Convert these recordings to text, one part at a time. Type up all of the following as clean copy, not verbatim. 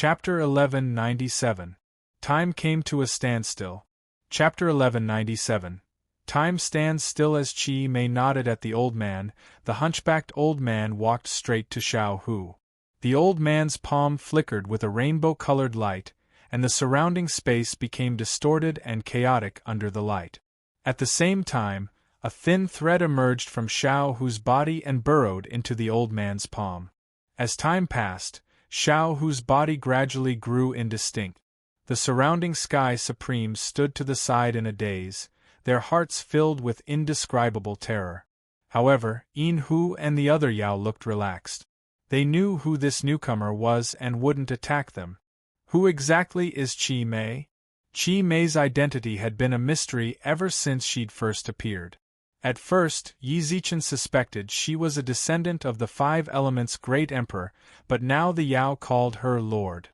Chapter 1197. Time came to a standstill. Chapter 1197. Time stands still as Chi Mei nodded at the old man. The hunchbacked old man walked straight to Xiao Hu. The old man's palm flickered with a rainbow-colored light, and the surrounding space became distorted and chaotic under the light. At the same time, a thin thread emerged from Xiao Hu's body and burrowed into the old man's palm. As time passed, Xiao Hu's body gradually grew indistinct. The surrounding sky supremes stood to the side in a daze, their hearts filled with indescribable terror. However, Yin Hu and the other Yao looked relaxed. They knew who this newcomer was and wouldn't attack them. Who exactly is Chi Mei? Chi Mei's identity had been a mystery ever since she'd first appeared. At first, Yi Zichen suspected she was a descendant of the Five Elements' great emperor, but now the Yao called her Lord.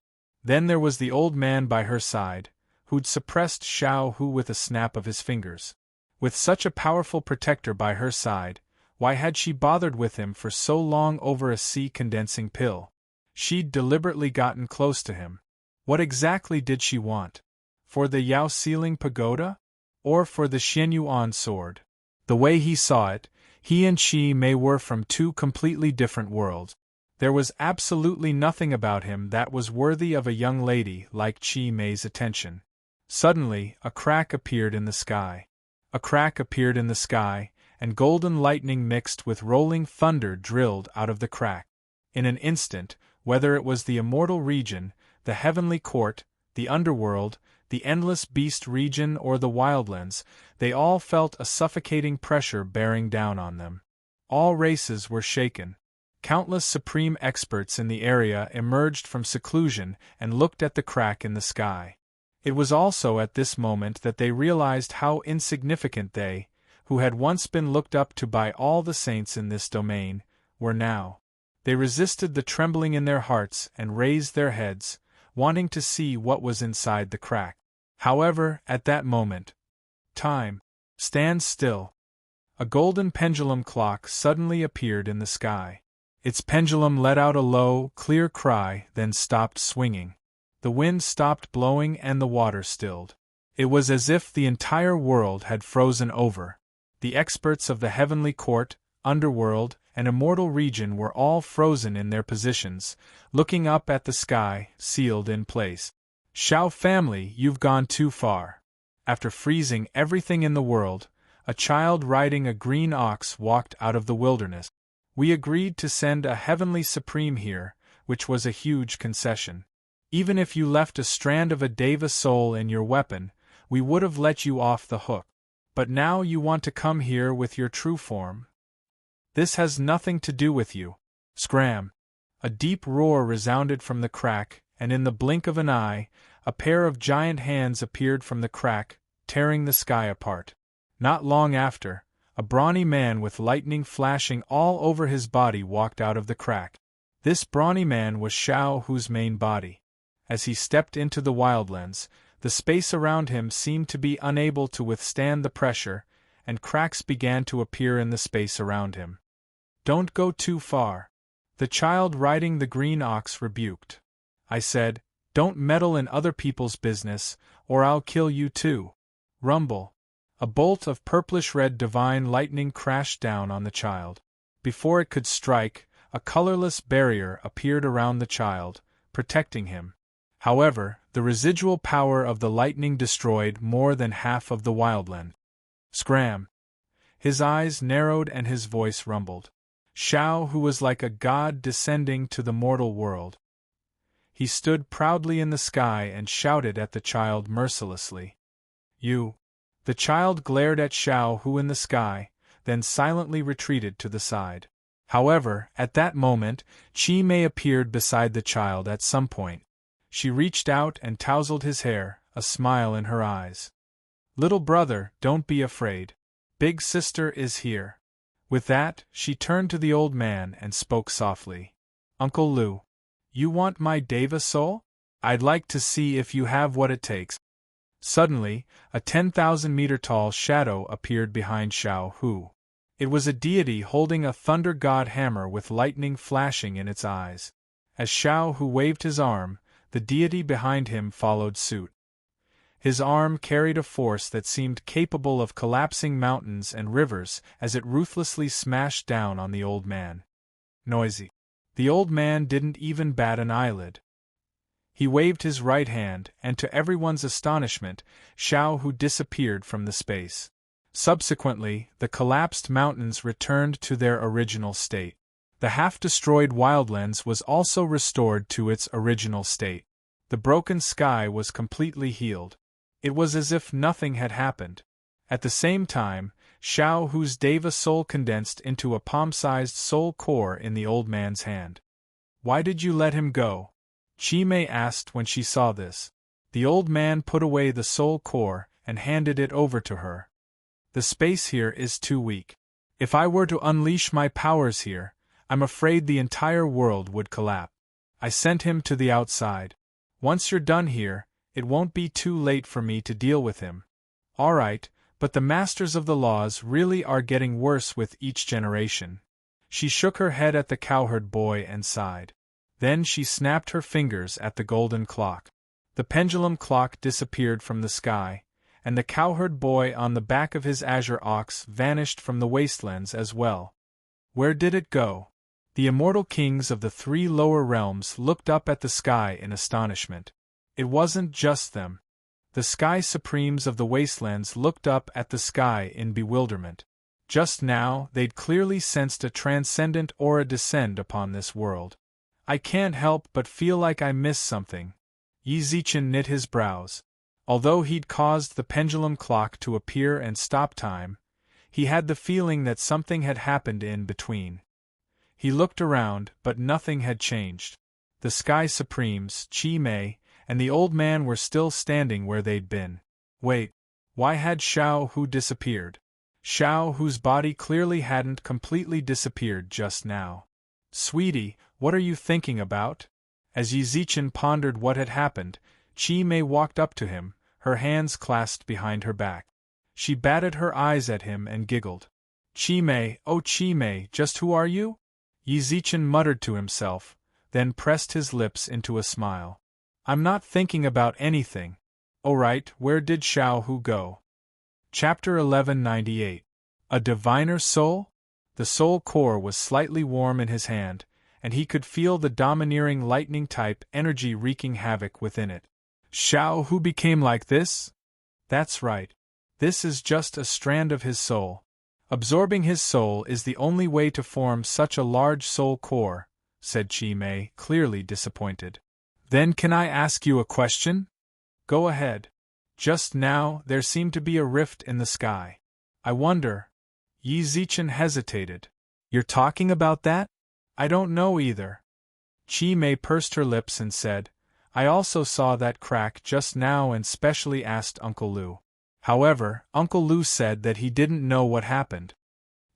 Then there was the old man by her side, who'd suppressed Xiao Hu with a snap of his fingers. With such a powerful protector by her side, why had she bothered with him for so long over a sea-condensing pill? She'd deliberately gotten close to him. What exactly did she want? For the Yao Sealing Pagoda? Or for the Xianyuan sword? The way he saw it, he and Chi Mei were from two completely different worlds. There was absolutely nothing about him that was worthy of a young lady like Chi Mei's attention. Suddenly, a crack appeared in the sky. A crack appeared in the sky, and golden lightning mixed with rolling thunder drilled out of the crack. In an instant, whether it was the immortal region, the heavenly court, the underworld, the endless beast region or the wildlands, they all felt a suffocating pressure bearing down on them. All races were shaken. Countless supreme experts in the area emerged from seclusion and looked at the crack in the sky. It was also at this moment that they realized how insignificant they, who had once been looked up to by all the saints in this domain, were now. They resisted the trembling in their hearts and raised their heads, wanting to see what was inside the crack. However, at that moment, time stands still. A golden pendulum clock suddenly appeared in the sky. Its pendulum let out a low, clear cry, then stopped swinging. The wind stopped blowing and the water stilled. It was as if the entire world had frozen over. The experts of the heavenly court, underworld, and immortal region were all frozen in their positions, looking up at the sky, sealed in place. Xiao family, you've gone too far. After freezing everything in the world, a child riding a green ox walked out of the wilderness. We agreed to send a heavenly supreme here, which was a huge concession. Even if you left a strand of a deva soul in your weapon, we would have let you off the hook. But now you want to come here with your true form? This has nothing to do with you. Scram! A deep roar resounded from the crack, and in the blink of an eye, a pair of giant hands appeared from the crack, tearing the sky apart. Not long after, a brawny man with lightning flashing all over his body walked out of the crack. This brawny man was Xiao Hu's main body. As he stepped into the wildlands, the space around him seemed to be unable to withstand the pressure, and cracks began to appear in the space around him. Don't go too far. The child riding the green ox rebuked. I said, don't meddle in other people's business, or I'll kill you too. Rumble. A bolt of purplish-red divine lightning crashed down on the child. Before it could strike, a colorless barrier appeared around the child, protecting him. However, the residual power of the lightning destroyed more than half of the wildland. Scram! His eyes narrowed and his voice rumbled. Xiao Hu was like a god descending to the mortal world. He stood proudly in the sky and shouted at the child mercilessly. You! The child glared at Xiao Hu in the sky, then silently retreated to the side. However, at that moment, Chi Mei appeared beside the child at some point. She reached out and tousled his hair, a smile in her eyes. Little brother, don't be afraid. Big sister is here. With that, she turned to the old man and spoke softly. Uncle Lu, you want my deva soul? I'd like to see if you have what it takes. Suddenly, a 10,000-meter-tall shadow appeared behind Xiao Hu. It was a deity holding a thunder god hammer with lightning flashing in its eyes. As Xiao Hu waved his arm, the deity behind him followed suit. His arm carried a force that seemed capable of collapsing mountains and rivers as it ruthlessly smashed down on the old man. Noisy. The old man didn't even bat an eyelid. He waved his right hand, and to everyone's astonishment, Shao Hu disappeared from the space. Subsequently, the collapsed mountains returned to their original state. The half-destroyed wildlands was also restored to its original state. The broken sky was completely healed. It was as if nothing had happened. At the same time, Shao Hu's Deva soul condensed into a palm-sized soul core in the old man's hand. "Why did you let him go?" Chi Mei asked when she saw this. The old man put away the soul core and handed it over to her. "The space here is too weak. If I were to unleash my powers here, I'm afraid the entire world would collapse. I sent him to the outside. Once you're done here, it won't be too late for me to deal with him." "All right, but the masters of the laws really are getting worse with each generation." She shook her head at the cowherd boy and sighed. Then she snapped her fingers at the golden clock. The pendulum clock disappeared from the sky, and the cowherd boy on the back of his azure ox vanished from the wastelands as well. Where did it go? The immortal kings of the 3 lower realms looked up at the sky in astonishment. It wasn't just them. The sky supremes of the wastelands looked up at the sky in bewilderment. Just now, they'd clearly sensed a transcendent aura descend upon this world. "I can't help but feel like I missed something." Yi Zichen knit his brows. Although he'd caused the pendulum clock to appear and stop time, he had the feeling that something had happened in between. He looked around, but nothing had changed. The Sky Supremes, Chi Mei, and the old man were still standing where they'd been. Wait, why had Shao Hu disappeared? Shao Hu's body clearly hadn't completely disappeared just now. "Sweetie, what are you thinking about?" As Yi Zichen pondered what had happened, Chi Mei walked up to him, her hands clasped behind her back. She batted her eyes at him and giggled. "Chi Mei, oh Chi Mei, just who are you?" Yi Zichen muttered to himself, then pressed his lips into a smile. "I'm not thinking about anything. Oh right, where did Shao Hu go?" Chapter 1198. A Diviner Soul? The soul core was slightly warm in his hand, and he could feel the domineering lightning-type energy wreaking havoc within it. Shao Hu became like this? That's right. This is just a strand of his soul. Absorbing his soul is the only way to form such a large soul core, said Chi Mei, clearly disappointed. Then can I ask you a question? Go ahead. Just now, there seemed to be a rift in the sky. I wonder. Yi Zichen hesitated. You're talking about that? I don't know either. Chi Mei pursed her lips and said, I also saw that crack just now and specially asked Uncle Lu. However, Uncle Lu said that he didn't know what happened.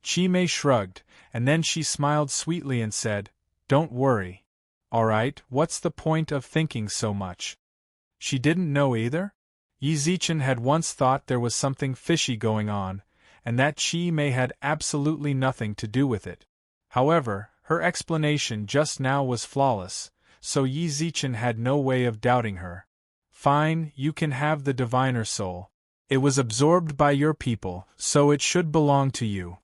Chi Mei shrugged, and then she smiled sweetly and said, Don't worry. All right, what's the point of thinking so much? She didn't know either? Yi Zichen had once thought there was something fishy going on, and that Chi Mei had absolutely nothing to do with it. However, her explanation just now was flawless, so Yi Zichen had no way of doubting her. Fine, you can have the diviner soul. It was absorbed by your people, so it should belong to you.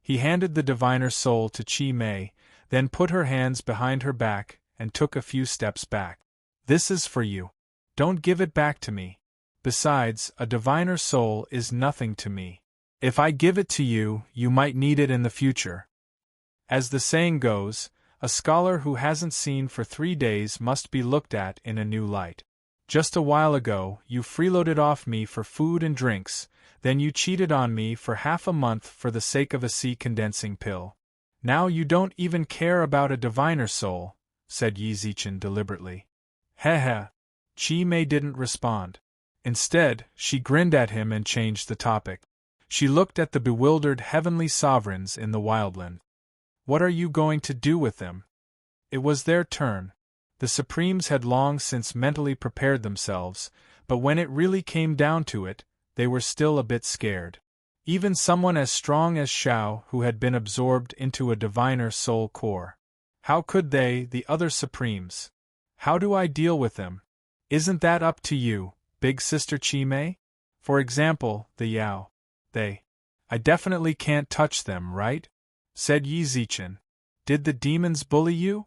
He handed the diviner soul to Chi Mei, then put her hands behind her back and took a few steps back. This is for you. Don't give it back to me. Besides, a diviner soul is nothing to me. If I give it to you, you might need it in the future. As the saying goes, a scholar who hasn't seen for 3 days must be looked at in a new light. Just a while ago, you freeloaded off me for food and drinks, then you cheated on me for half a month for the sake of a sea-condensing pill. Now you don't even care about a diviner soul, said Yi Zichen deliberately. Heh. Chi Mei didn't respond. Instead, she grinned at him and changed the topic. She looked at the bewildered heavenly sovereigns in the wildland. What are you going to do with them? It was their turn. The Supremes had long since mentally prepared themselves, but when it really came down to it, they were still a bit scared. Even someone as strong as Shao, who had been absorbed into a diviner soul core. How could they, the other Supremes? How do I deal with them? Isn't that up to you, big sister Chi-mei? For example, the Yao. I definitely can't touch them, right? Said Yi Zichen. Did the demons bully you?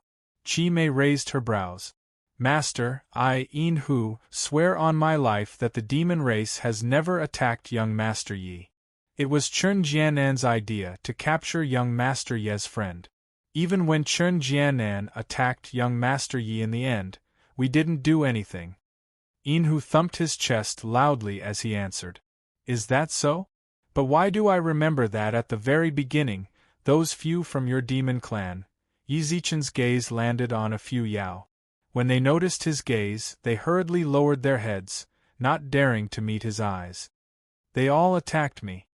Chi-mei raised her brows. Master, I, Yin Hu, swear on my life that the demon race has never attacked young Master Yi. It was Chen Jianan's idea to capture young Master Ye's friend. Even when Chen Jianan attacked young Master Yi in the end, we didn't do anything. Yin Hu thumped his chest loudly as he answered. Is that so? But why do I remember that at the very beginning, those few from your demon clan, Yi Zichen's gaze landed on a few Yao. When they noticed his gaze, they hurriedly lowered their heads, not daring to meet his eyes. They all attacked me.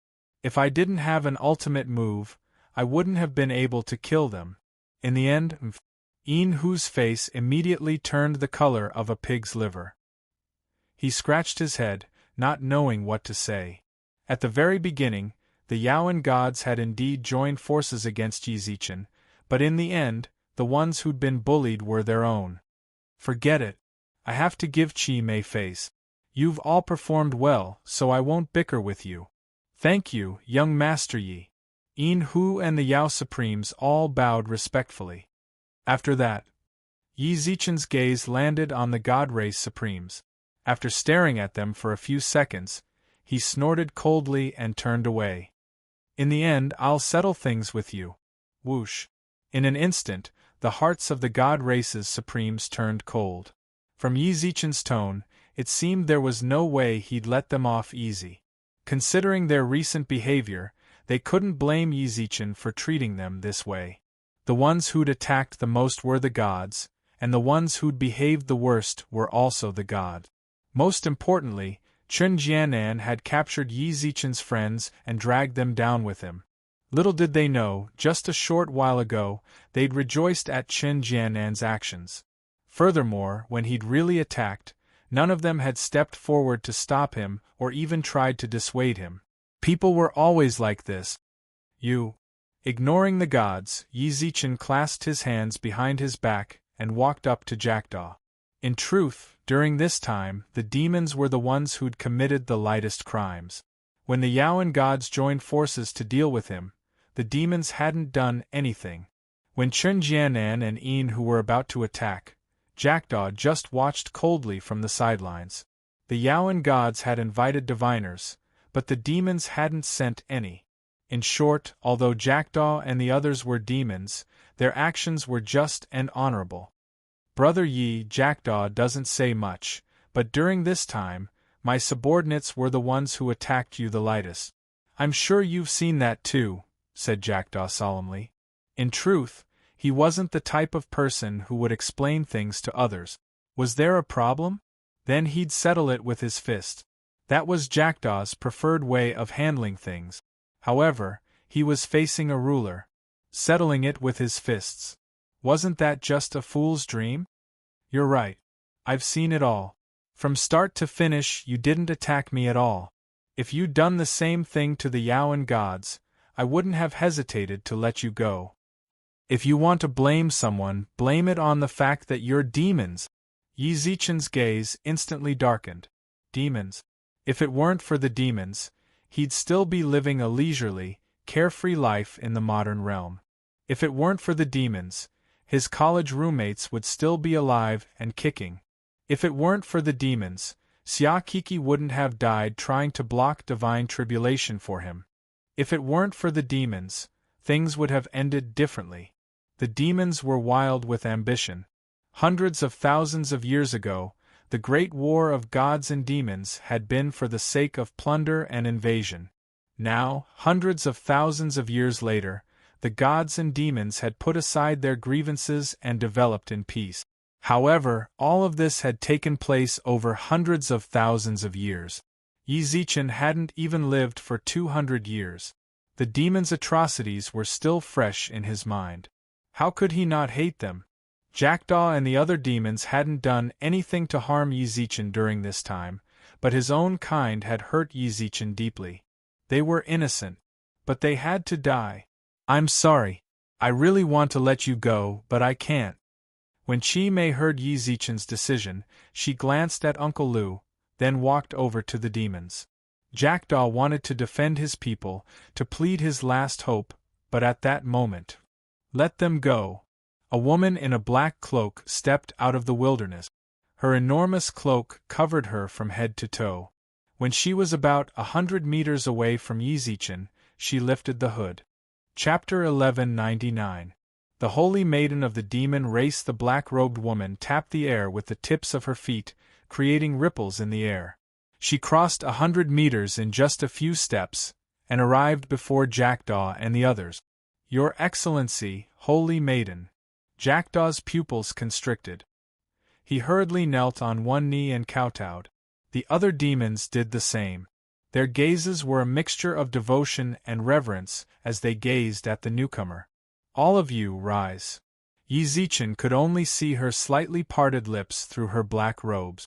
If I didn't have an ultimate move, I wouldn't have been able to kill them. In the end, Yin Hu's face immediately turned the color of a pig's liver. He scratched his head, not knowing what to say. At the very beginning, the Yaoan gods had indeed joined forces against Yi Zichen, but in the end, the ones who'd been bullied were their own. Forget it. I have to give Chi-mei face. You've all performed well, so I won't bicker with you. Thank you, young Master Yi. Yin Hu and the Yao Supremes all bowed respectfully. After that, Yi Zichen's gaze landed on the God Race Supremes. After staring at them for a few seconds, he snorted coldly and turned away. In the end, I'll settle things with you. Whoosh. In an instant, the hearts of the God Race's Supremes turned cold. From Yi Zichen's tone, it seemed there was no way he'd let them off easy. Considering their recent behavior, they couldn't blame Yi Zichen for treating them this way. The ones who'd attacked the most were the gods, and the ones who'd behaved the worst were also the god. Most importantly, Chen Jianan had captured Yi Zichen's friends and dragged them down with him. Little did they know, just a short while ago, they'd rejoiced at Chen Jianan's actions. Furthermore, when he'd really attacked, none of them had stepped forward to stop him or even tried to dissuade him. People were always like this. Ignoring the gods, Yi Zichen clasped his hands behind his back and walked up to Jackdaw. In truth, during this time, the demons were the ones who'd committed the lightest crimes. When the Yaoan gods joined forces to deal with him, the demons hadn't done anything. When Chen Jianan and Yin Hu were about to attack, Jackdaw just watched coldly from the sidelines. The Yaoan gods had invited diviners, but the demons hadn't sent any. In short, although Jackdaw and the others were demons, their actions were just and honorable. Brother Yi, Jackdaw doesn't say much, but during this time, my subordinates were the ones who attacked you the lightest. I'm sure you've seen that too, said Jackdaw solemnly. In truth, he wasn't the type of person who would explain things to others. Was there a problem? Then he'd settle it with his fist. That was Jackdaw's preferred way of handling things. However, he was facing a ruler. Settling it with his fists. Wasn't that just a fool's dream? You're right. I've seen it all. From start to finish, you didn't attack me at all. If you'd done the same thing to the Yaoan gods, I wouldn't have hesitated to let you go. If you want to blame someone, blame it on the fact that you're demons. Yi Zichen's gaze instantly darkened. Demons. If it weren't for the demons, he'd still be living a leisurely, carefree life in the modern realm. If it weren't for the demons, his college roommates would still be alive and kicking. If it weren't for the demons, Xia Kiki wouldn't have died trying to block divine tribulation for him. If it weren't for the demons, things would have ended differently. The demons were wild with ambition. Hundreds of thousands of years ago, the great war of gods and demons had been for the sake of plunder and invasion. Now, hundreds of thousands of years later, the gods and demons had put aside their grievances and developed in peace. However, all of this had taken place over hundreds of thousands of years. Yi Zichen hadn't even lived for 200 years. The demons' atrocities were still fresh in his mind. How could he not hate them? Jackdaw and the other demons hadn't done anything to harm Yi Zichen during this time, but his own kind had hurt Yi Zichen deeply. They were innocent, but they had to die. I'm sorry. I really want to let you go, but I can't. When Chi Mei heard Yi Zichen's decision, she glanced at Uncle Lu, then walked over to the demons. Jackdaw wanted to defend his people, to plead his last hope, but at that moment, "Let them go." A woman in a black cloak stepped out of the wilderness. Her enormous cloak covered her from head to toe. When she was about 100 meters away from Yi Zichen, she lifted the hood. Chapter 1199. The Holy Maiden of the Demon Race. The black-robed woman tapped the air with the tips of her feet, creating ripples in the air. She crossed 100 meters in just a few steps, and arrived before Jackdaw and the others. "Your Excellency, Holy Maiden." Jackdaw's pupils constricted. He hurriedly knelt on one knee and kowtowed. The other demons did the same. Their gazes were a mixture of devotion and reverence as they gazed at the newcomer. "All of you, rise." Yi Zichen could only see her slightly parted lips through her black robes.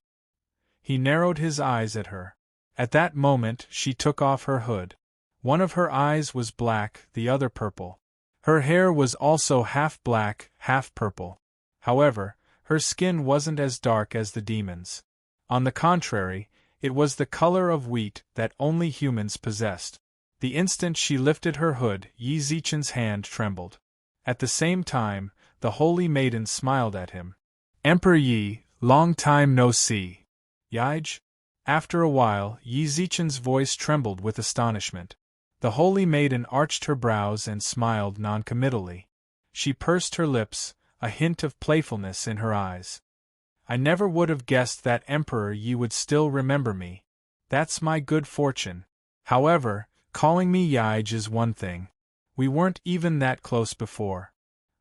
He narrowed his eyes at her. At that moment she took off her hood. One of her eyes was black, the other purple. Her hair was also half black, half purple. However, her skin wasn't as dark as the demons. On the contrary, it was the color of wheat that only humans possessed. The instant she lifted her hood, Yi Zichen's hand trembled. At the same time, the Holy Maiden smiled at him. "Emperor Yi, long time no see." "Yige?" After a while, Yi Zichen's voice trembled with astonishment. The Holy Maiden arched her brows and smiled noncommittally. She pursed her lips, a hint of playfulness in her eyes. "I never would have guessed that Emperor Yi would still remember me. That's my good fortune. However, calling me Yige is one thing. We weren't even that close before."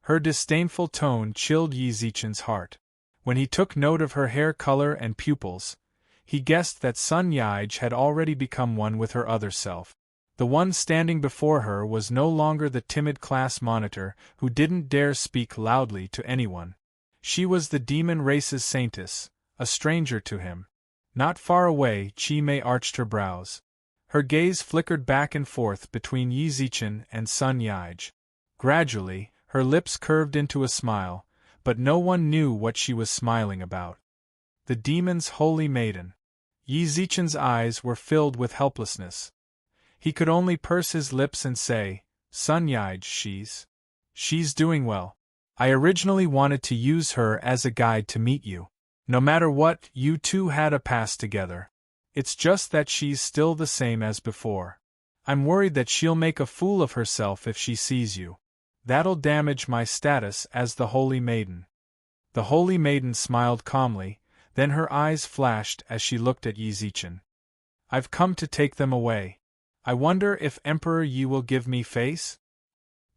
Her disdainful tone chilled Yi Zichen's heart. When he took note of her hair color and pupils, he guessed that Sun Yige had already become one with her other self. The one standing before her was no longer the timid class monitor who didn't dare speak loudly to anyone. She was the demon race's saintess, a stranger to him. Not far away, Chi Mei arched her brows. Her gaze flickered back and forth between Yi Zichen and Sun Yige. Gradually, her lips curved into a smile, but no one knew what she was smiling about. The demon's Holy Maiden. Yi Zichen's eyes were filled with helplessness. He could only purse his lips and say, "Sun Yige, she's doing well. I originally wanted to use her as a guide to meet you. No matter what, you two had a past together. It's just that she's still the same as before. I'm worried that she'll make a fool of herself if she sees you. That'll damage my status as the Holy Maiden." The Holy Maiden smiled calmly, then her eyes flashed as she looked at Yi Zichen. "I've come to take them away. I wonder if Emperor Yi will give me face?"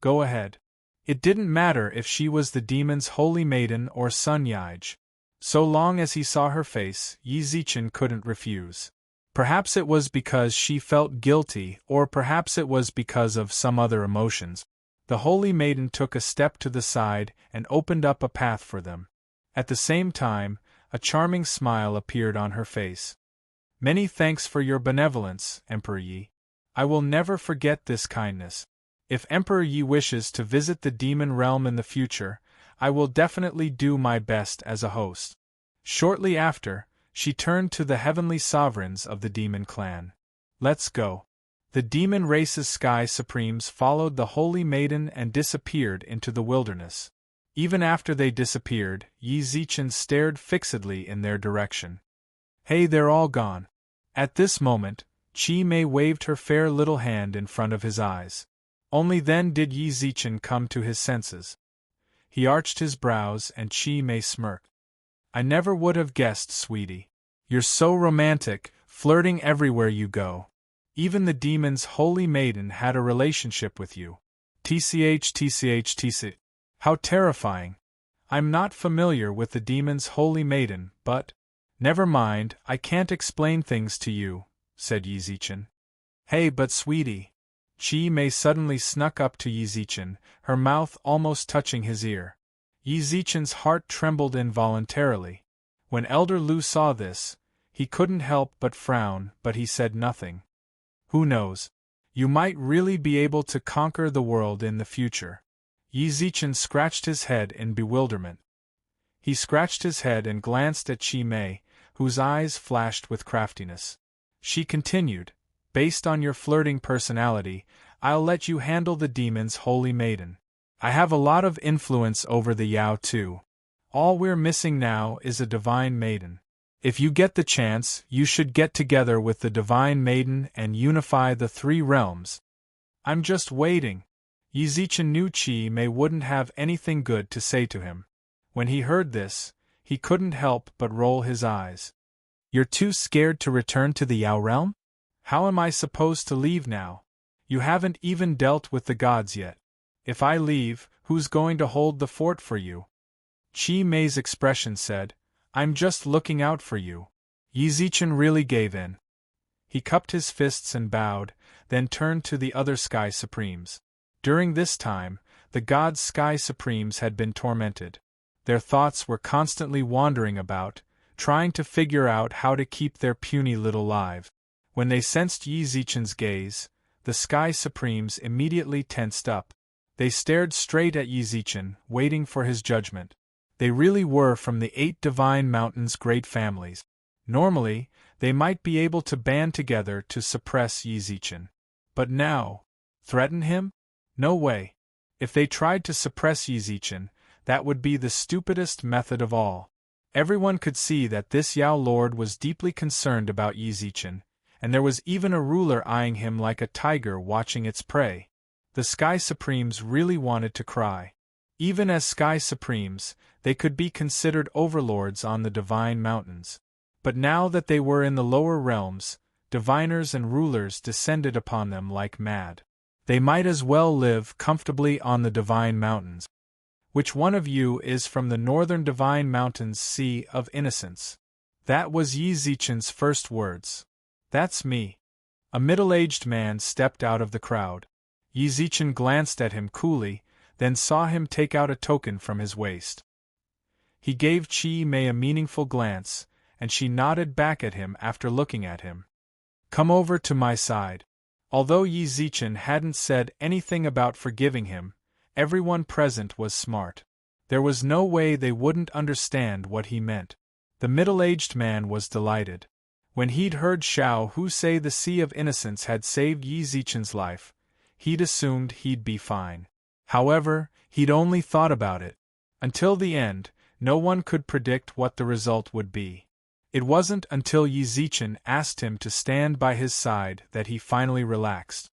"Go ahead." It didn't matter if she was the demon's Holy Maiden or Sun Yige. So long as he saw her face, Yi Zichen couldn't refuse. Perhaps it was because she felt guilty, or perhaps it was because of some other emotions. The Holy Maiden took a step to the side and opened up a path for them. At the same time, a charming smile appeared on her face. "Many thanks for your benevolence, Emperor Yi. I will never forget this kindness. If Emperor Yi wishes to visit the demon realm in the future, I will definitely do my best as a host." Shortly after, she turned to the heavenly sovereigns of the demon clan. "Let's go." The demon race's sky supremes followed the Holy Maiden and disappeared into the wilderness. Even after they disappeared, Yi Zichen stared fixedly in their direction. "Hey, they're all gone." At this moment, Chi Mei waved her fair little hand in front of his eyes. Only then did Yi Zichen come to his senses. He arched his brows and Chi Mei smirked. "I never would have guessed, sweetie. You're so romantic, flirting everywhere you go. Even the demon's Holy Maiden had a relationship with you. TCH. How terrifying. I'm not familiar with the demon's Holy Maiden, but—" "Never mind, I can't explain things to you," said Yi Zichen. "Hey, but sweetie." Chi Mei suddenly snuck up to Yi Zichen, her mouth almost touching his ear. Yi Zichen's heart trembled involuntarily. When Elder Lu saw this, he couldn't help but frown, but he said nothing. "Who knows? You might really be able to conquer the world in the future." Yi Zichen scratched his head in bewilderment. He scratched his head and glanced at Chi Mei, whose eyes flashed with craftiness. She continued, "Based on your flirting personality, I'll let you handle the demon's holy maiden. I have a lot of influence over the Yao too. All we're missing now is a divine maiden. If you get the chance, you should get together with the divine maiden and unify the three realms." "I'm just waiting." Yi Zichen knew Chi Mei wouldn't have anything good to say to him. When he heard this, he couldn't help but roll his eyes. "You're too scared to return to the Yao realm? How am I supposed to leave now? You haven't even dealt with the gods yet. If I leave, who's going to hold the fort for you?" Chi Mei's expression said, "I'm just looking out for you." Yi Zichen really gave in. He cupped his fists and bowed, then turned to the other Sky Supremes. During this time, the gods' Sky Supremes had been tormented. Their thoughts were constantly wandering about, trying to figure out how to keep their puny little lives. When they sensed Yi Zichen's gaze, the Sky Supremes immediately tensed up. They stared straight at Yi Zichen, waiting for his judgment. They really were from the 8 Divine Mountains' great families. Normally, they might be able to band together to suppress Yi Zichen. But now, threaten him? No way. If they tried to suppress Yi Zichen, that would be the stupidest method of all. Everyone could see that this Yao Lord was deeply concerned about Yi Zichen, and there was even a ruler eyeing him like a tiger watching its prey. The Sky Supremes really wanted to cry. Even as Sky Supremes, they could be considered overlords on the Divine Mountains. But now that they were in the lower realms, diviners and rulers descended upon them like mad. They might as well live comfortably on the Divine Mountains. "Which one of you is from the northern Divine Mountains Sea of Innocence?" That was Yi Zichen's first words. "That's me." A middle-aged man stepped out of the crowd. Yi Zichen glanced at him coolly, then saw him take out a token from his waist. He gave Chi Mei a meaningful glance, and she nodded back at him after looking at him. "Come over to my side." Although Yi Zichen hadn't said anything about forgiving him, everyone present was smart. There was no way they wouldn't understand what he meant. The middle-aged man was delighted. When he'd heard Xiao Hu say the Sea of Innocence had saved Yi Zichen's life, he'd assumed he'd be fine. However, he'd only thought about it. Until the end, no one could predict what the result would be. It wasn't until Yi Zichen asked him to stand by his side that he finally relaxed.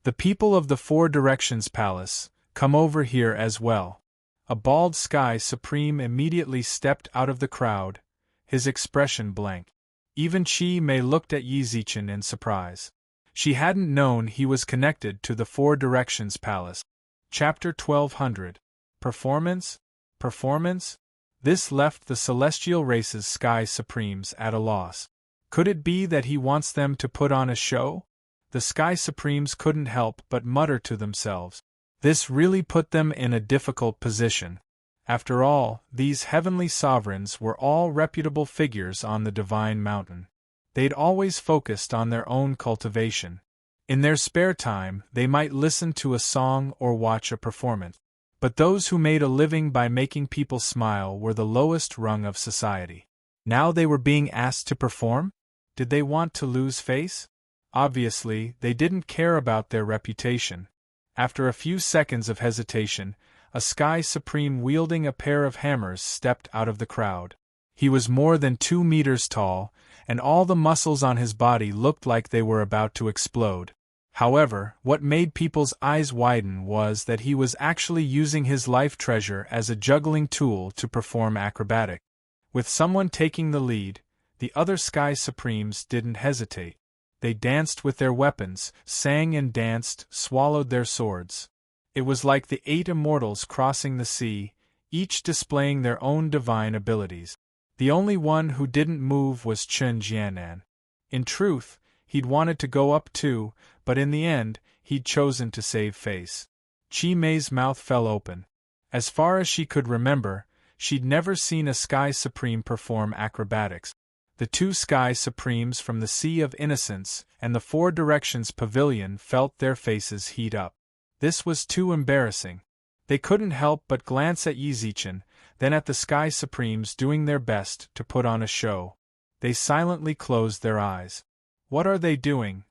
"The people of the Four Directions Palace, come over here as well." A bald Sky Supreme immediately stepped out of the crowd, his expression blank. Even Chi Mei looked at Yi Zichen in surprise. She hadn't known he was connected to the Four Directions Palace. Chapter 1200. Performance? Performance? This left the celestial race's Sky Supremes at a loss. Could it be that he wants them to put on a show? The Sky Supremes couldn't help but mutter to themselves. This really put them in a difficult position. After all, these heavenly sovereigns were all reputable figures on the Divine Mountain. They'd always focused on their own cultivation. In their spare time, they might listen to a song or watch a performance. But those who made a living by making people smile were the lowest rung of society. Now they were being asked to perform? Did they want to lose face? Obviously, they didn't care about their reputation. After a few seconds of hesitation, a Sky Supreme wielding a pair of hammers stepped out of the crowd. He was more than 2 meters tall, and all the muscles on his body looked like they were about to explode. However, what made people's eyes widen was that he was actually using his life treasure as a juggling tool to perform acrobatics. With someone taking the lead, the other Sky Supremes didn't hesitate. They danced with their weapons, sang and danced, swallowed their swords. It was like the 8 immortals crossing the sea, each displaying their own divine abilities. The only one who didn't move was Chen Jianan. In truth, he'd wanted to go up too, but in the end, he'd chosen to save face. Chi Mei's mouth fell open. As far as she could remember, she'd never seen a Sky Supreme perform acrobatics. The 2 Sky Supremes from the Sea of Innocence and the Four Directions Pavilion felt their faces heat up. This was too embarrassing. They couldn't help but glance at Yi Zichen, then at the Sky Supremes doing their best to put on a show. They silently closed their eyes. What are they doing?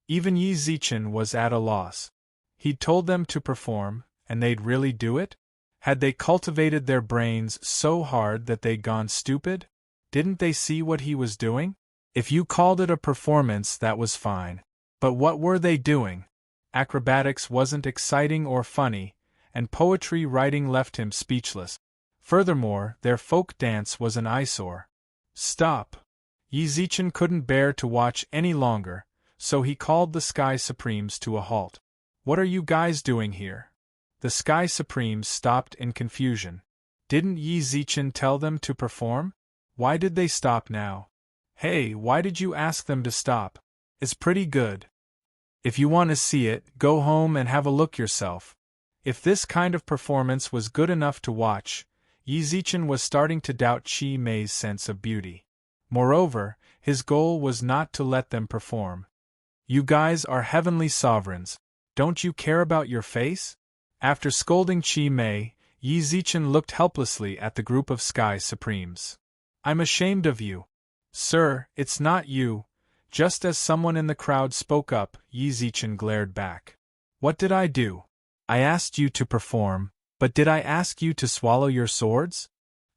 Even Yi Zichen was at a loss. He'd told them to perform, and they'd really do it? Had they cultivated their brains so hard that they'd gone stupid? Didn't they see what he was doing? If you called it a performance, that was fine. But what were they doing? Acrobatics wasn't exciting or funny, and poetry writing left him speechless. Furthermore, their folk dance was an eyesore. Stop! Yi Zichen couldn't bear to watch any longer, so he called the Sky Supremes to a halt. What are you guys doing here? The Sky Supremes stopped in confusion. Didn't Yi Zichen tell them to perform? Why did they stop now? Hey, why did you ask them to stop? It's pretty good. If you want to see it, go home and have a look yourself. If this kind of performance was good enough to watch, Yi Zichen was starting to doubt Qi Mei's sense of beauty. Moreover, his goal was not to let them perform. You guys are heavenly sovereigns. Don't you care about your face? After scolding Qi Mei, Yi Zichen looked helplessly at the group of Sky Supremes. I'm ashamed of you. Sir, it's not you. Just as someone in the crowd spoke up, Yi Zichen glared back. What did I do? I asked you to perform, but did I ask you to swallow your swords?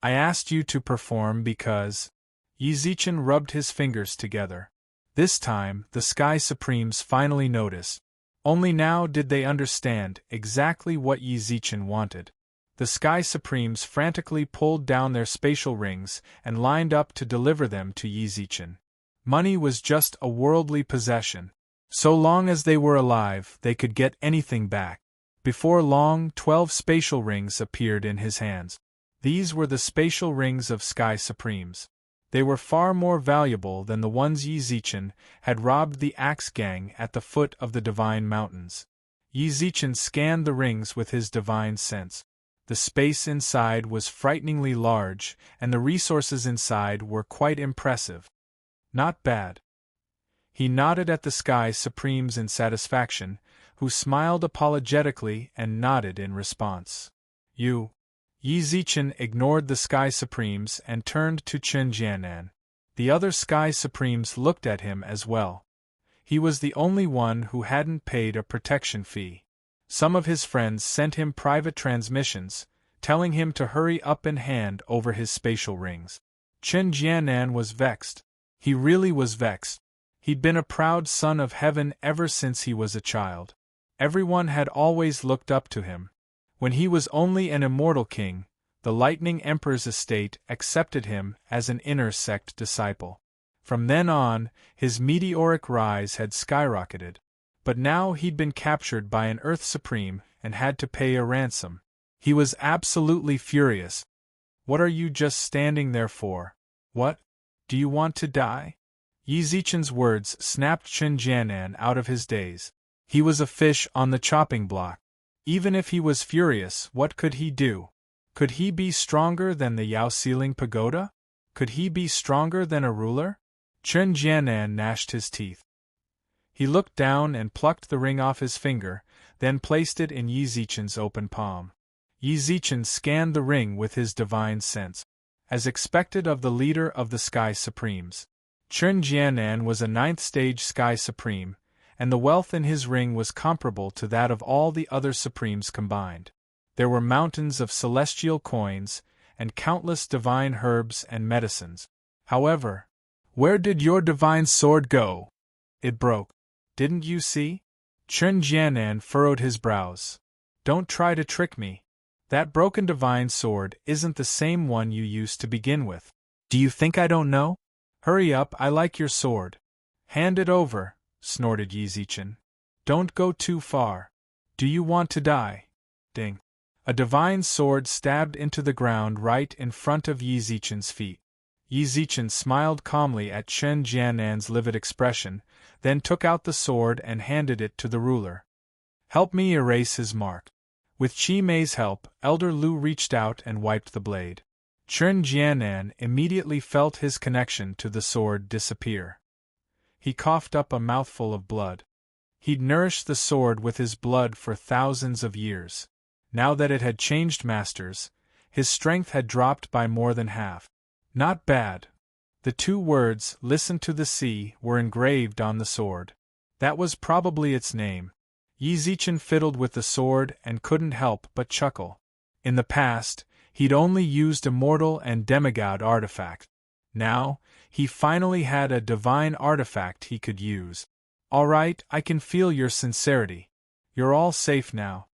I asked you to perform because… Yi Zichen rubbed his fingers together. This time, the Sky Supremes finally noticed. Only now did they understand exactly what Yi Zichen wanted. The Sky Supremes frantically pulled down their spatial rings and lined up to deliver them to Yi Zichen. Money was just a worldly possession. So long as they were alive, they could get anything back. Before long, 12 spatial rings appeared in his hands. These were the spatial rings of Sky Supremes. They were far more valuable than the ones Yi Zichen had robbed the Axe Gang at the foot of the Divine Mountains. Yi Zichen scanned the rings with his divine sense. The space inside was frighteningly large, and the resources inside were quite impressive. Not bad. He nodded at the Sky Supremes in satisfaction, who smiled apologetically and nodded in response. You. Yi Zichen ignored the Sky Supremes and turned to Chen Jianan. The other Sky Supremes looked at him as well. He was the only one who hadn't paid a protection fee. Some of his friends sent him private transmissions, telling him to hurry up and hand over his spatial rings. Chen Jianan was vexed. He really was vexed. He'd been a proud son of heaven ever since he was a child. Everyone had always looked up to him. When he was only an immortal king, the Lightning Emperor's estate accepted him as an inner sect disciple. From then on, his meteoric rise had skyrocketed. But now he'd been captured by an Earth Supreme and had to pay a ransom. He was absolutely furious. What are you just standing there for? What? Do you want to die? Yi Zichen's words snapped Chen Jianan out of his daze. He was a fish on the chopping block. Even if he was furious, what could he do? Could he be stronger than the Yao Ceiling Pagoda? Could he be stronger than a ruler? Chen Jianan gnashed his teeth. He looked down and plucked the ring off his finger, then placed it in Yi Zichen's open palm. Yi Zichen scanned the ring with his divine sense. As expected of the leader of the Sky Supremes, Chen Jianan was a 9th-stage Sky Supreme, and the wealth in his ring was comparable to that of all the other Supremes combined. There were mountains of celestial coins, and countless divine herbs and medicines. However, where did your divine sword go? It broke. Didn't you see? Chen Jianan furrowed his brows. Don't try to trick me. That broken divine sword isn't the same one you used to begin with. Do you think I don't know? Hurry up, I like your sword. Hand it over, snorted Yi Zichen. Don't go too far. Do you want to die? Ding. A divine sword stabbed into the ground right in front of Yi Zichen's feet. Yi Zichen smiled calmly at Chen Jianan's livid expression, then took out the sword and handed it to the ruler. Help me erase his mark. With Qi Mei's help, Elder Lu reached out and wiped the blade. Chen Jianan immediately felt his connection to the sword disappear. He coughed up a mouthful of blood. He'd nourished the sword with his blood for thousands of years. Now that it had changed masters, His strength had dropped by more than half. Not bad. The two words, "Listen to the sea," were engraved on the sword. That was probably its name. Yi Zichen fiddled with the sword and couldn't help but chuckle. In the past, he'd only used a mortal and demigod artifact. Now, he finally had a divine artifact he could use. "All right, I can feel your sincerity. You're all safe now."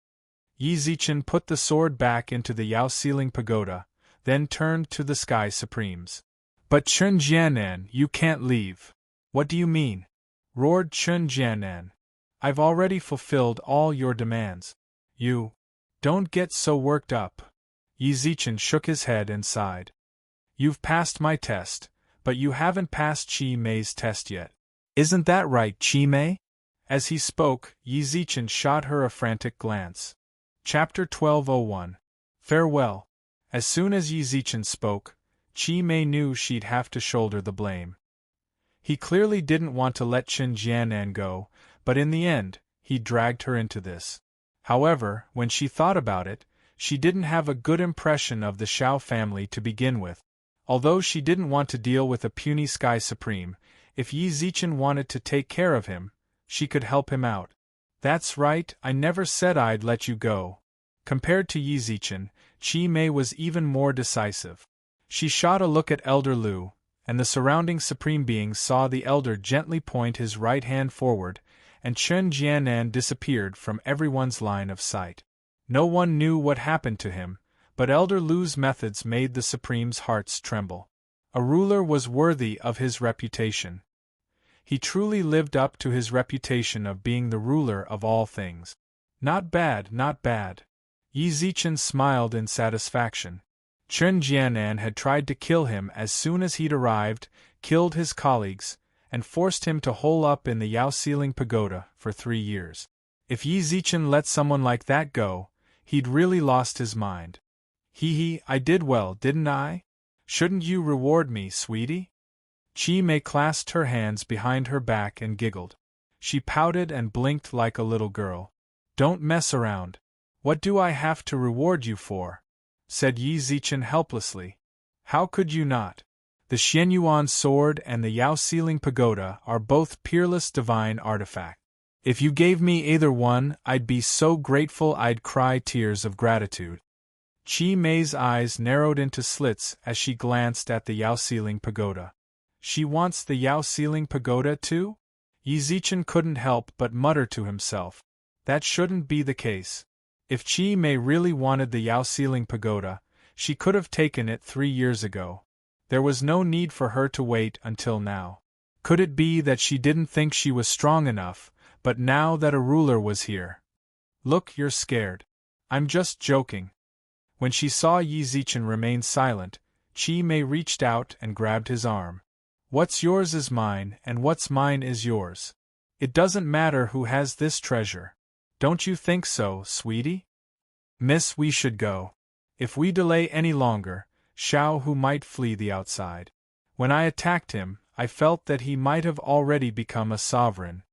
Yi Zichen put the sword back into the Yao ceiling pagoda, then turned to the Sky Supremes. "But Chun Jianan, you can't leave." "What do you mean?" roared Chun Jianan. "I've already fulfilled all your demands." "You don't get so worked up." Yi Zichen shook his head and sighed. "You've passed my test, but you haven't passed Qi Mei's test yet. Isn't that right, Qi Mei?" As he spoke, Yi Zichen shot her a frantic glance. Chapter 1201. Farewell. As soon as Yi Zichen spoke, Qi Mei knew she'd have to shoulder the blame. He clearly didn't want to let Chun Jianan go, but in the end, he dragged her into this. However, when she thought about it, she didn't have a good impression of the Shao family to begin with. Although she didn't want to deal with a puny Sky Supreme, if Yi Zichen wanted to take care of him, she could help him out. "That's right, I never said I'd let you go." Compared to Yi Zichen, Qi Mei was even more decisive. She shot a look at Elder Lu, and the surrounding supreme beings saw the elder gently point his right hand forward, and Chun Jianan disappeared from everyone's line of sight. No one knew what happened to him, but Elder Lu's methods made the supremes' hearts tremble. A ruler was worthy of his reputation. He truly lived up to his reputation of being the ruler of all things. Not bad, not bad. Yi Zichen smiled in satisfaction. Chun Jianan had tried to kill him as soon as he'd arrived, killed his colleagues, and forced him to hole up in the Yao ceiling pagoda for 3 years. If Yi Zichen let someone like that go, he'd really lost his mind. I did well, didn't I? Shouldn't you reward me, sweetie?" Qi Mei clasped her hands behind her back and giggled. She pouted and blinked like a little girl. "Don't mess around. What do I have to reward you for?" said Yi Zichen helplessly. "How could you not? The Xianyuan sword and the Yao ceiling pagoda are both peerless divine artifacts. If you gave me either one, I'd be so grateful I'd cry tears of gratitude." Qi Mei's eyes narrowed into slits as she glanced at the Yao ceiling pagoda. "She wants the Yao ceiling pagoda too?" Yi Zichen couldn't help but mutter to himself. That shouldn't be the case. If Qi Mei really wanted the Yao ceiling pagoda, she could have taken it 3 years ago. There was no need for her to wait until now. Could it be that she didn't think she was strong enough, but now that a ruler was here? "Look, you're scared." "I'm just joking." When she saw Yi Zichen remain silent, Qi Mei reached out and grabbed his arm. "What's yours is mine, and what's mine is yours. It doesn't matter who has this treasure. Don't you think so, sweetie?" "Miss, we should go. If we delay any longer, Shao Hu might flee the outside. When I attacked him, I felt that he might have already become a sovereign."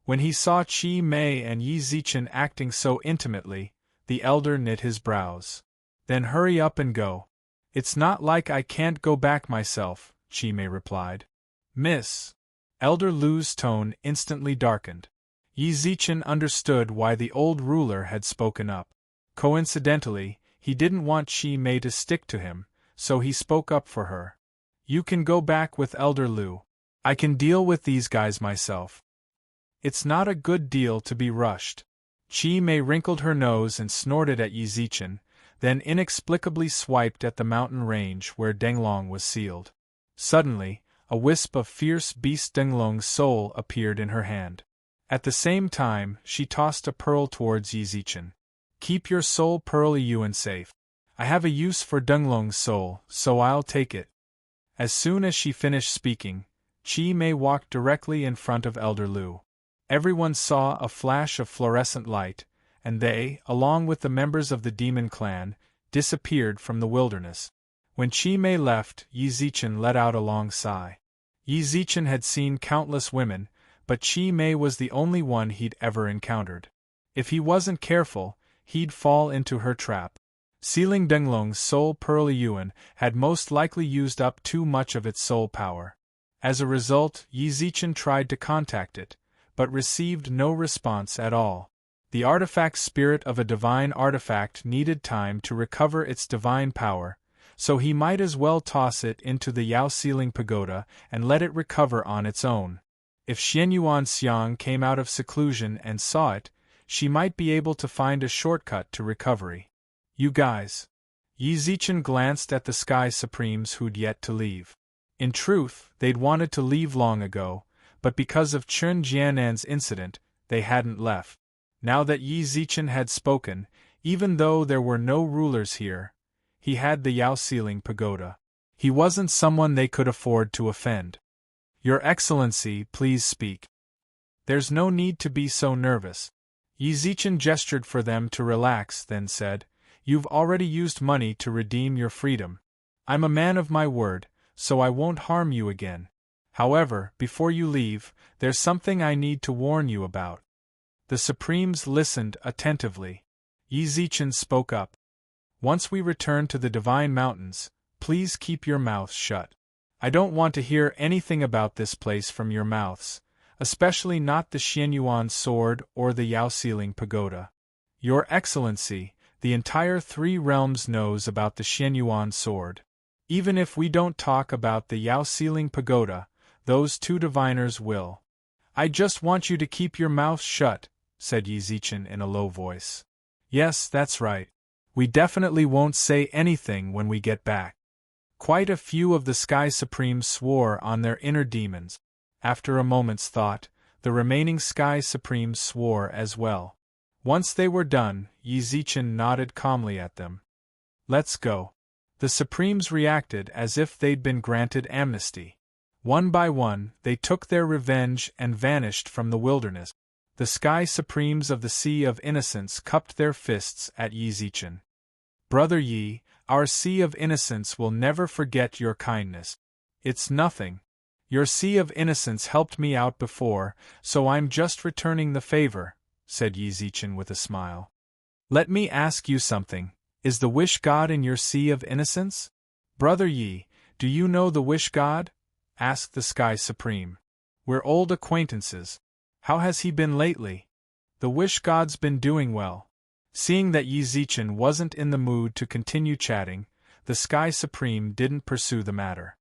When he saw Qi Mei and Yi Zichen acting so intimately, the elder knit his brows. "Then hurry up and go." "It's not like I can't go back myself," Qi Mei replied. "Miss." Elder Lu's tone instantly darkened. Yi Zichen understood why the old ruler had spoken up. Coincidentally, he didn't want Qi Mei to stick to him, so he spoke up for her. "You can go back with Elder Lu. I can deal with these guys myself." "It's not a good deal to be rushed." Qi Mei wrinkled her nose and snorted at Yi Zichen, then inexplicably swiped at the mountain range where Denglong was sealed. Suddenly, a wisp of fierce beast Denglong's soul appeared in her hand. At the same time, she tossed a pearl towards Yi Zichen. "Keep your soul pearl Yuan safe. I have a use for Denglong's soul, so I'll take it." As soon as she finished speaking, Qi Mei walked directly in front of Elder Lu. Everyone saw a flash of fluorescent light, and they, along with the members of the demon clan, disappeared from the wilderness. When Qi Mei left, Yi Zichen let out a long sigh. Yi Zichen had seen countless women, but Qi Mei was the only one he'd ever encountered. If he wasn't careful, he'd fall into her trap. Sealing Denglong's soul Pearl Yuan had most likely used up too much of its soul power. As a result, Yi Zichen tried to contact it, but received no response at all. The artifact's spirit of a divine artifact needed time to recover its divine power, so he might as well toss it into the Yao Sealing Pagoda and let it recover on its own. If Xianyuan Xiang came out of seclusion and saw it, she might be able to find a shortcut to recovery. You guys. Yi Zichen glanced at the Sky Supremes who'd yet to leave. In truth, they'd wanted to leave long ago, but because of Chen Jianan's incident, they hadn't left. Now that Yi Zichen had spoken, even though there were no rulers here, he had the Yao Sealing Pagoda. He wasn't someone they could afford to offend. Your Excellency, please speak. There's no need to be so nervous. Yi Zichen gestured for them to relax, then said, You've already used money to redeem your freedom. I'm a man of my word, so I won't harm you again. However, before you leave, there's something I need to warn you about. The Supremes listened attentively. Yi Zichen spoke up. Once we return to the Divine Mountains, please keep your mouths shut. I don't want to hear anything about this place from your mouths, especially not the Xianyuan sword or the Yao Sealing Pagoda. Your Excellency, the entire Three Realms knows about the Xianyuan sword. Even if we don't talk about the Yao Sealing Pagoda, those two diviners will. I just want you to keep your mouth shut, said Yi Zichen in a low voice. Yes, that's right. We definitely won't say anything when we get back. Quite a few of the Sky Supremes swore on their inner demons. After a moment's thought, the remaining Sky Supremes swore as well. Once they were done, Yi Zichen nodded calmly at them. Let's go. The Supremes reacted as if they'd been granted amnesty. One by one, they took their revenge and vanished from the wilderness. The Sky Supremes of the Sea of Innocence cupped their fists at Yi Zichen. Brother Yi, our Sea of Innocence will never forget your kindness. It's nothing. Your Sea of Innocence helped me out before, so I'm just returning the favor, said Yi Zichen with a smile. Let me ask you something. Is the Wish God in your Sea of Innocence? Brother Yi, do you know the Wish God? Asked the Sky Supreme. We're old acquaintances. How has he been lately? The Wish God's been doing well. Seeing that Yi Zichen wasn't in the mood to continue chatting, the Sky Supreme didn't pursue the matter.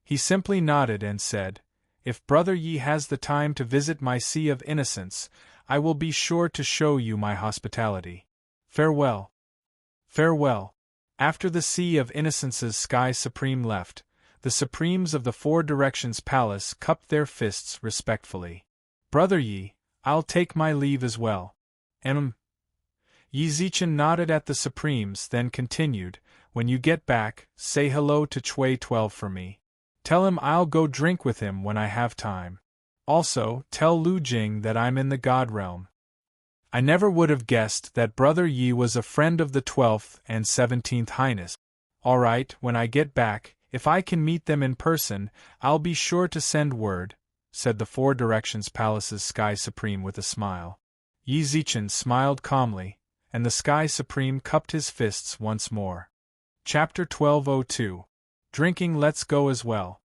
He simply nodded and said, If Brother Yi has the time to visit my Sea of Innocence, I will be sure to show you my hospitality. Farewell. Farewell. After the Sea of Innocence's Sky Supreme left, the Supremes of the Four Directions Palace cupped their fists respectfully. Brother Yi, I'll take my leave as well. Yi Zichen nodded at the Supremes, then continued, When you get back, say hello to Chui 12 for me. Tell him I'll go drink with him when I have time. Also, tell Lu Jing that I'm in the God Realm. I never would have guessed that Brother Yi was a friend of the 12th and 17th Highness. Alright, when I get back, if I can meet them in person, I'll be sure to send word, said the Four Directions Palace's Sky Supreme with a smile. Yi Zichen smiled calmly, and the Sky Supreme cupped his fists once more. Chapter 1202. Drinking Let's Go as well.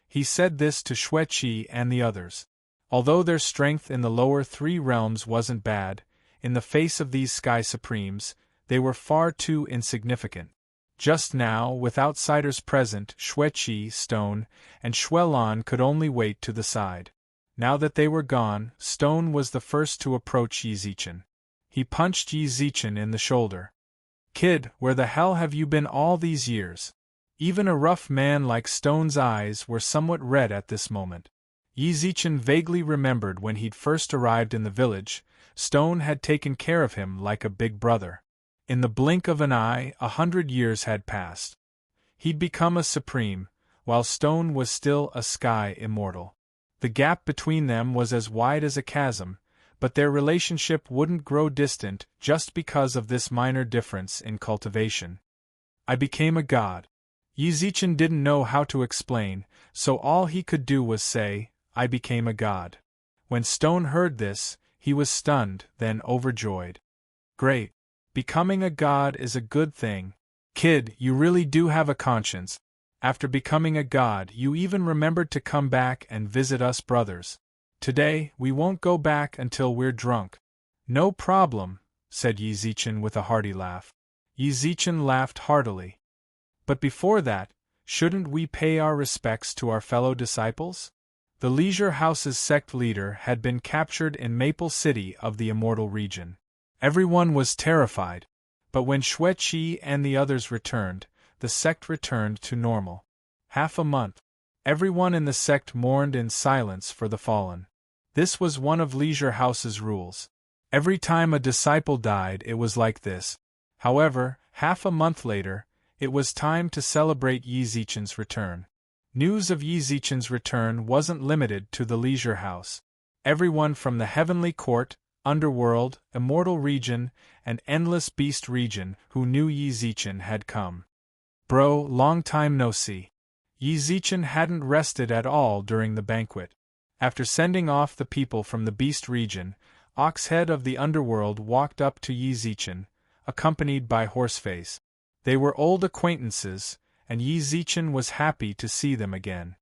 He said this to Xueqi and the others. Although their strength in the lower three realms wasn't bad, in the face of these Sky Supremes, they were far too insignificant. Just now, with outsiders present, Xueqi, Stone, and Xuelan could only wait to the side. Now that they were gone, Stone was the first to approach Yi Zichen. He punched Yi Zichen in the shoulder. Kid, where the hell have you been all these years? Even a rough man like Stone's eyes were somewhat red at this moment. Yi Zichen vaguely remembered when he'd first arrived in the village, Stone had taken care of him like a big brother. In the blink of an eye, 100 years had passed. He'd become a Supreme, while Stone was still a Sky Immortal. The gap between them was as wide as a chasm, but their relationship wouldn't grow distant just because of this minor difference in cultivation. I became a god. Yi Zichen didn't know how to explain, so all he could do was say, I became a god. When Stone heard this, he was stunned, then overjoyed. Great. Becoming a god is a good thing. Kid, you really do have a conscience. After becoming a god, you even remembered to come back and visit us brothers. Today, we won't go back until we're drunk. No problem, said Yi Zichen with a hearty laugh. Yi Zichen laughed heartily. But before that, shouldn't we pay our respects to our fellow disciples? The Leisure House's sect leader had been captured in Maple City of the Immortal Region. Everyone was terrified, but when Xueqi and the others returned, the sect returned to normal. Half a month. Everyone in the sect mourned in silence for the fallen. This was one of Leisure House's rules. Every time a disciple died, it was like this. However, half a month later, it was time to celebrate Yi Zichen's return. News of Yi Zichen's return wasn't limited to the Leisure House. Everyone from the Heavenly Court, Underworld, Immortal Region, and Endless Beast Region who knew Yi Zichen had come. Bro, long time no see. Yi Zichen hadn't rested at all during the banquet. After sending off the people from the Beast Region, Oxhead of the Underworld walked up to Yi Zichen, accompanied by Horseface. They were old acquaintances, and Yi Zichen was happy to see them again.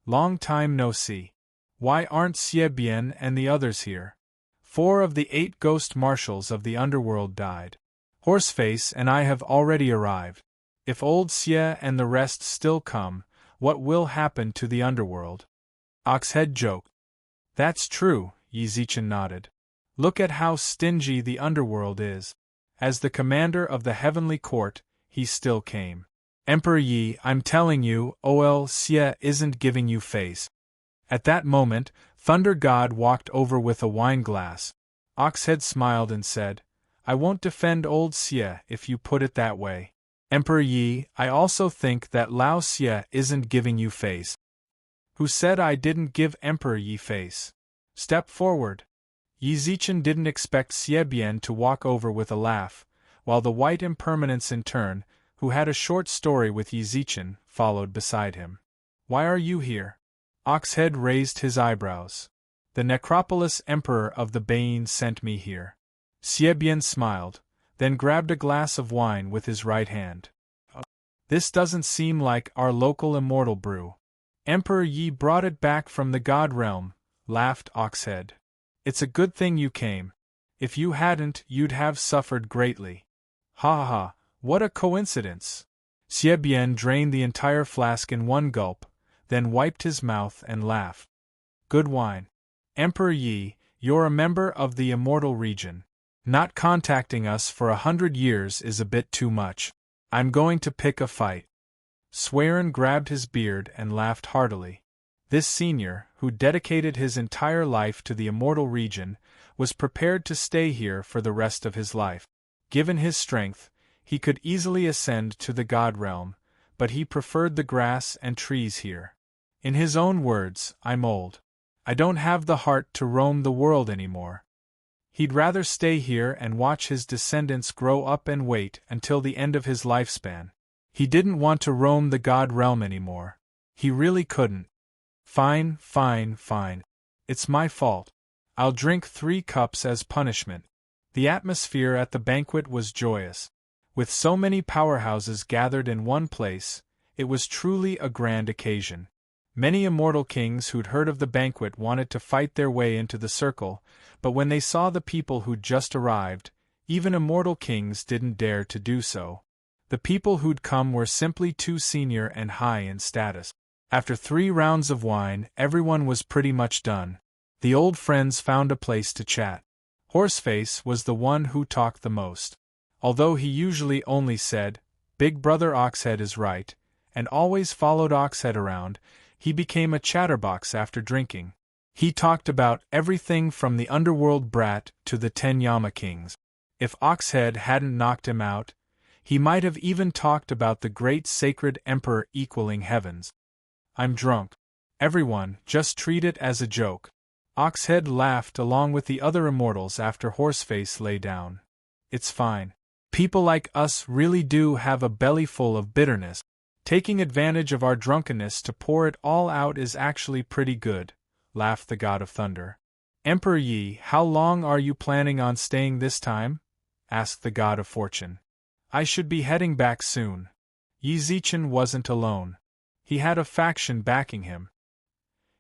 Long time no see. Why aren't Xie Bian and the others here? 4 of the 8 ghost marshals of the underworld died. Horseface and I have already arrived. If old Xie and the rest still come, what will happen to the underworld? Oxhead joked. That's true, Yi Zichen nodded. Look at how stingy the underworld is. As the commander of the Heavenly Court, he still came. Emperor Yi, I'm telling you, Ol Xie isn't giving you face. At that moment, Thunder God walked over with a wine glass. Oxhead smiled and said, I won't defend old Xie if you put it that way. Emperor Yi, I also think that Lao Xie isn't giving you face. Who said I didn't give Emperor Yi face? Step forward. Yi Zichen didn't expect Xie Bian to walk over with a laugh, while the White Impermanence in turn, who had a short story with Yi Zichen, followed beside him. Why are you here? Oxhead raised his eyebrows. The Necropolis Emperor of the Bane sent me here. Xie Bian smiled, then grabbed a glass of wine with his right hand. This doesn't seem like our local immortal brew. Emperor Yi brought it back from the God Realm, laughed Oxhead. It's a good thing you came. If you hadn't, you'd have suffered greatly. Ha ha, what a coincidence. Xie Bian drained the entire flask in one gulp, then wiped his mouth and laughed. Good wine. Emperor Yi, you're a member of the Immortal Region. Not contacting us for 100 years is a bit too much. I'm going to pick a fight. Swearin grabbed his beard and laughed heartily. This senior, who dedicated his entire life to the Immortal Region, was prepared to stay here for the rest of his life. Given his strength, he could easily ascend to the God Realm, but he preferred the grass and trees here. In his own words, I'm old. I don't have the heart to roam the world anymore. He'd rather stay here and watch his descendants grow up and wait until the end of his lifespan. He didn't want to roam the God Realm anymore. He really couldn't. Fine. It's my fault. I'll drink 3 cups as punishment. The atmosphere at the banquet was joyous. With so many powerhouses gathered in one place, it was truly a grand occasion. Many immortal kings who'd heard of the banquet wanted to fight their way into the circle, but when they saw the people who'd just arrived, even immortal kings didn't dare to do so. The people who'd come were simply too senior and high in status. After 3 rounds of wine, everyone was pretty much done. The old friends found a place to chat. Horseface was the one who talked the most. Although he usually only said, Big Brother Oxhead is right, and always followed Oxhead around, he became a chatterbox after drinking. He talked about everything from the underworld brat to the 10 Yama kings. If Oxhead hadn't knocked him out, he might have even talked about the great sacred emperor equaling heavens. I'm drunk. Everyone, just treat it as a joke. Oxhead laughed along with the other immortals after Horseface lay down. It's fine. People like us really do have a belly full of bitterness. Taking advantage of our drunkenness to pour it all out is actually pretty good, laughed the God of Thunder. Emperor Yi, how long are you planning on staying this time? asked the god of fortune. I should be heading back soon. Yi Zichen wasn't alone. He had a faction backing him.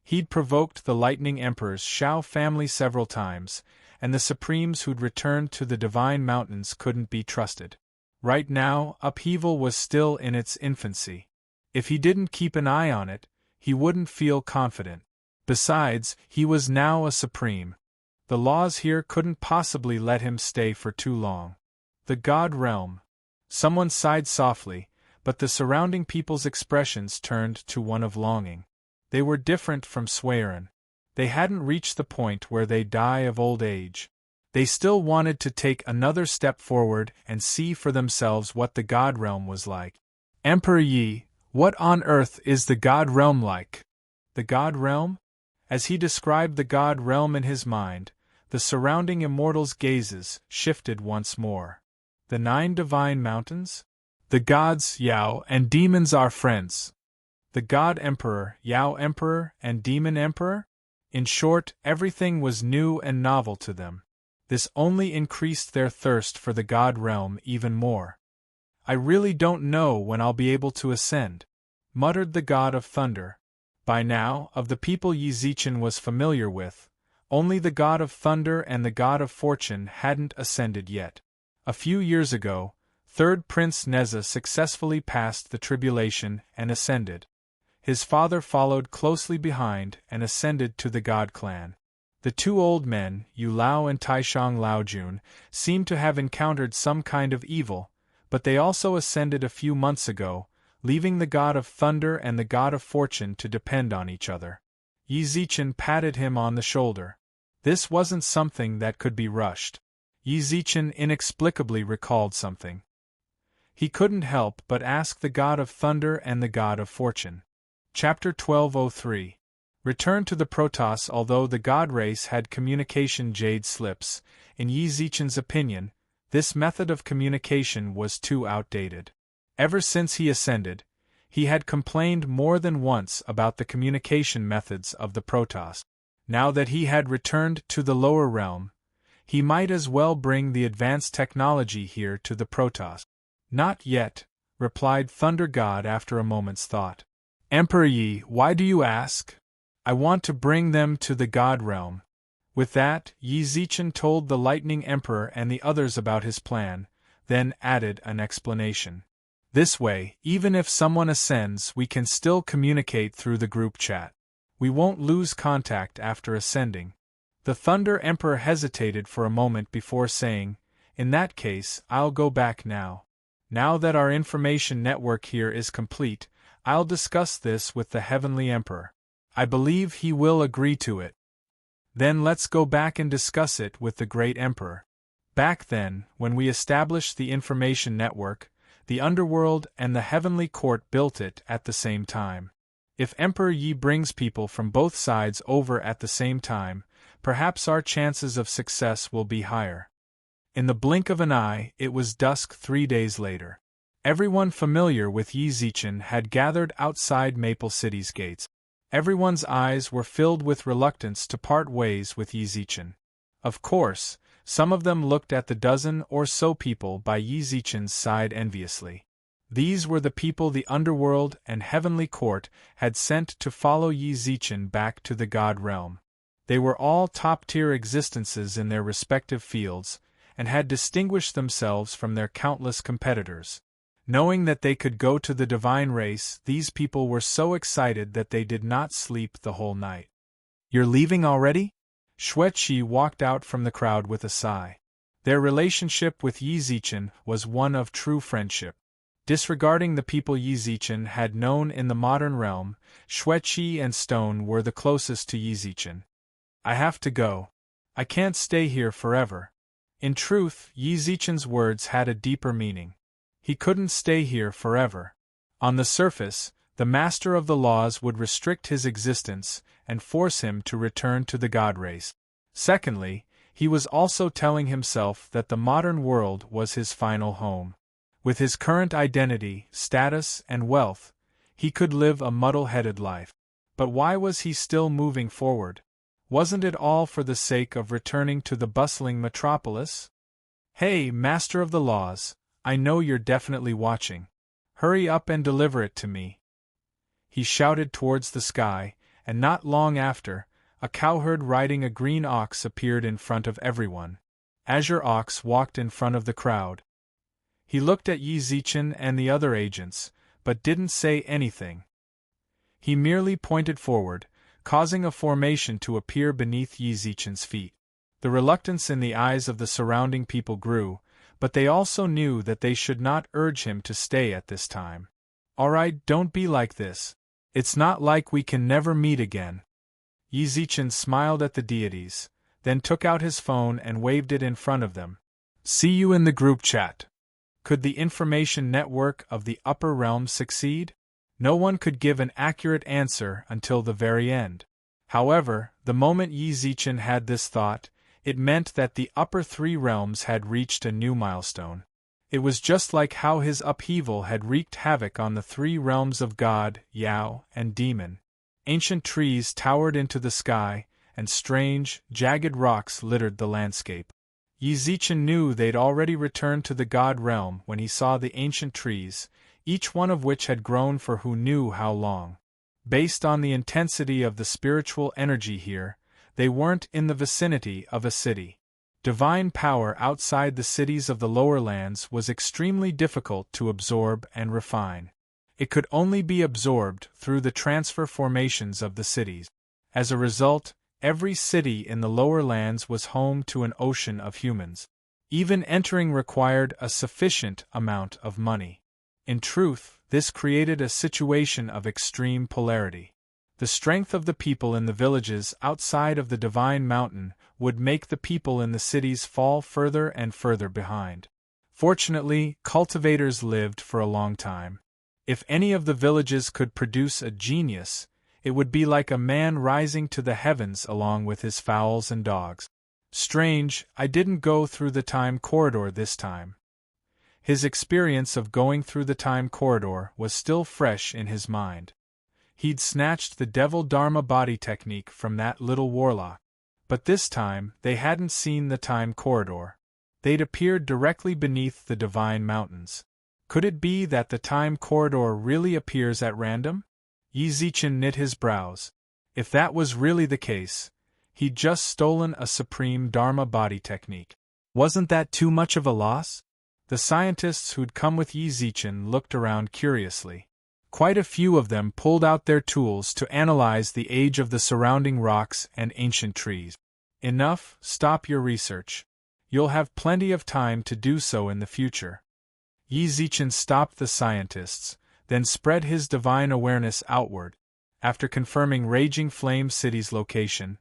He'd provoked the Lightning Emperor's Shao family several times, and the Supremes who'd returned to the Divine Mountains couldn't be trusted. Right now, upheaval was still in its infancy. If he didn't keep an eye on it, he wouldn't feel confident. Besides, he was now a Supreme. The laws here couldn't possibly let him stay for too long. The God Realm. Someone sighed softly, but the surrounding people's expressions turned to one of longing. They were different from Swearin. They hadn't reached the point where they die of old age. They still wanted to take another step forward and see for themselves what the God Realm was like. Emperor Yi, what on earth is the God Realm like? The God Realm? As he described the God Realm in his mind, the surrounding immortals' gazes shifted once more. The 9 divine mountains? The gods, Yao, and demons are friends. The God Emperor, Yao Emperor, and Demon Emperor? In short, everything was new and novel to them. This only increased their thirst for the God Realm even more. I really don't know when I'll be able to ascend, muttered the God of Thunder. By now, of the people Yi Zichen was familiar with, only the God of Thunder and the God of Fortune hadn't ascended yet. A few years ago, 3rd Prince Neza successfully passed the tribulation and ascended. His father followed closely behind and ascended to the God Clan. The 2 old men, Yu Lao and Taishang Laojun, seemed to have encountered some kind of evil, but they also ascended a few months ago, leaving the God of Thunder and the God of Fortune to depend on each other. Yi Zichen patted him on the shoulder. This wasn't something that could be rushed. Yi Zichen inexplicably recalled something. He couldn't help but ask the God of Thunder and the God of Fortune. Chapter 1203. Return to the Protoss. Although the God race had communication jade slips, in Yi Zichen's opinion, this method of communication was too outdated. Ever since he ascended, he had complained more than once about the communication methods of the Protoss. Now that he had returned to the lower realm, he might as well bring the advanced technology here to the Protoss. Not yet, replied Thunder God after a moment's thought. Emperor Yi, why do you ask? I want to bring them to the God Realm. With that, Yi Zichen told the Lightning Emperor and the others about his plan, then added an explanation. This way, even if someone ascends, we can still communicate through the group chat. We won't lose contact after ascending. The Thunder Emperor hesitated for a moment before saying, in that case, I'll go back now. Now that our information network here is complete, I'll discuss this with the Heavenly Emperor. I believe he will agree to it. Then let's go back and discuss it with the Great Emperor. Back then, when we established the information network, the Underworld and the Heavenly Court built it at the same time. If Emperor Yi brings people from both sides over at the same time, perhaps our chances of success will be higher. In the blink of an eye, it was dusk 3 days later. Everyone familiar with Yi Zichen had gathered outside Maple City's gates. Everyone's eyes were filled with reluctance to part ways with Yi Zichen. Of course, some of them looked at the dozen or so people by Yi Zichen's side enviously. These were the people the Underworld and Heavenly Court had sent to follow Yi Zichen back to the God Realm. They were all top-tier existences in their respective fields, and had distinguished themselves from their countless competitors. Knowing that they could go to the divine race, these people were so excited that they did not sleep the whole night. You're leaving already? Xueqi walked out from the crowd with a sigh. Their relationship with Yi Zichen was one of true friendship. Disregarding the people Yi Zichen had known in the modern realm, Xueqi and Stone were the closest to Yi Zichen. I have to go. I can't stay here forever. In truth, Yi Zichen's words had a deeper meaning. He couldn't stay here forever. On the surface, the Master of the Laws would restrict his existence and force him to return to the God race. Secondly, he was also telling himself that the modern world was his final home. With his current identity, status, and wealth, he could live a muddle-headed life. But why was he still moving forward? Wasn't it all for the sake of returning to the bustling metropolis? Hey, Master of the Laws, I know you're definitely watching. Hurry up and deliver it to me. He shouted towards the sky, and not long after, a cowherd riding a green ox appeared in front of everyone. Azure Ox walked in front of the crowd. He looked at Yi Zichen and the other agents, but didn't say anything. He merely pointed forward, causing a formation to appear beneath Yi Zichen's feet. The reluctance in the eyes of the surrounding people grew, but they also knew that they should not urge him to stay at this time. Alright, don't be like this. It's not like we can never meet again. Yi Zichen smiled at the deities, then took out his phone and waved it in front of them. See you in the group chat. Could the information network of the upper realms succeed? No one could give an accurate answer until the very end. However, the moment Yi Zichen had this thought, it meant that the upper three realms had reached a new milestone. It was just like how his upheaval had wreaked havoc on the three realms of God, Yao, and Demon. Ancient trees towered into the sky, and strange, jagged rocks littered the landscape. Yi Zichen knew they'd already returned to the God realm when he saw the ancient trees, each one of which had grown for who knew how long. Based on the intensity of the spiritual energy here, they weren't in the vicinity of a city. Divine power outside the cities of the lower lands was extremely difficult to absorb and refine. It could only be absorbed through the transfer formations of the cities. As a result, every city in the lower lands was home to an ocean of humans. Even entering required a sufficient amount of money. In truth, this created a situation of extreme polarity. The strength of the people in the villages outside of the Divine Mountain would make the people in the cities fall further and further behind. Fortunately, cultivators lived for a long time. If any of the villages could produce a genius, it would be like a man rising to the heavens along with his fowls and dogs. Strange, I didn't go through the time corridor this time. His experience of going through the time corridor was still fresh in his mind. He'd snatched the Devil Dharma body technique from that little warlock. But this time, they hadn't seen the time corridor. They'd appeared directly beneath the Divine Mountains. Could it be that the time corridor really appears at random? Yi Zichen knit his brows. If that was really the case, he'd just stolen a supreme Dharma body technique. Wasn't that too much of a loss? The scientists who'd come with Yi Zichen looked around curiously. Quite a few of them pulled out their tools to analyze the age of the surrounding rocks and ancient trees. Enough, stop your research. You'll have plenty of time to do so in the future. Yi Zichen stopped the scientists, then spread his divine awareness outward. After confirming Raging Flame City's location,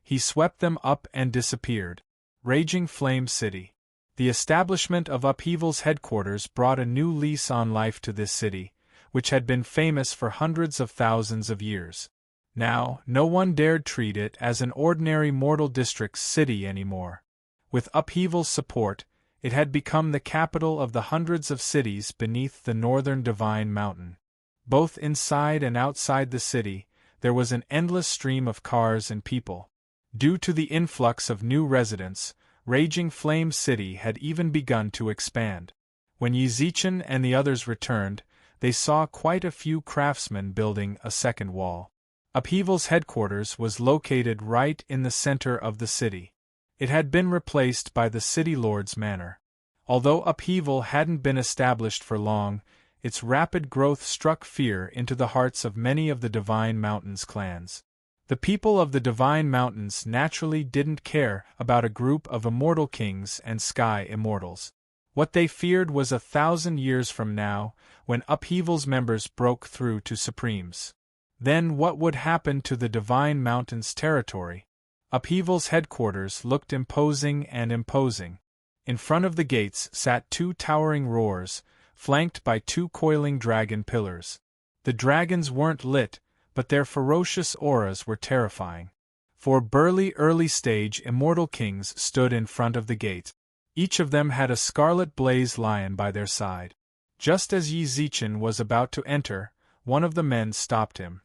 he swept them up and disappeared. Raging Flame City. The establishment of Upheaval's headquarters brought a new lease on life to this city, which had been famous for hundreds of thousands of years. Now, no one dared treat it as an ordinary mortal district's city anymore. With Upheaval's support, it had become the capital of the hundreds of cities beneath the northern Divine Mountain. Both inside and outside the city, there was an endless stream of cars and people. Due to the influx of new residents, Raging Flame City had even begun to expand. When Yi Zichen and the others returned, they saw quite a few craftsmen building a second wall. Upheaval's headquarters was located right in the center of the city. It had been replaced by the City Lord's Manor. Although Upheaval hadn't been established for long, its rapid growth struck fear into the hearts of many of the Divine Mountains clans. The people of the Divine Mountains naturally didn't care about a group of immortal kings and sky immortals. What they feared was 1,000 years from now, when Upheaval's members broke through to Supremes. Then what would happen to the Divine Mountains territory? Upheaval's headquarters looked imposing and imposing. In front of the gates sat 2 towering roars, flanked by 2 coiling dragon pillars. The dragons weren't lit, but their ferocious auras were terrifying. 4 burly early-stage immortal kings stood in front of the gate. Each of them had a scarlet blaze lion by their side. Just as Yi Zichen was about to enter, one of the men stopped him.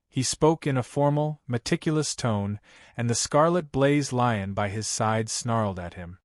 He spoke in a formal, meticulous tone, and the scarlet blaze lion by his side snarled at him.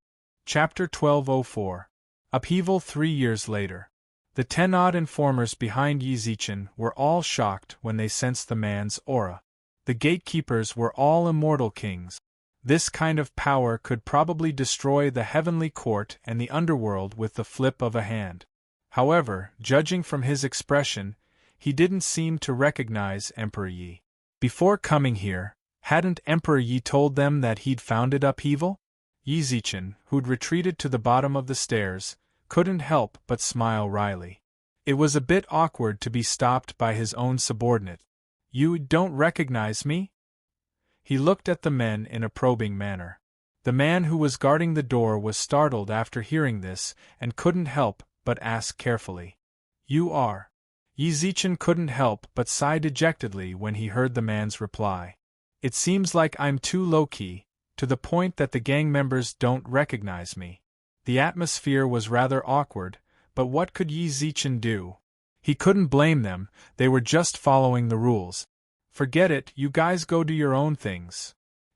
Chapter 1204. Upheaval 3 years later. The 10 odd informers behind Yizichin were all shocked when they sensed the man's aura. The gatekeepers were all immortal kings. This kind of power could probably destroy the heavenly court and the underworld with the flip of a hand. However, judging from his expression, he didn't seem to recognize Emperor Yi. Before coming here, hadn't Emperor Yi told them that he'd founded Upheaval? Yizichin, who'd retreated to the bottom of the stairs, couldn't help but smile wryly. It was a bit awkward to be stopped by his own subordinate. "You don't recognize me?" He looked at the men in a probing manner. The man who was guarding the door was startled after hearing this and couldn't help but ask carefully. "You are?" Yizichin couldn't help but sigh dejectedly when he heard the man's reply. "It seems like I'm too low-key, to the point that the gang members don't recognize me." The atmosphere was rather awkward, but what could Yizichin do? He couldn't blame them, they were just following the rules. "Forget it, you guys go do your own things."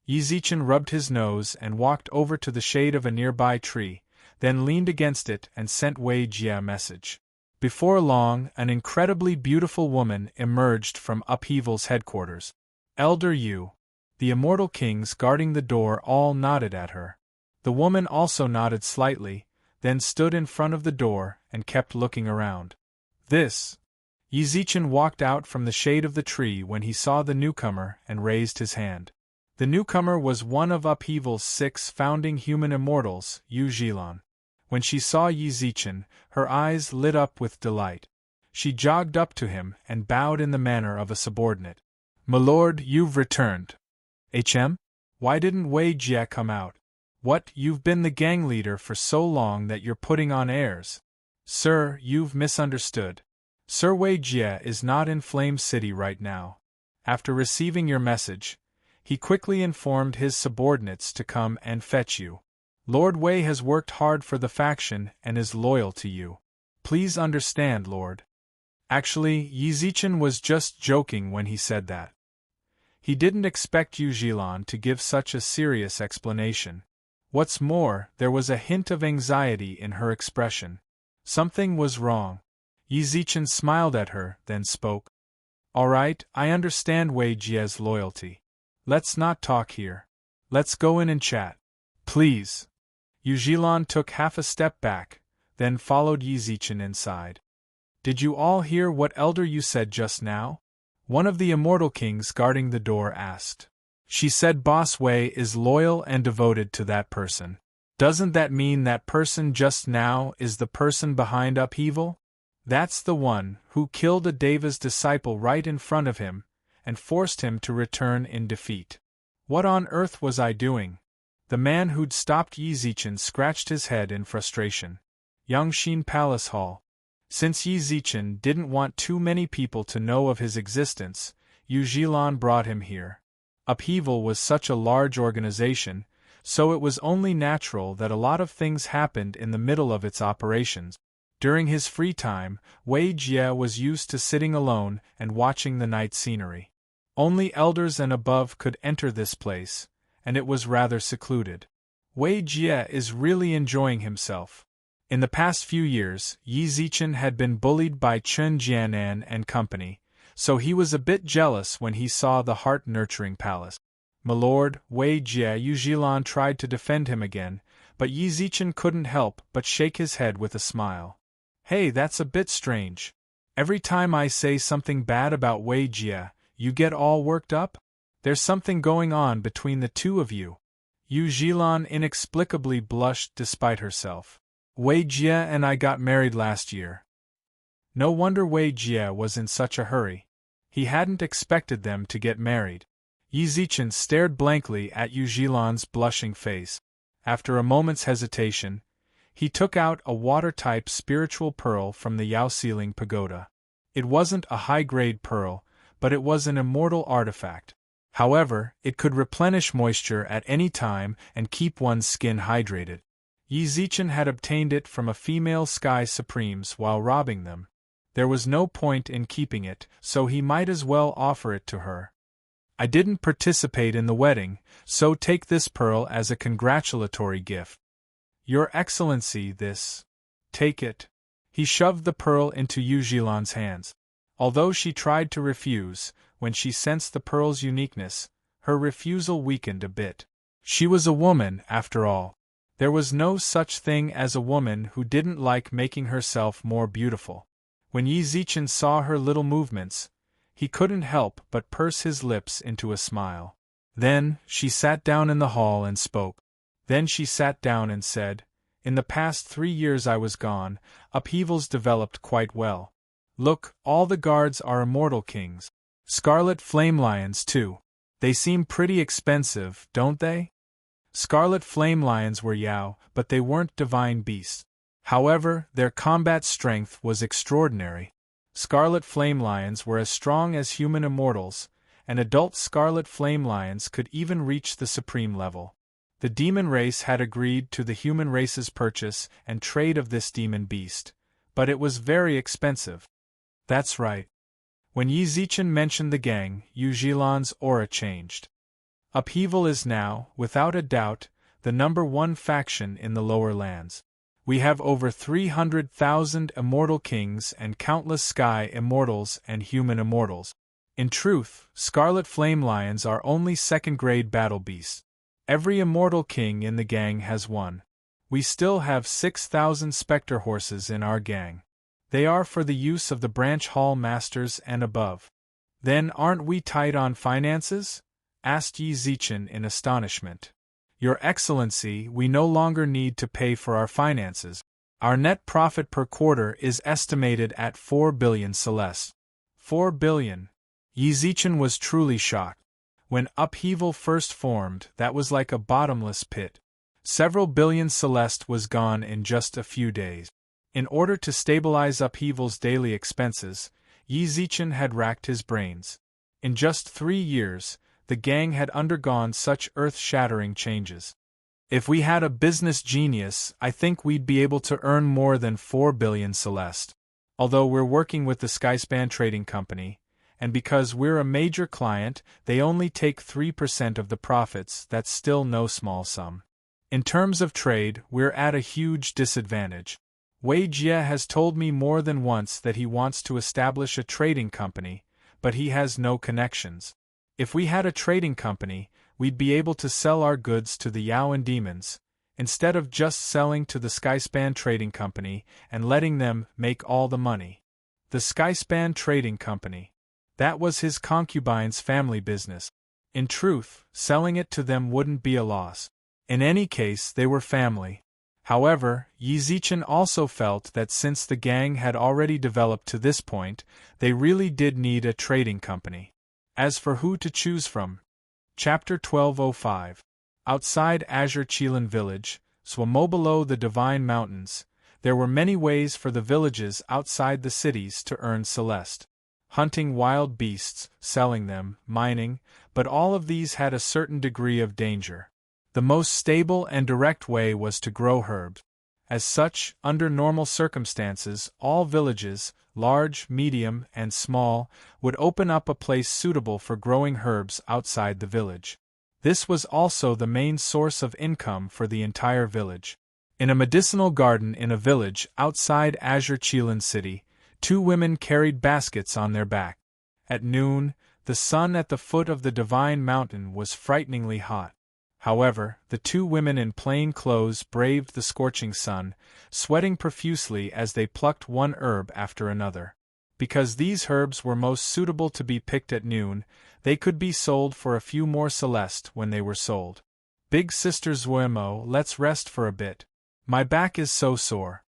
Yizichin rubbed his nose and walked over to the shade of a nearby tree, then leaned against it and sent Wei Jie a message. Before long, an incredibly beautiful woman emerged from Upheaval's headquarters. Elder Yu. The immortal kings guarding the door all nodded at her. The woman also nodded slightly, then stood in front of the door and kept looking around. "This." Yizichin walked out from the shade of the tree when he saw the newcomer and raised his hand. The newcomer was one of Upheaval's 6 founding human immortals, Yu Zhilan. When she saw Yizichin, her eyes lit up with delight. She jogged up to him and bowed in the manner of a subordinate. "My lord, you've returned." "HM? Why didn't Wei Jie come out?" "What, you've been the gang leader for so long that you're putting on airs?" "Sir, you've misunderstood. Sir Wei Jie is not in Flame City right now. After receiving your message, he quickly informed his subordinates to come and fetch you. Lord Wei has worked hard for the faction and is loyal to you. Please understand, Lord." Actually, Yizichin was just joking when he said that. He didn't expect Yu Zhilan to give such a serious explanation. What's more, there was a hint of anxiety in her expression. Something was wrong. Yizichin smiled at her, then spoke. "All right, I understand Wei Jie's loyalty. Let's not talk here. Let's go in and chat. Please." Yu Zhilan took half a step back, then followed Yizichin inside. "Did you all hear what Elder Yu said just now?" one of the immortal kings guarding the door asked. "She said Boss Wei is loyal and devoted to that person. Doesn't that mean that person just now is the person behind Upheaval? That's the one who killed a Deva's disciple right in front of him and forced him to return in defeat. What on earth was I doing?" The man who'd stopped Yizichin scratched his head in frustration. Yangshin Palace Hall. Since Yizichin didn't want too many people to know of his existence, Yu Zhilan brought him here. Upheaval was such a large organization, so it was only natural that a lot of things happened in the middle of its operations. During his free time, Wei Jie was used to sitting alone and watching the night scenery. Only elders and above could enter this place, and it was rather secluded. Wei Jie is really enjoying himself. In the past few years, Yizichin had been bullied by Chen Jianan and company, so he was a bit jealous when he saw the heart-nurturing palace. "My lord, Wei Jie," Yu Zhilan tried to defend him again, but Yizichin couldn't help but shake his head with a smile. "Hey, that's a bit strange. Every time I say something bad about Wei Jie, you get all worked up? There's something going on between the two of you." Yu Zhilan inexplicably blushed despite herself. "Wei Jie and I got married last year." No wonder Wei Jie was in such a hurry. He hadn't expected them to get married. Yizichin stared blankly at Yu Zhilan's blushing face. After a moment's hesitation, he took out a water-type spiritual pearl from the Yaoxiling pagoda. It wasn't a high-grade pearl, but it was an immortal artifact. However, it could replenish moisture at any time and keep one's skin hydrated. Yizichin had obtained it from a female Sky Supremes while robbing them. There was no point in keeping it, so he might as well offer it to her. "I didn't participate in the wedding, so take this pearl as a congratulatory gift." Your Excellency, this. Take it. He shoved the pearl into Yu Jilan's hands. Although she tried to refuse, when she sensed the pearl's uniqueness, her refusal weakened a bit. She was a woman, after all. There was no such thing as a woman who didn't like making herself more beautiful. When Yi Zichen saw her little movements, he couldn't help but purse his lips into a smile. Then, she sat down in the hall and spoke. Then she sat down and said, "In the past 3 years I was gone, upheavals developed quite well. Look, all the guards are immortal kings. Scarlet flame lions too. They seem pretty expensive, don't they?" Scarlet flame lions were Yao, but they weren't divine beasts. However, their combat strength was extraordinary. Scarlet flame lions were as strong as human immortals, and adult scarlet flame lions could even reach the supreme level. The demon race had agreed to the human race's purchase and trade of this demon beast, but it was very expensive. That's right. When Yi Zichen mentioned the gang, Yu Jilan's aura changed. Upheaval is now, without a doubt, the #1 faction in the lower lands. We have over 300,000 immortal kings and countless sky immortals and human immortals. In truth, Scarlet Flame Lions are only second-grade battle beasts. Every immortal king in the gang has one. We still have 6,000 specter horses in our gang. They are for the use of the branch hall masters and above. Then aren't we tight on finances? Asked Yi Zichen in astonishment. Your Excellency, we no longer need to pay for our finances. Our net profit per quarter is estimated at 4 billion Celeste. 4 billion. Yi Zichen was truly shocked. When upheaval first formed, that was like a bottomless pit. Several billion Celeste was gone in just a few days. In order to stabilize upheaval's daily expenses, Yi Zichen had racked his brains. In just 3 years, the gang had undergone such earth-shattering changes. If we had a business genius, I think we'd be able to earn more than 4 billion Celeste. Although we're working with the Skyspan Trading Company, and because we're a major client, they only take 3% of the profits. That's still no small sum. In terms of trade, we're at a huge disadvantage. Wei Jie has told me more than once that he wants to establish a trading company, but he has no connections. If we had a trading company, we'd be able to sell our goods to the Yao and demons, instead of just selling to the Skyspan Trading Company and letting them make all the money. The Skyspan Trading Company. That was his concubine's family business. In truth, selling it to them wouldn't be a loss. In any case, they were family. However, Yi Zichen also felt that since the gang had already developed to this point, they really did need a trading company. As for who to choose from. Chapter 1205. Outside Azure Chilan village, swamo below the Divine Mountains, there were many ways for the villages outside the cities to earn Celeste. Hunting wild beasts, selling them, mining, but all of these had a certain degree of danger. The most stable and direct way was to grow herbs. As such, under normal circumstances, all villages, large, medium, and small, would open up a place suitable for growing herbs outside the village. This was also the main source of income for the entire village. In a medicinal garden in a village outside Azure Chilan City, 2 women carried baskets on their back. At noon, the sun at the foot of the Divine Mountain was frighteningly hot. However, the 2 women in plain clothes braved the scorching sun, sweating profusely as they plucked one herb after another. Because these herbs were most suitable to be picked at noon, they could be sold for a few more Celeste when they were sold. Big Sister Zuemo, let's rest for a bit. My back is so sore.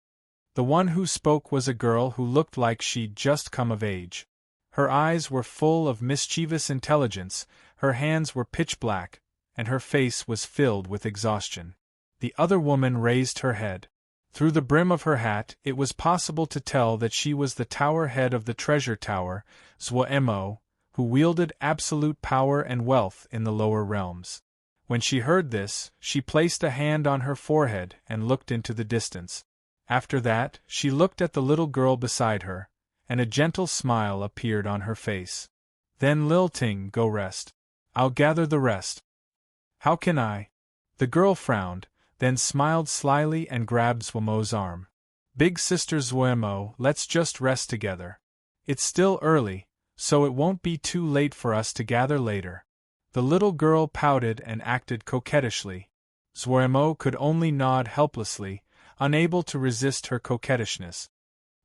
The one who spoke was a girl who looked like she'd just come of age. Her eyes were full of mischievous intelligence, her hands were pitch black, and her face was filled with exhaustion. The other woman raised her head. Through the brim of her hat, it was possible to tell that she was the tower head of the treasure tower, Zuemo, who wielded absolute power and wealth in the lower realms. When she heard this, she placed a hand on her forehead and looked into the distance. After that, she looked at the little girl beside her, and a gentle smile appeared on her face. Then Lil Ting, go rest. I'll gather the rest. How can I? The girl frowned. then smiled slyly and grabbed Zwamo's arm. Big sister Zwamo, let's just rest together. It's still early, so it won't be too late for us to gather later. The little girl pouted and acted coquettishly. Zwamo could only nod helplessly, unable to resist her coquettishness.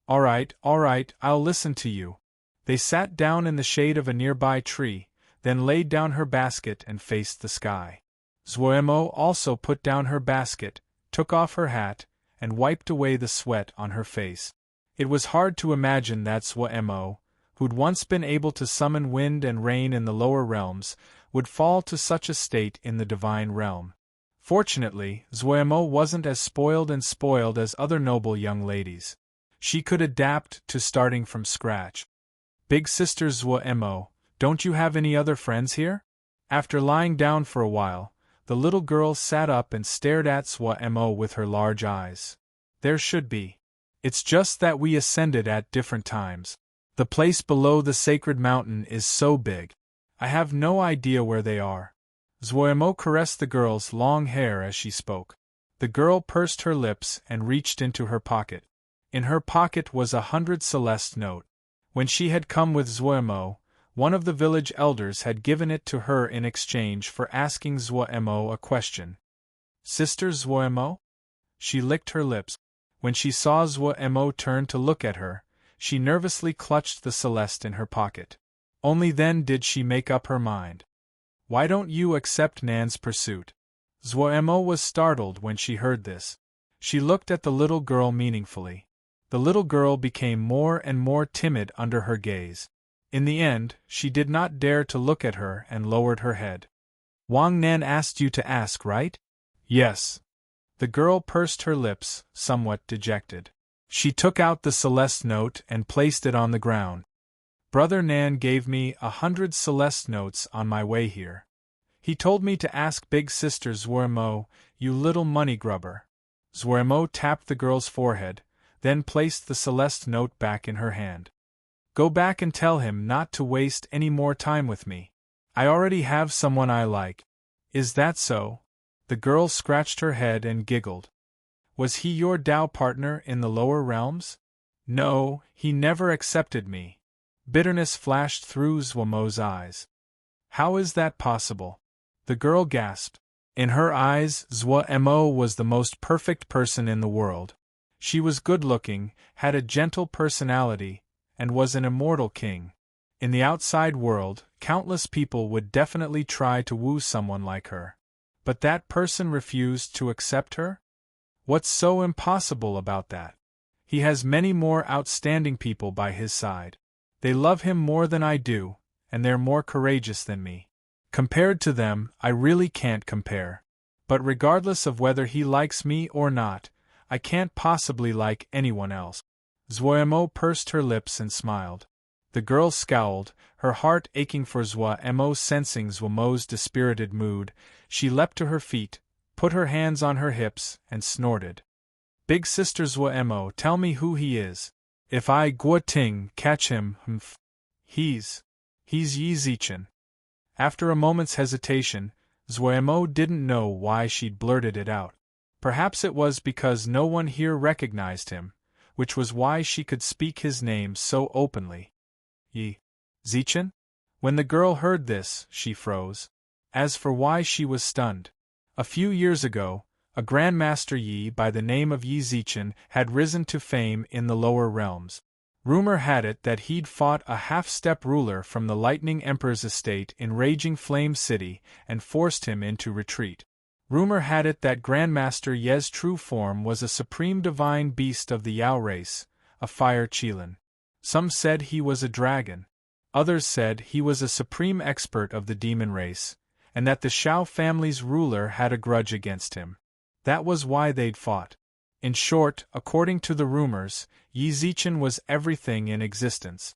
All right, I'll listen to you. They sat down in the shade of a nearby tree, then laid down her basket and faced the sky. Zwamo also put down her basket, took off her hat, and wiped away the sweat on her face. It was hard to imagine that Zwamo, who'd once been able to summon wind and rain in the lower realms, would fall to such a state in the divine realm. Fortunately, Zwamo wasn't as spoiled as other noble young ladies. She could adapt to starting from scratch. Big sister Zwamo, don't you have any other friends here? After lying down for a while, the little girl sat up and stared at Zwamo with her large eyes. There should be. It's just that we ascended at different times. The place below the sacred mountain is so big. I have no idea where they are. Zwamo caressed the girl's long hair as she spoke. The girl pursed her lips and reached into her pocket. In her pocket was 100 Celeste note. When she had come with Zwamo, one of the village elders had given it to her in exchange for asking Zwamo a question. Sister Zwamo? She licked her lips. When she saw Zwamo turn to look at her, she nervously clutched the Celeste in her pocket. Only then did she make up her mind. Why don't you accept Nan's pursuit? Zwamo was startled when she heard this. She looked at the little girl meaningfully. The little girl became more and more timid under her gaze. In the end, she did not dare to look at her and lowered her head. Wang Nan asked you to ask, right? Yes. The girl pursed her lips, somewhat dejected. She took out the Celeste note and placed it on the ground. Brother Nan gave me 100 Celeste notes on my way here. He told me to ask big sister Zwamo, you little money grubber. Zwamo tapped the girl's forehead, then placed the Celeste note back in her hand. Go back and tell him not to waste any more time with me. I already have someone I like. Is that so? The girl scratched her head and giggled. Was he your Tao partner in the lower realms? No, he never accepted me. Bitterness flashed through Zwamo's eyes. How is that possible? The girl gasped. In her eyes, Zwamo was the most perfect person in the world. She was good-looking, had a gentle personality, and was an immortal king. In the outside world, countless people would definitely try to woo someone like her. But that person refused to accept her? What's so impossible about that? He has many more outstanding people by his side. They love him more than I do, and they're more courageous than me. Compared to them, I really can't compare. But regardless of whether he likes me or not, I can't possibly like anyone else. Zwamo pursed her lips and smiled. The girl scowled, her heart aching for Zwamo. Sensing Zwamo's dispirited mood, she leapt to her feet, put her hands on her hips, and snorted. Big sister Zwamo, tell me who he is. If I Guoting catch him, he's Yi Zichen. After a moment's hesitation, Zwamo didn't know why she'd blurted it out. Perhaps it was because no one here recognized him, which was why she could speak his name so openly. Yi Zichen? When the girl heard this, she froze. As for why she was stunned. A few years ago, a Grandmaster Yi by the name of Yi Zichen had risen to fame in the lower realms. Rumor had it that he'd fought a half-step ruler from the Lightning Emperor's estate in Raging Flame City and forced him into retreat. Rumor had it that Grandmaster Ye's true form was a supreme divine beast of the Yao race, a fire Qilin. Some said he was a dragon. Others said he was a supreme expert of the demon race, and that the Shao family's ruler had a grudge against him. That was why they'd fought. In short, according to the rumors, Yi Zichen was everything in existence.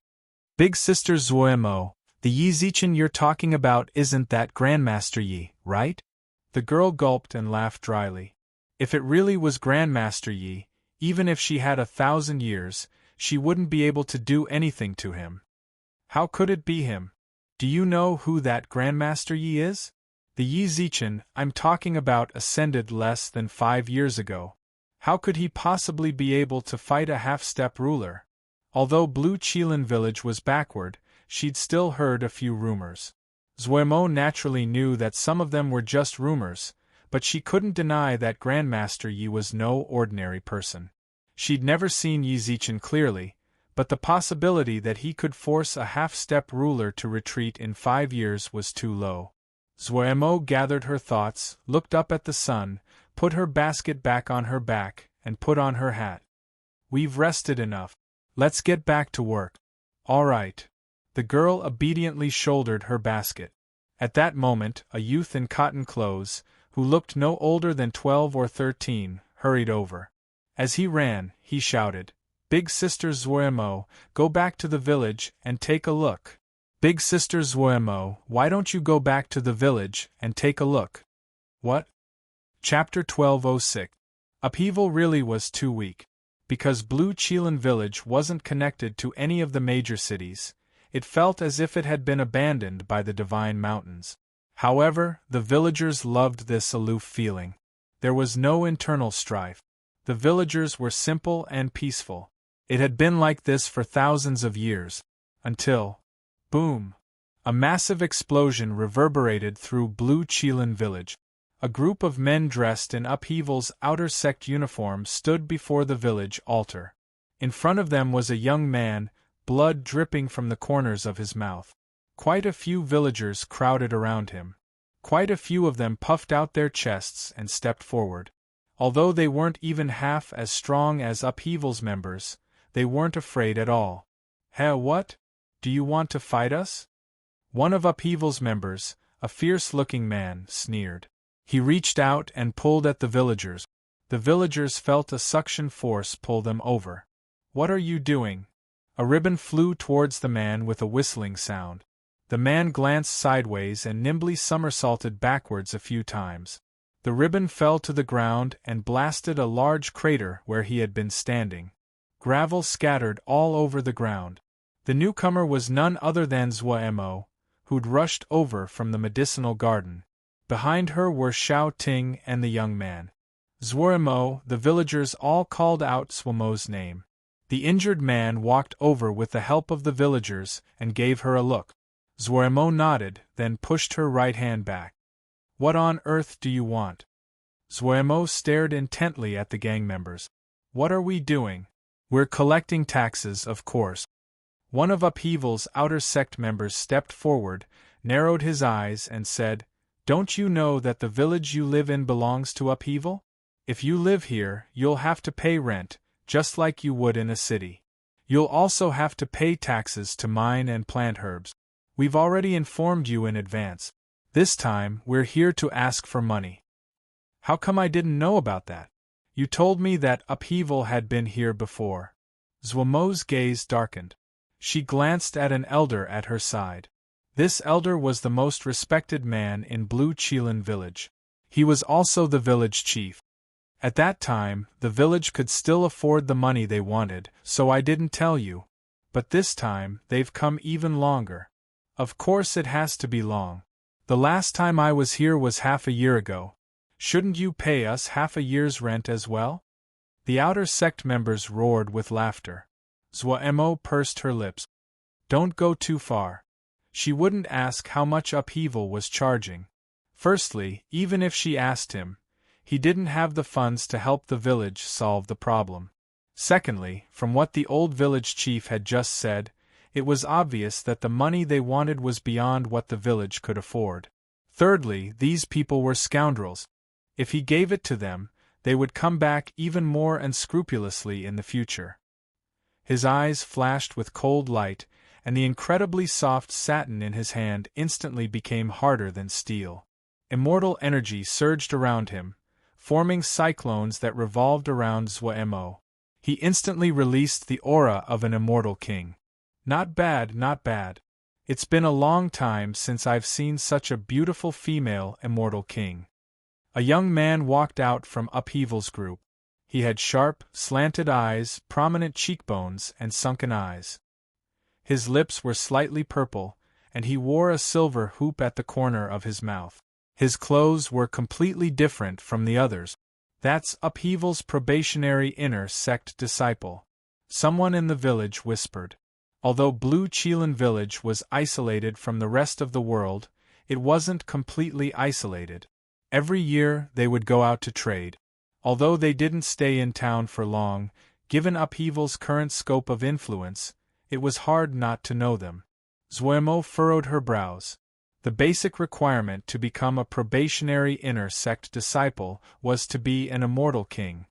Big sister Zwamo, the Yi Zichen you're talking about isn't that Grandmaster Yi, right? The girl gulped and laughed dryly. If it really was Grandmaster Yi, even if she had 1,000 years, she wouldn't be able to do anything to him. How could it be him? Do you know who that Grandmaster Yi is? The Yi I'm talking about ascended less than 5 years ago. How could he possibly be able to fight a half-step ruler? Although Blue Qilin village was backward, she'd still heard a few rumors. Zuemo naturally knew that some of them were just rumors, but she couldn't deny that Grandmaster Yi was no ordinary person. She'd never seen Yi Zichen clearly, but the possibility that he could force a half-step ruler to retreat in 5 years was too low. Zuemo gathered her thoughts, looked up at the sun, put her basket back on her back, and put on her hat. We've rested enough. Let's get back to work. All right. The girl obediently shouldered her basket. At that moment, a youth in cotton clothes, who looked no older than 12 or 13, hurried over. As he ran, he shouted, "Big Sister Zuemo, go back to the village and take a look. Big Sister Zuemo, why don't you go back to the village and take a look?" What? Chapter 1206. Upheaval really was too weak. Because Blue Qilin village wasn't connected to any of the major cities, it felt as if it had been abandoned by the Divine Mountains. However, the villagers loved this aloof feeling. There was no internal strife. The villagers were simple and peaceful. It had been like this for thousands of years. Until… boom! A massive explosion reverberated through Blue Qilin village. A group of men dressed in Upheaval's outer sect uniform stood before the village altar. In front of them was a young man, blood dripping from the corners of his mouth. Quite a few villagers crowded around him. Quite a few of them puffed out their chests and stepped forward. Although they weren't even half as strong as Upheaval's members, they weren't afraid at all. "Heh, what? Do you want to fight us?" One of Upheaval's members, a fierce-looking man, sneered. He reached out and pulled at the villagers. The villagers felt a suction force pull them over. "What are you doing?" A ribbon flew towards the man with a whistling sound. The man glanced sideways and nimbly somersaulted backwards a few times. The ribbon fell to the ground and blasted a large crater where he had been standing. Gravel scattered all over the ground. The newcomer was none other than Zuemo, who'd rushed over from the medicinal garden. Behind her were Xiao Ting and the young man. "Zuemo," the villagers all called out Zuemo's name. The injured man walked over with the help of the villagers and gave her a look. Zuemo nodded, then pushed her right hand back. "What on earth do you want?" Zuemo stared intently at the gang members. "What are we doing?" "We're collecting taxes, of course." One of Upheaval's outer sect members stepped forward, narrowed his eyes, and said, "Don't you know that the village you live in belongs to Upheaval? If you live here, you'll have to pay rent, just like you would in a city. You'll also have to pay taxes to mine and plant herbs. We've already informed you in advance. This time, we're here to ask for money." "How come I didn't know about that? You told me that Upheaval had been here before." Zuemo's gaze darkened. She glanced at an elder at her side. This elder was the most respected man in Blue Qilin village. He was also the village chief. "At that time, the village could still afford the money they wanted, so I didn't tell you. But this time, they've come even longer. Of course it has to be long. The last time I was here was half a year ago. Shouldn't you pay us half a year's rent as well?" The outer sect members roared with laughter. Zuemo pursed her lips. Don't go too far. She wouldn't ask how much Upheaval was charging. Firstly, even if she asked him, he didn't have the funds to help the village solve the problem. Secondly, from what the old village chief had just said, it was obvious that the money they wanted was beyond what the village could afford. Thirdly, these people were scoundrels. If he gave it to them, they would come back even more unscrupulously in the future. His eyes flashed with cold light, and the incredibly soft satin in his hand instantly became harder than steel. Immortal energy surged around him, forming cyclones that revolved around Zuemo. He instantly released the aura of an immortal king. Not bad, not bad. It's been a long time since I've seen such a beautiful female immortal king. A young man walked out from Upheaval's group. He had sharp, slanted eyes, prominent cheekbones, and sunken eyes. His lips were slightly purple, and he wore a silver hoop at the corner of his mouth. His clothes were completely different from the others. That's Upheaval's probationary inner sect disciple. Someone in the village whispered. Although Blue Chelan village was isolated from the rest of the world, it wasn't completely isolated. Every year they would go out to trade. Although they didn't stay in town for long, given Upheaval's current scope of influence, it was hard not to know them. Zuemo furrowed her brows. The basic requirement to become a probationary inner sect disciple was to be an immortal king.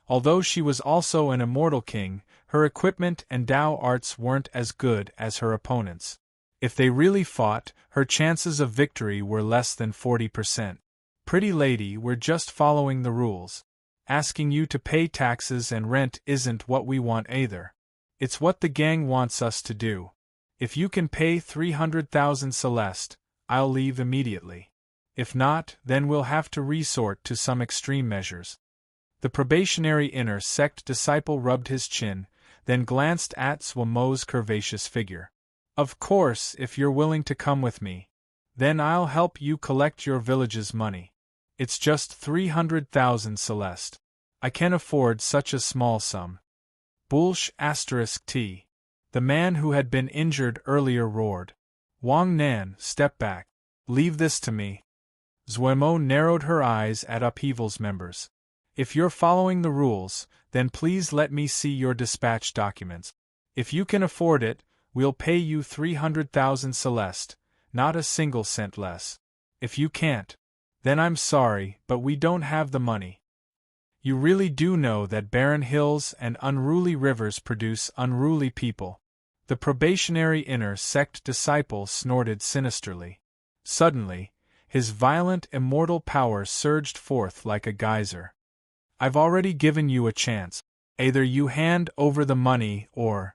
Although she was also an immortal king, her equipment and Dao arts weren't as good as her opponents. If they really fought, her chances of victory were less than 40%. Pretty lady, we're just following the rules. Asking you to pay taxes and rent isn't what we want either. It's what the gang wants us to do. If you can pay 300,000 Celeste, I'll leave immediately. If not, then we'll have to resort to some extreme measures. The probationary inner sect disciple rubbed his chin, then glanced at Zuemo's curvaceous figure. Of course, if you're willing to come with me, then I'll help you collect your village's money. It's just 300,000 Celeste. I can afford such a small sum. Bullsh *T. The man who had been injured earlier roared. Wang Nan, step back. Leave this to me. Zuemo narrowed her eyes at Upheaval's members. If you're following the rules, then please let me see your dispatch documents. If you can afford it, we'll pay you 300,000 Celeste, not a single cent less. If you can't, then I'm sorry, but we don't have the money. You really do know that barren hills and unruly rivers produce unruly people. The probationary inner sect disciple snorted sinisterly. Suddenly, his violent immortal power surged forth like a geyser. I've already given you a chance. Either you hand over the money or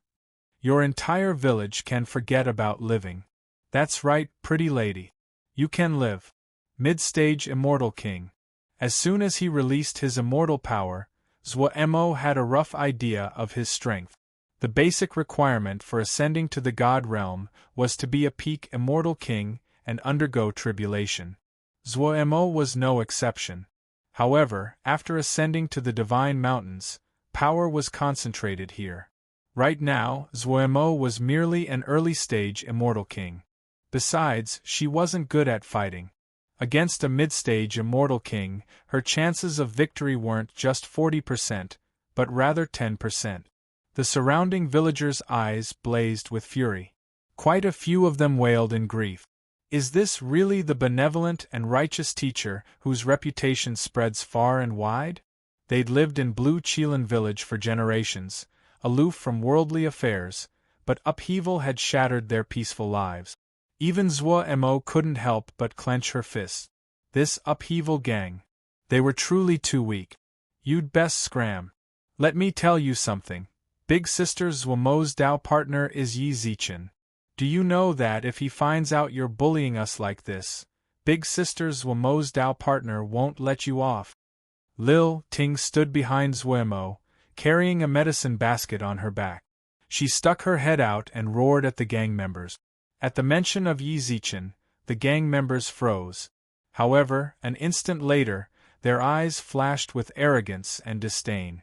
your entire village can forget about living. That's right, pretty lady. You can live. Mid-stage immortal king. As soon as he released his immortal power, Zuemo had a rough idea of his strength. The basic requirement for ascending to the god realm was to be a peak immortal king and undergo tribulation. Zuemo was no exception. However, after ascending to the divine mountains, power was concentrated here. Right now, Zuemo was merely an early-stage immortal king. Besides, she wasn't good at fighting. Against a mid-stage immortal king, her chances of victory weren't just 40%, but rather 10%. The surrounding villagers' eyes blazed with fury. Quite a few of them wailed in grief. Is this really the benevolent and righteous teacher whose reputation spreads far and wide? They'd lived in Blue Chelan village for generations, aloof from worldly affairs, but upheaval had shattered their peaceful lives. Even Zuemo couldn't help but clench her fists. This upheaval gang. They were truly too weak. You'd best scram. Let me tell you something. Big Sister Zuemo's Dao partner is Yi Zichen. Do you know that if he finds out you're bullying us like this, Big Sister Zuemo's Dao partner won't let you off? Lil Ting stood behind Zuemo, carrying a medicine basket on her back. She stuck her head out and roared at the gang members. At the mention of Yi Zichen, the gang members froze. However, an instant later, their eyes flashed with arrogance and disdain.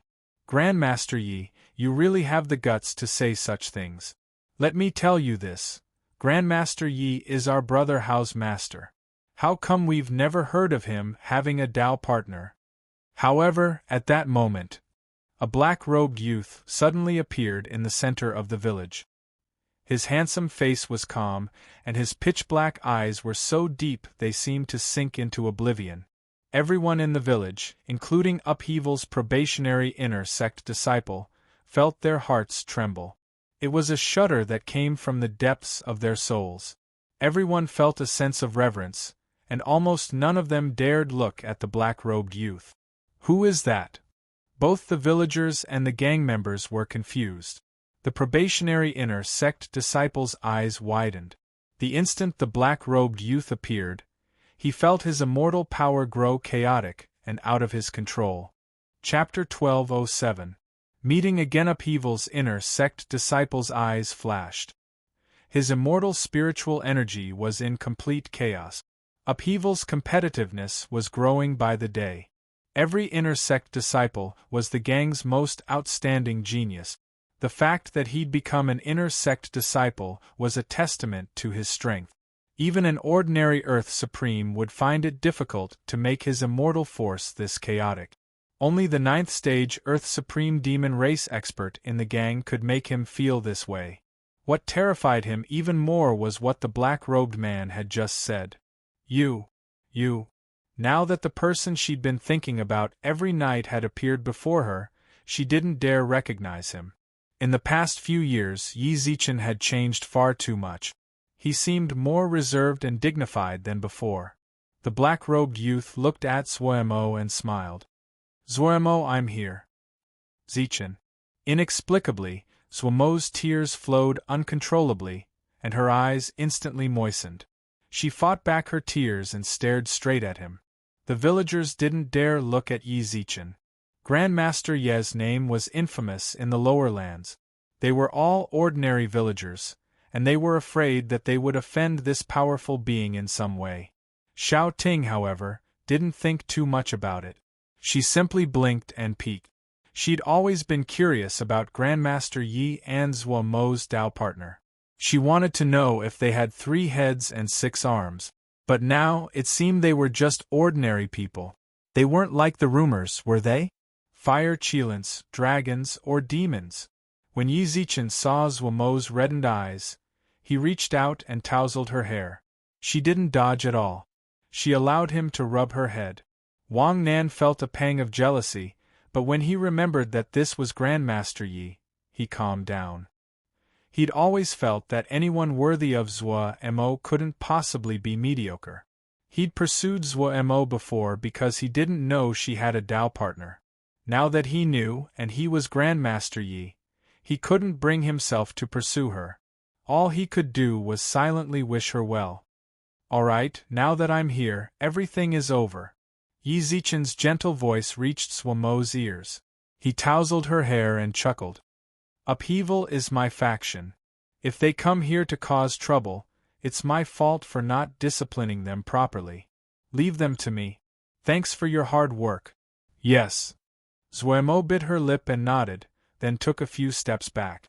Grandmaster Yi, you really have the guts to say such things. Let me tell you this. Grandmaster Yi is our brother Hao's master. How come we've never heard of him having a Dao partner? However, at that moment, a black-robed youth suddenly appeared in the center of the village. His handsome face was calm, and his pitch-black eyes were so deep they seemed to sink into oblivion. Everyone in the village, including Upheaval's probationary inner sect disciple, felt their hearts tremble. It was a shudder that came from the depths of their souls. Everyone felt a sense of reverence, and almost none of them dared look at the black-robed youth. Who is that? Both the villagers and the gang members were confused. The probationary inner sect disciple's eyes widened. The instant the black-robed youth appeared, he felt his immortal power grow chaotic and out of his control. Chapter 1207. Meeting again. Upheaval's inner sect disciple's eyes flashed. His immortal spiritual energy was in complete chaos. Upheaval's competitiveness was growing by the day. Every inner sect disciple was the gang's most outstanding genius. The fact that he'd become an inner sect disciple was a testament to his strength. Even an ordinary Earth Supreme would find it difficult to make his immortal force this chaotic. Only the 9th stage Earth Supreme demon race expert in the gang could make him feel this way. What terrified him even more was what the black-robed man had just said. You. Now that the person she'd been thinking about every night had appeared before her, she didn't dare recognize him. In the past few years, Yi Zichen had changed far too much. He seemed more reserved and dignified than before. The black-robed youth looked at Zuomo and smiled. Zuomo, I'm here. Zichen. Inexplicably, Zuomo's tears flowed uncontrollably, and her eyes instantly moistened. She fought back her tears and stared straight at him. The villagers didn't dare look at Yi Zichen. Grandmaster Ye's name was infamous in the lower lands. They were all ordinary villagers, and they were afraid that they would offend this powerful being in some way. Xiao Ting, however, didn't think too much about it. She simply blinked and peeked. She'd always been curious about Grandmaster Yi and Zuomo's Dao partner. She wanted to know if they had 3 heads and 6 arms. But now it seemed they were just ordinary people. They weren't like the rumors, were they? Fire Qilins, dragons, or demons? When Yi Zichen saw Zuomo's reddened eyes, he reached out and tousled her hair. She didn't dodge at all. She allowed him to rub her head. Wang Nan felt a pang of jealousy, but when he remembered that this was Grandmaster Yi, he calmed down. He'd always felt that anyone worthy of Zuo-mo couldn't possibly be mediocre. He'd pursued Zuo-mo before because he didn't know she had a Dao partner. Now that he knew, and he was Grandmaster Yi, he couldn't bring himself to pursue her. All he could do was silently wish her well. All right, now that I'm here, everything is over. Yi Zichen's gentle voice reached Zuomo's ears. He tousled her hair and chuckled. Upheaval is my faction. If they come here to cause trouble, it's my fault for not disciplining them properly. Leave them to me. Thanks for your hard work. Yes. Zuomo bit her lip and nodded, then took a few steps back.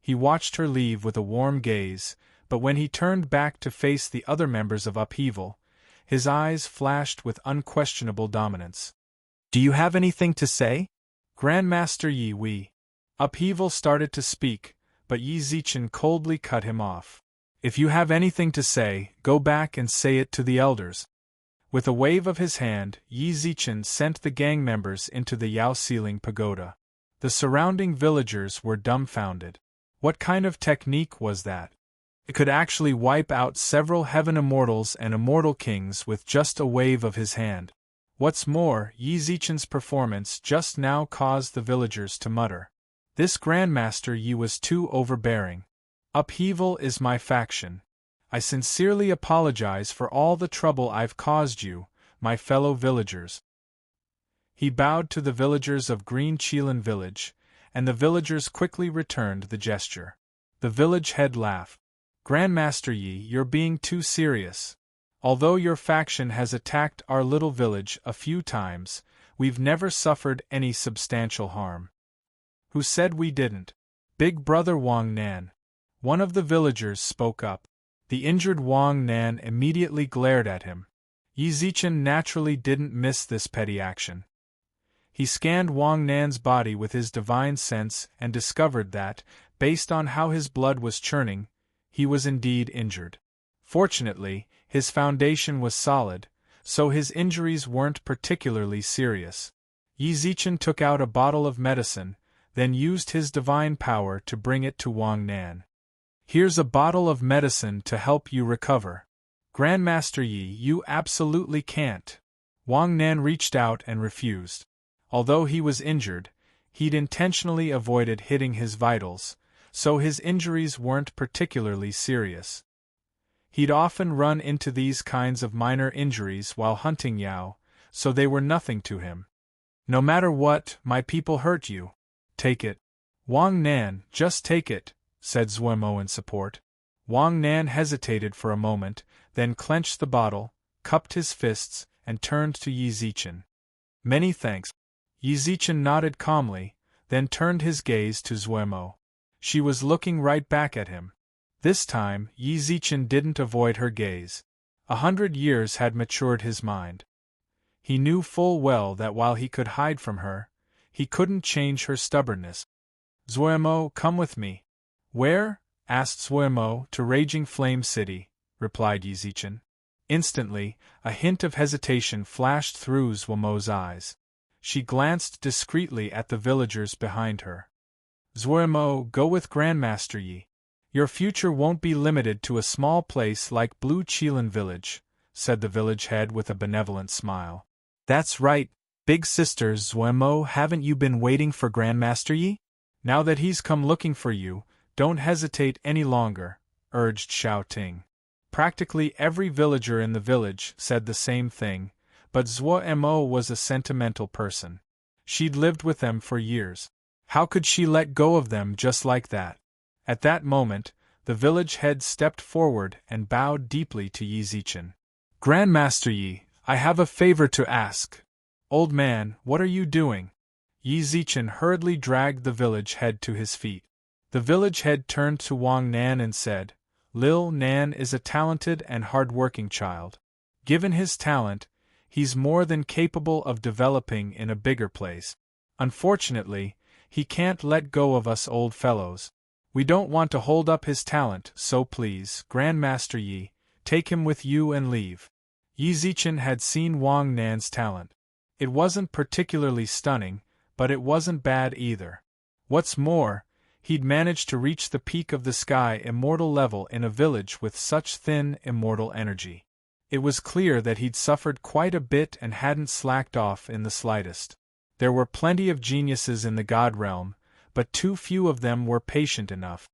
He watched her leave with a warm gaze, but when he turned back to face the other members of Upheaval, his eyes flashed with unquestionable dominance. Do you have anything to say? Grandmaster Yi Wei. Upheaval started to speak, but Yi Zichen coldly cut him off. If you have anything to say, go back and say it to the elders. With a wave of his hand, Yi Zichen sent the gang members into the Yao Ceiling Pagoda. The surrounding villagers were dumbfounded. What kind of technique was that? It could actually wipe out several heaven immortals and immortal kings with just a wave of his hand. What's more, Yi Zichen's performance just now caused the villagers to mutter. This Grandmaster Yi was too overbearing. Upheaval is my faction. I sincerely apologize for all the trouble I've caused you, my fellow villagers. He bowed to the villagers of Green Qilin village, and the villagers quickly returned the gesture. The village head laughed. Grandmaster Yi, you're being too serious. Although your faction has attacked our little village a few times, we've never suffered any substantial harm. Who said we didn't? Big Brother Wang Nan. One of the villagers spoke up. The injured Wang Nan immediately glared at him. Yi Zichen naturally didn't miss this petty action. He scanned Wang Nan's body with his divine sense and discovered that, based on how his blood was churning, he was indeed injured. Fortunately, his foundation was solid, so his injuries weren't particularly serious. Yi Zichen took out a bottle of medicine, then used his divine power to bring it to Wang Nan. Here's a bottle of medicine to help you recover. Grandmaster Yi, you absolutely can't. Wang Nan reached out and refused. Although he was injured, he'd intentionally avoided hitting his vitals, so his injuries weren't particularly serious. He'd often run into these kinds of minor injuries while hunting Yao, so they were nothing to him. No matter what, my people hurt you. Take it. Wang Nan, just take it, said Zuomo in support. Wang Nan hesitated for a moment, then clenched the bottle, cupped his fists, and turned to Yi Zichen. Many thanks. Yi Zichen nodded calmly, then turned his gaze to Zuemo. She was looking right back at him. This time, Yi Zichen didn't avoid her gaze. 100 years had matured his mind. He knew full well that while he could hide from her, he couldn't change her stubbornness. Zuemo, come with me. Where? Asked Zuemo. To Raging Flame City, replied Yi Zichen. Instantly, a hint of hesitation flashed through Zuemo's eyes. She glanced discreetly at the villagers behind her. Zuemo, go with Grandmaster Yi. Your future won't be limited to a small place like Blue Qilin Village, said the village head with a benevolent smile. That's right, big sister Zuemo, haven't you been waiting for Grandmaster Yi? Now that he's come looking for you, don't hesitate any longer, urged Xiao Ting. Practically every villager in the village said the same thing, but Zuemo was a sentimental person. She'd lived with them for years. How could she let go of them just like that? At that moment, the village head stepped forward and bowed deeply to Yi Zichen. Grandmaster Yi, I have a favor to ask. Old man, what are you doing? Yi Zichen hurriedly dragged the village head to his feet. The village head turned to Wang Nan and said, Lil Nan is a talented and hard-working child. Given his talent, he's more than capable of developing in a bigger place. Unfortunately, he can't let go of us old fellows. We don't want to hold up his talent, so please, Grandmaster Yi, take him with you and leave. Yi Zichen had seen Wang Nan's talent. It wasn't particularly stunning, but it wasn't bad either. What's more, he'd managed to reach the peak of the sky immortal level in a village with such thin, immortal energy. It was clear that he'd suffered quite a bit and hadn't slacked off in the slightest. There were plenty of geniuses in the God realm, but too few of them were patient enough.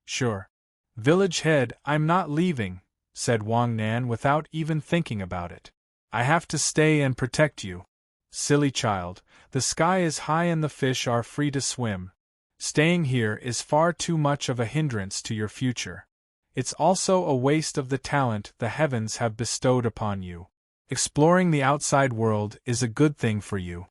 Sure. Village head, I'm not leaving, said Wang Nan without even thinking about it. I have to stay and protect you. Silly child, the sky is high and the fish are free to swim. Staying here is far too much of a hindrance to your future. It's also a waste of the talent the heavens have bestowed upon you. Exploring the outside world is a good thing for you.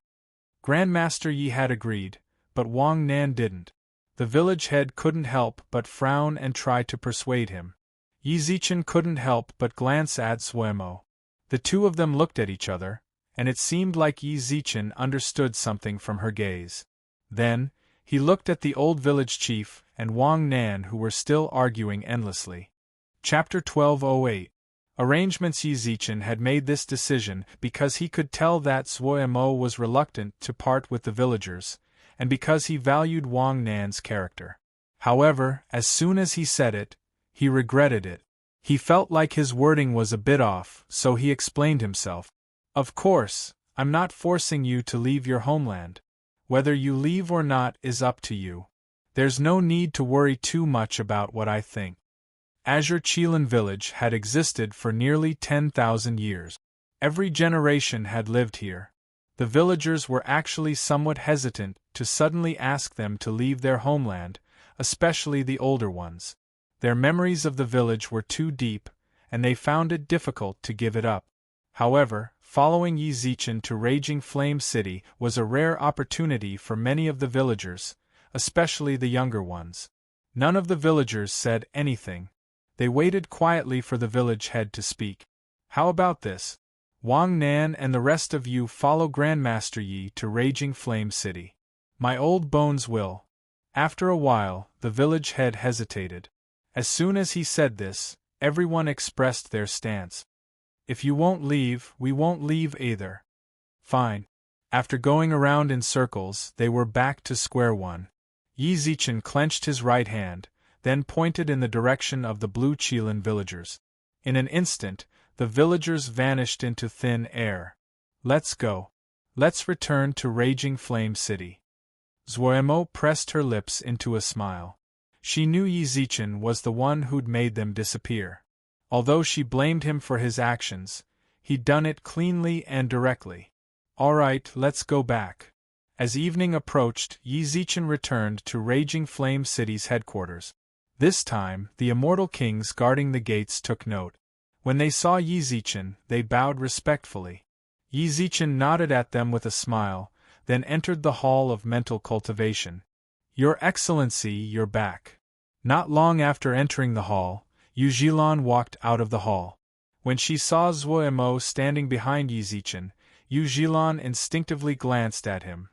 Grandmaster Yi had agreed, but Wang Nan didn't. The village head couldn't help but frown and try to persuade him. Yi Zichen couldn't help but glance at Zuemo. The two of them looked at each other, and it seemed like Yi Zichen understood something from her gaze. Then, he looked at the old village chief and Wang Nan, who were still arguing endlessly. Chapter 1208. Arrangements. Yi Zichen had made this decision because he could tell that Zuemo was reluctant to part with the villagers, and because he valued Wang Nan's character. However, as soon as he said it, he regretted it. He felt like his wording was a bit off, so he explained himself. Of course, I'm not forcing you to leave your homeland. Whether you leave or not is up to you. There's no need to worry too much about what I think. Azure Qilin Village had existed for nearly 10,000 years. Every generation had lived here. The villagers were actually somewhat hesitant to suddenly ask them to leave their homeland, especially the older ones. Their memories of the village were too deep, and they found it difficult to give it up. However, following Yi Zichen to Raging Flame City was a rare opportunity for many of the villagers, especially the younger ones. None of the villagers said anything. They waited quietly for the village head to speak. How about this? Wang Nan and the rest of you follow Grandmaster Yi to Raging Flame City. My old bones will. After a while, the village head hesitated. As soon as he said this, everyone expressed their stance. If you won't leave, we won't leave either. Fine. After going around in circles, they were back to square one. Yi Zichen clenched his right hand, then pointed in the direction of the Blue Qilin villagers. In an instant, the villagers vanished into thin air. Let's go. Let's return to Raging Flame City. Zuemo pressed her lips into a smile. She knew Yi Zichen was the one who'd made them disappear. Although she blamed him for his actions, he'd done it cleanly and directly. All right, let's go back. As evening approached, Yi Zichen returned to Raging Flame City's headquarters. This time, the immortal kings guarding the gates took note. When they saw Yi Zichen, they bowed respectfully. Yi Zichen nodded at them with a smile, then entered the hall of mental cultivation. Your Excellency, you're back. Not long after entering the hall, Yu Zhilan walked out of the hall. When she saw Zhuo Mo standing behind Yi Zichen, Yu Zhilan instinctively glanced at him.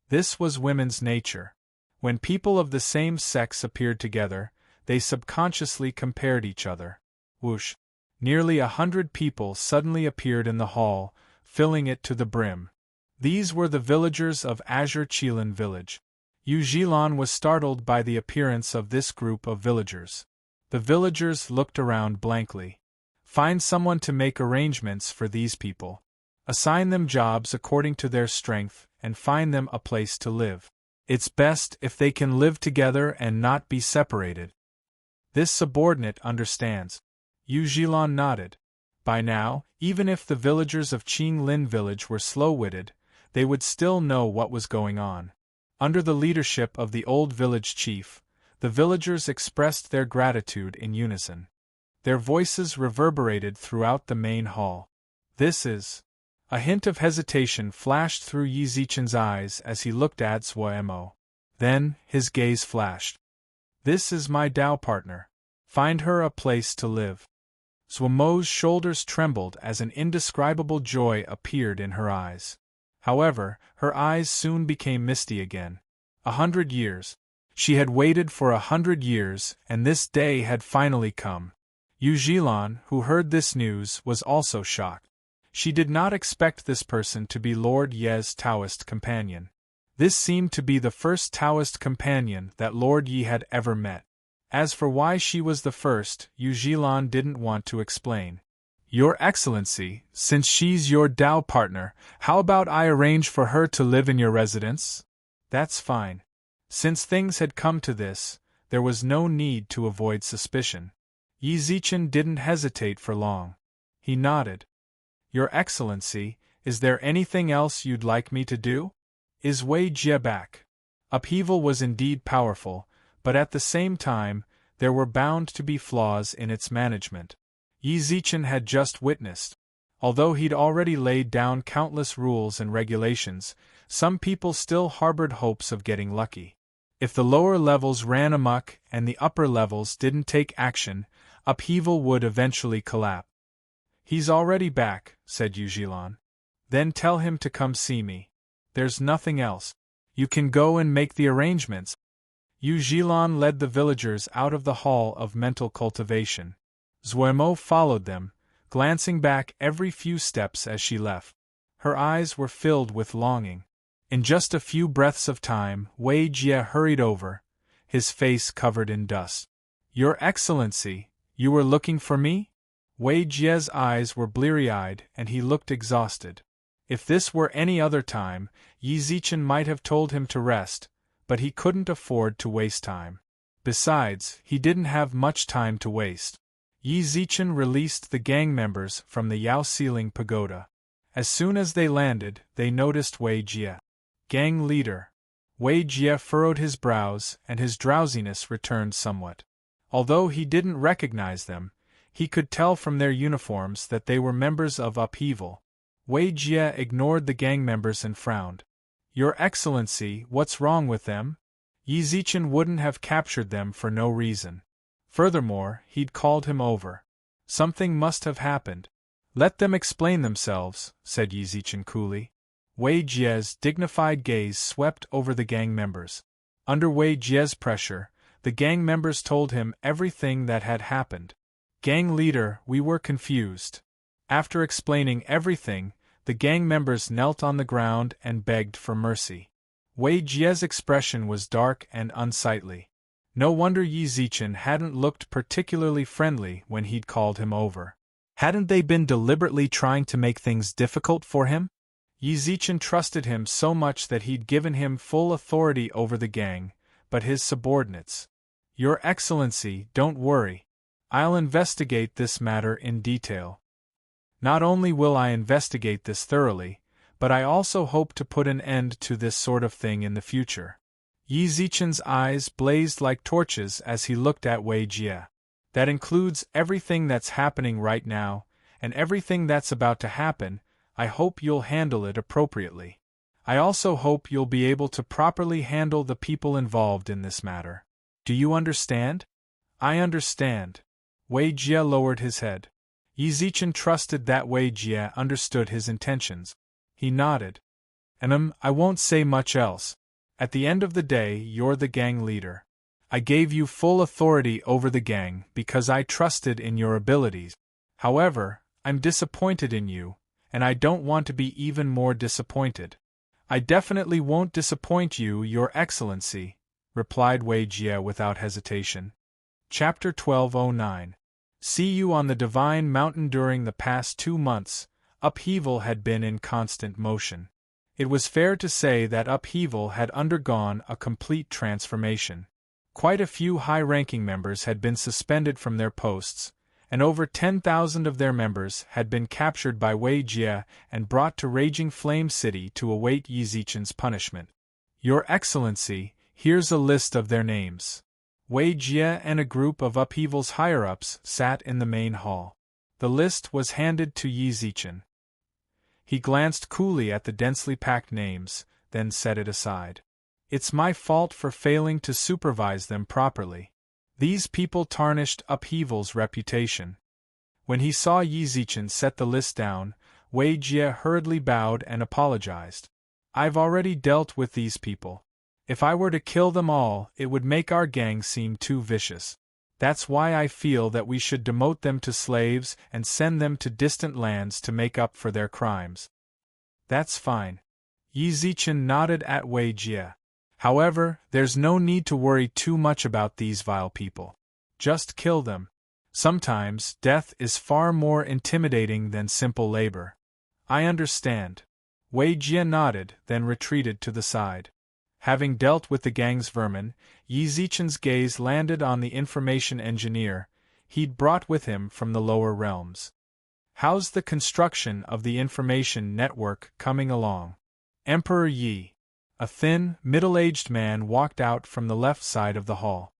This was women's nature. When people of the same sex appeared together, they subconsciously compared each other. Whoosh! Nearly 100 people suddenly appeared in the hall, filling it to the brim. These were the villagers of Azure Qilin village. Yu Zhilan was startled by the appearance of this group of villagers. The villagers looked around blankly. Find someone to make arrangements for these people. Assign them jobs according to their strength, and find them a place to live. It's best if they can live together and not be separated. This subordinate understands. Yu Zhilan nodded. By now, even if the villagers of Qinglin village were slow-witted, they would still know what was going on. Under the leadership of the old village chief, the villagers expressed their gratitude in unison. Their voices reverberated throughout the main hall. This is... A hint of hesitation flashed through Yi Zichen's eyes as he looked at Zhuo Mo. Then, his gaze flashed. This is my Dao partner. Find her a place to live. Zhuo Mo's shoulders trembled as an indescribable joy appeared in her eyes. However, her eyes soon became misty again. 100 years. She had waited for 100 years, and this day had finally come. Yu Zhilan, who heard this news, was also shocked. She did not expect this person to be Lord Ye's Taoist companion. This seemed to be the first Taoist companion that Lord Yi had ever met. As for why she was the first, Yu Zhilan didn't want to explain. Your Excellency, since she's your Dao partner, how about I arrange for her to live in your residence? That's fine. Since things had come to this, there was no need to avoid suspicion. Yi Zichen didn't hesitate for long. He nodded. Your Excellency, is there anything else you'd like me to do? Is Wei Jie back? Upheaval was indeed powerful, but at the same time, there were bound to be flaws in its management. Yi Zichen had just witnessed. Although he'd already laid down countless rules and regulations, some people still harbored hopes of getting lucky. If the lower levels ran amok and the upper levels didn't take action, upheaval would eventually collapse. He's already back, said Yu Zhilan. Then tell him to come see me. There's nothing else. You can go and make the arrangements. Yu Zhilan led the villagers out of the hall of mental cultivation. Zhuo Mo followed them, glancing back every few steps as she left. Her eyes were filled with longing. In just a few breaths of time, Wei Jie hurried over, his face covered in dust. Your Excellency, you were looking for me? Wei Jie's eyes were bleary-eyed and he looked exhausted. If this were any other time, Yi Zichen might have told him to rest, but he couldn't afford to waste time. Besides, he didn't have much time to waste. Yi Zichen released the gang members from the Yao Ceiling Pagoda. As soon as they landed, they noticed Wei Jie. Gang leader. Wei Jie furrowed his brows and his drowsiness returned somewhat. Although he didn't recognize them, he could tell from their uniforms that they were members of Upheaval. Wei Jie ignored the gang members and frowned. Your Excellency, what's wrong with them? Yi Zichen wouldn't have captured them for no reason. Furthermore, he'd called him over. Something must have happened. Let them explain themselves, said Yi Zichen coolly. Wei Jie's dignified gaze swept over the gang members. Under Wei Jie's pressure, the gang members told him everything that had happened. Gang leader, we were confused. After explaining everything, the gang members knelt on the ground and begged for mercy. Wei Jie's expression was dark and unsightly. No wonder Yi Zichen hadn't looked particularly friendly when he'd called him over. Hadn't they been deliberately trying to make things difficult for him? Yi Zichen trusted him so much that he'd given him full authority over the gang, but his subordinates. Your Excellency, don't worry. I'll investigate this matter in detail. Not only will I investigate this thoroughly, but I also hope to put an end to this sort of thing in the future. Yi Zichen's eyes blazed like torches as he looked at Wei Jie. That includes everything that's happening right now, and everything that's about to happen. I hope you'll handle it appropriately. I also hope you'll be able to properly handle the people involved in this matter. Do you understand? I understand. Wei Jie lowered his head. Yi Zichen trusted that Wei Jie understood his intentions. He nodded. I won't say much else. At the end of the day, you're the gang leader. I gave you full authority over the gang because I trusted in your abilities. However, I'm disappointed in you, and I don't want to be even more disappointed. I definitely won't disappoint you, Your Excellency, replied Wei Jie without hesitation. Chapter 1209. See you on the Divine Mountain. During the past 2 months, upheaval had been in constant motion. It was fair to say that upheaval had undergone a complete transformation. Quite a few high-ranking members had been suspended from their posts, and over 10,000 of their members had been captured by Wei Jie and brought to Raging Flame City to await Yi Zichen's punishment. Your Excellency, here's a list of their names. Wei Jie and a group of upheaval's higher-ups sat in the main hall. The list was handed to Yi Zichen. He glanced coolly at the densely packed names, then set it aside. It's my fault for failing to supervise them properly. These people tarnished upheaval's reputation. When he saw Yi Zichen set the list down, Wei Jie hurriedly bowed and apologized. I've already dealt with these people. If I were to kill them all, it would make our gang seem too vicious. That's why I feel that we should demote them to slaves and send them to distant lands to make up for their crimes. That's fine. Yi Zichen nodded at Wei Jie. However, there's no need to worry too much about these vile people. Just kill them. Sometimes, death is far more intimidating than simple labor. I understand. Wei Jie nodded, then retreated to the side. Having dealt with the gang's vermin, Yi Zichen's gaze landed on the information engineer he'd brought with him from the lower realms. How's the construction of the information network coming along? Emperor Yi. A thin, middle-aged man walked out from the left side of the hall.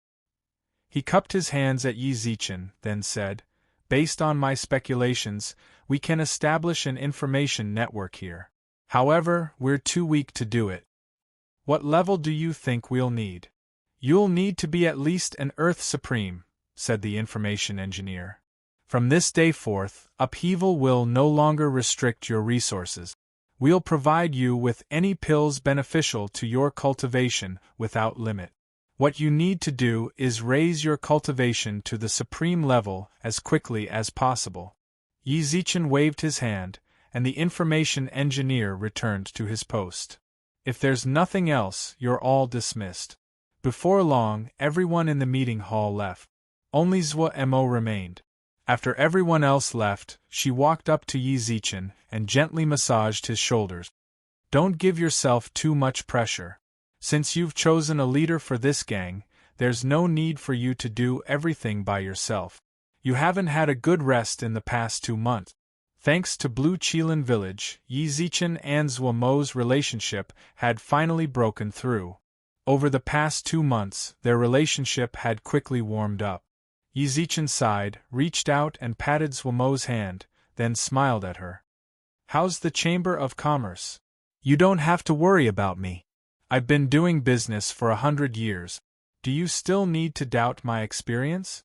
He cupped his hands at Yi Zichen, then said, Based on my speculations, we can establish an information network here. However, we're too weak to do it. What level do you think we'll need? You'll need to be at least an Earth Supreme, said the information engineer. From this day forth, upheaval will no longer restrict your resources. We'll provide you with any pills beneficial to your cultivation without limit. What you need to do is raise your cultivation to the supreme level as quickly as possible. Yi Zichen waved his hand, and the information engineer returned to his post. If there's nothing else, you're all dismissed. Before long, everyone in the meeting hall left. Only Zhuo Mo remained. After everyone else left, she walked up to Yi Zichen and gently massaged his shoulders. Don't give yourself too much pressure. Since you've chosen a leader for this gang, there's no need for you to do everything by yourself. You haven't had a good rest in the past 2 months. Thanks to Blue Qilin Village, Yi Zichen and Zhuo Mo's relationship had finally broken through. Over the past 2 months, their relationship had quickly warmed up. Yi Zichen sighed, reached out and patted Zhuo Mo's hand, then smiled at her. How's the Chamber of Commerce? You don't have to worry about me. I've been doing business for 100 years. Do you still need to doubt my experience?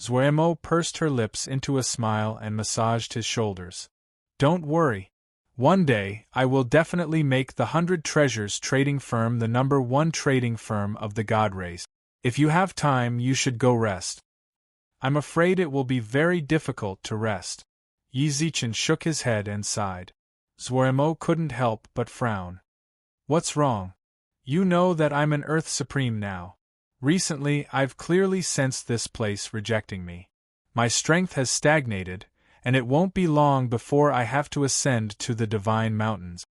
Zhuo Mo pursed her lips into a smile and massaged his shoulders. Don't worry. One day, I will definitely make the 100 Treasures trading firm the #1 trading firm of the God race. If you have time, you should go rest. I'm afraid it will be very difficult to rest. Yi Zichen shook his head and sighed. Zhuo Mo couldn't help but frown. What's wrong? You know that I'm an Earth Supreme now. Recently, I've clearly sensed this place rejecting me. My strength has stagnated, and it won't be long before I have to ascend to the Divine Mountains.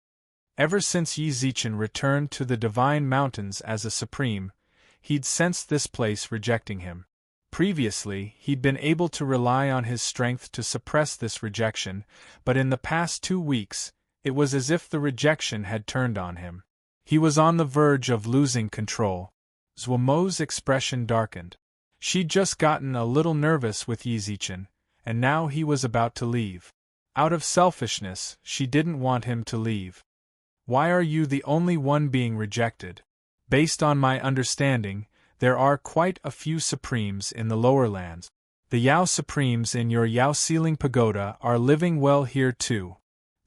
Ever since Yi Zichen returned to the Divine Mountains as a Supreme, he'd sensed this place rejecting him. Previously, he'd been able to rely on his strength to suppress this rejection, but in the past 2 weeks, it was as if the rejection had turned on him. He was on the verge of losing control. Zhuo Mo's expression darkened. She'd just gotten a little nervous with Yizichin, and now he was about to leave. Out of selfishness, she didn't want him to leave. Why are you the only one being rejected? Based on my understanding, there are quite a few Supremes in the lower lands. The Yao Supremes in your Yao Ceiling Pagoda are living well here too.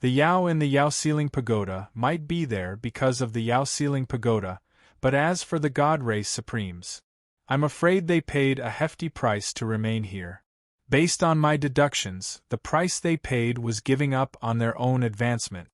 The Yao in the Yao Ceiling Pagoda might be there because of the Yao Ceiling Pagoda, but as for the God Race Supremes, I'm afraid they paid a hefty price to remain here. Based on my deductions, the price they paid was giving up on their own advancement.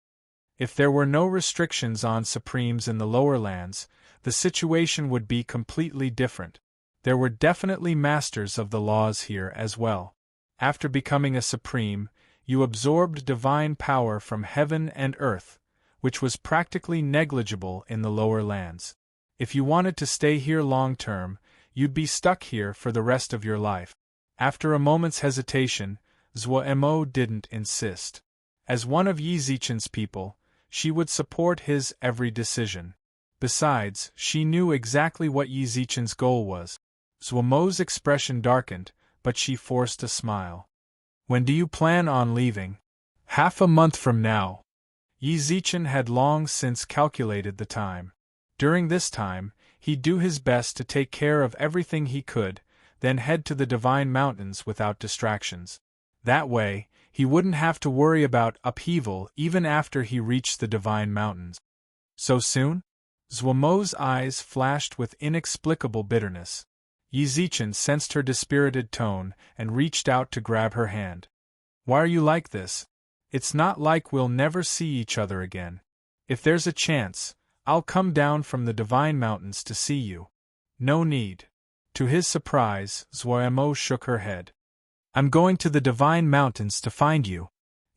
If there were no restrictions on Supremes in the lower lands, the situation would be completely different. There were definitely masters of the laws here as well. After becoming a Supreme, you absorbed divine power from heaven and earth, which was practically negligible in the lower lands. If you wanted to stay here long term, you'd be stuck here for the rest of your life. After a moment's hesitation, Zhuo didn't insist. As one of Yizichin's people, she would support his every decision. Besides, she knew exactly what Yizichin's goal was. Zhuo's expression darkened, but she forced a smile. When do you plan on leaving? Half a month from now. Yizichin had long since calculated the time. During this time, he'd do his best to take care of everything he could, then head to the Divine Mountains without distractions. That way, he wouldn't have to worry about upheaval even after he reached the Divine Mountains. So soon? Zhuo's eyes flashed with inexplicable bitterness. Yizichin sensed her dispirited tone and reached out to grab her hand. Why are you like this? It's not like we'll never see each other again. If there's a chance, I'll come down from the Divine Mountains to see you. No need. To his surprise, Zhuo shook her head. I'm going to the Divine Mountains to find you.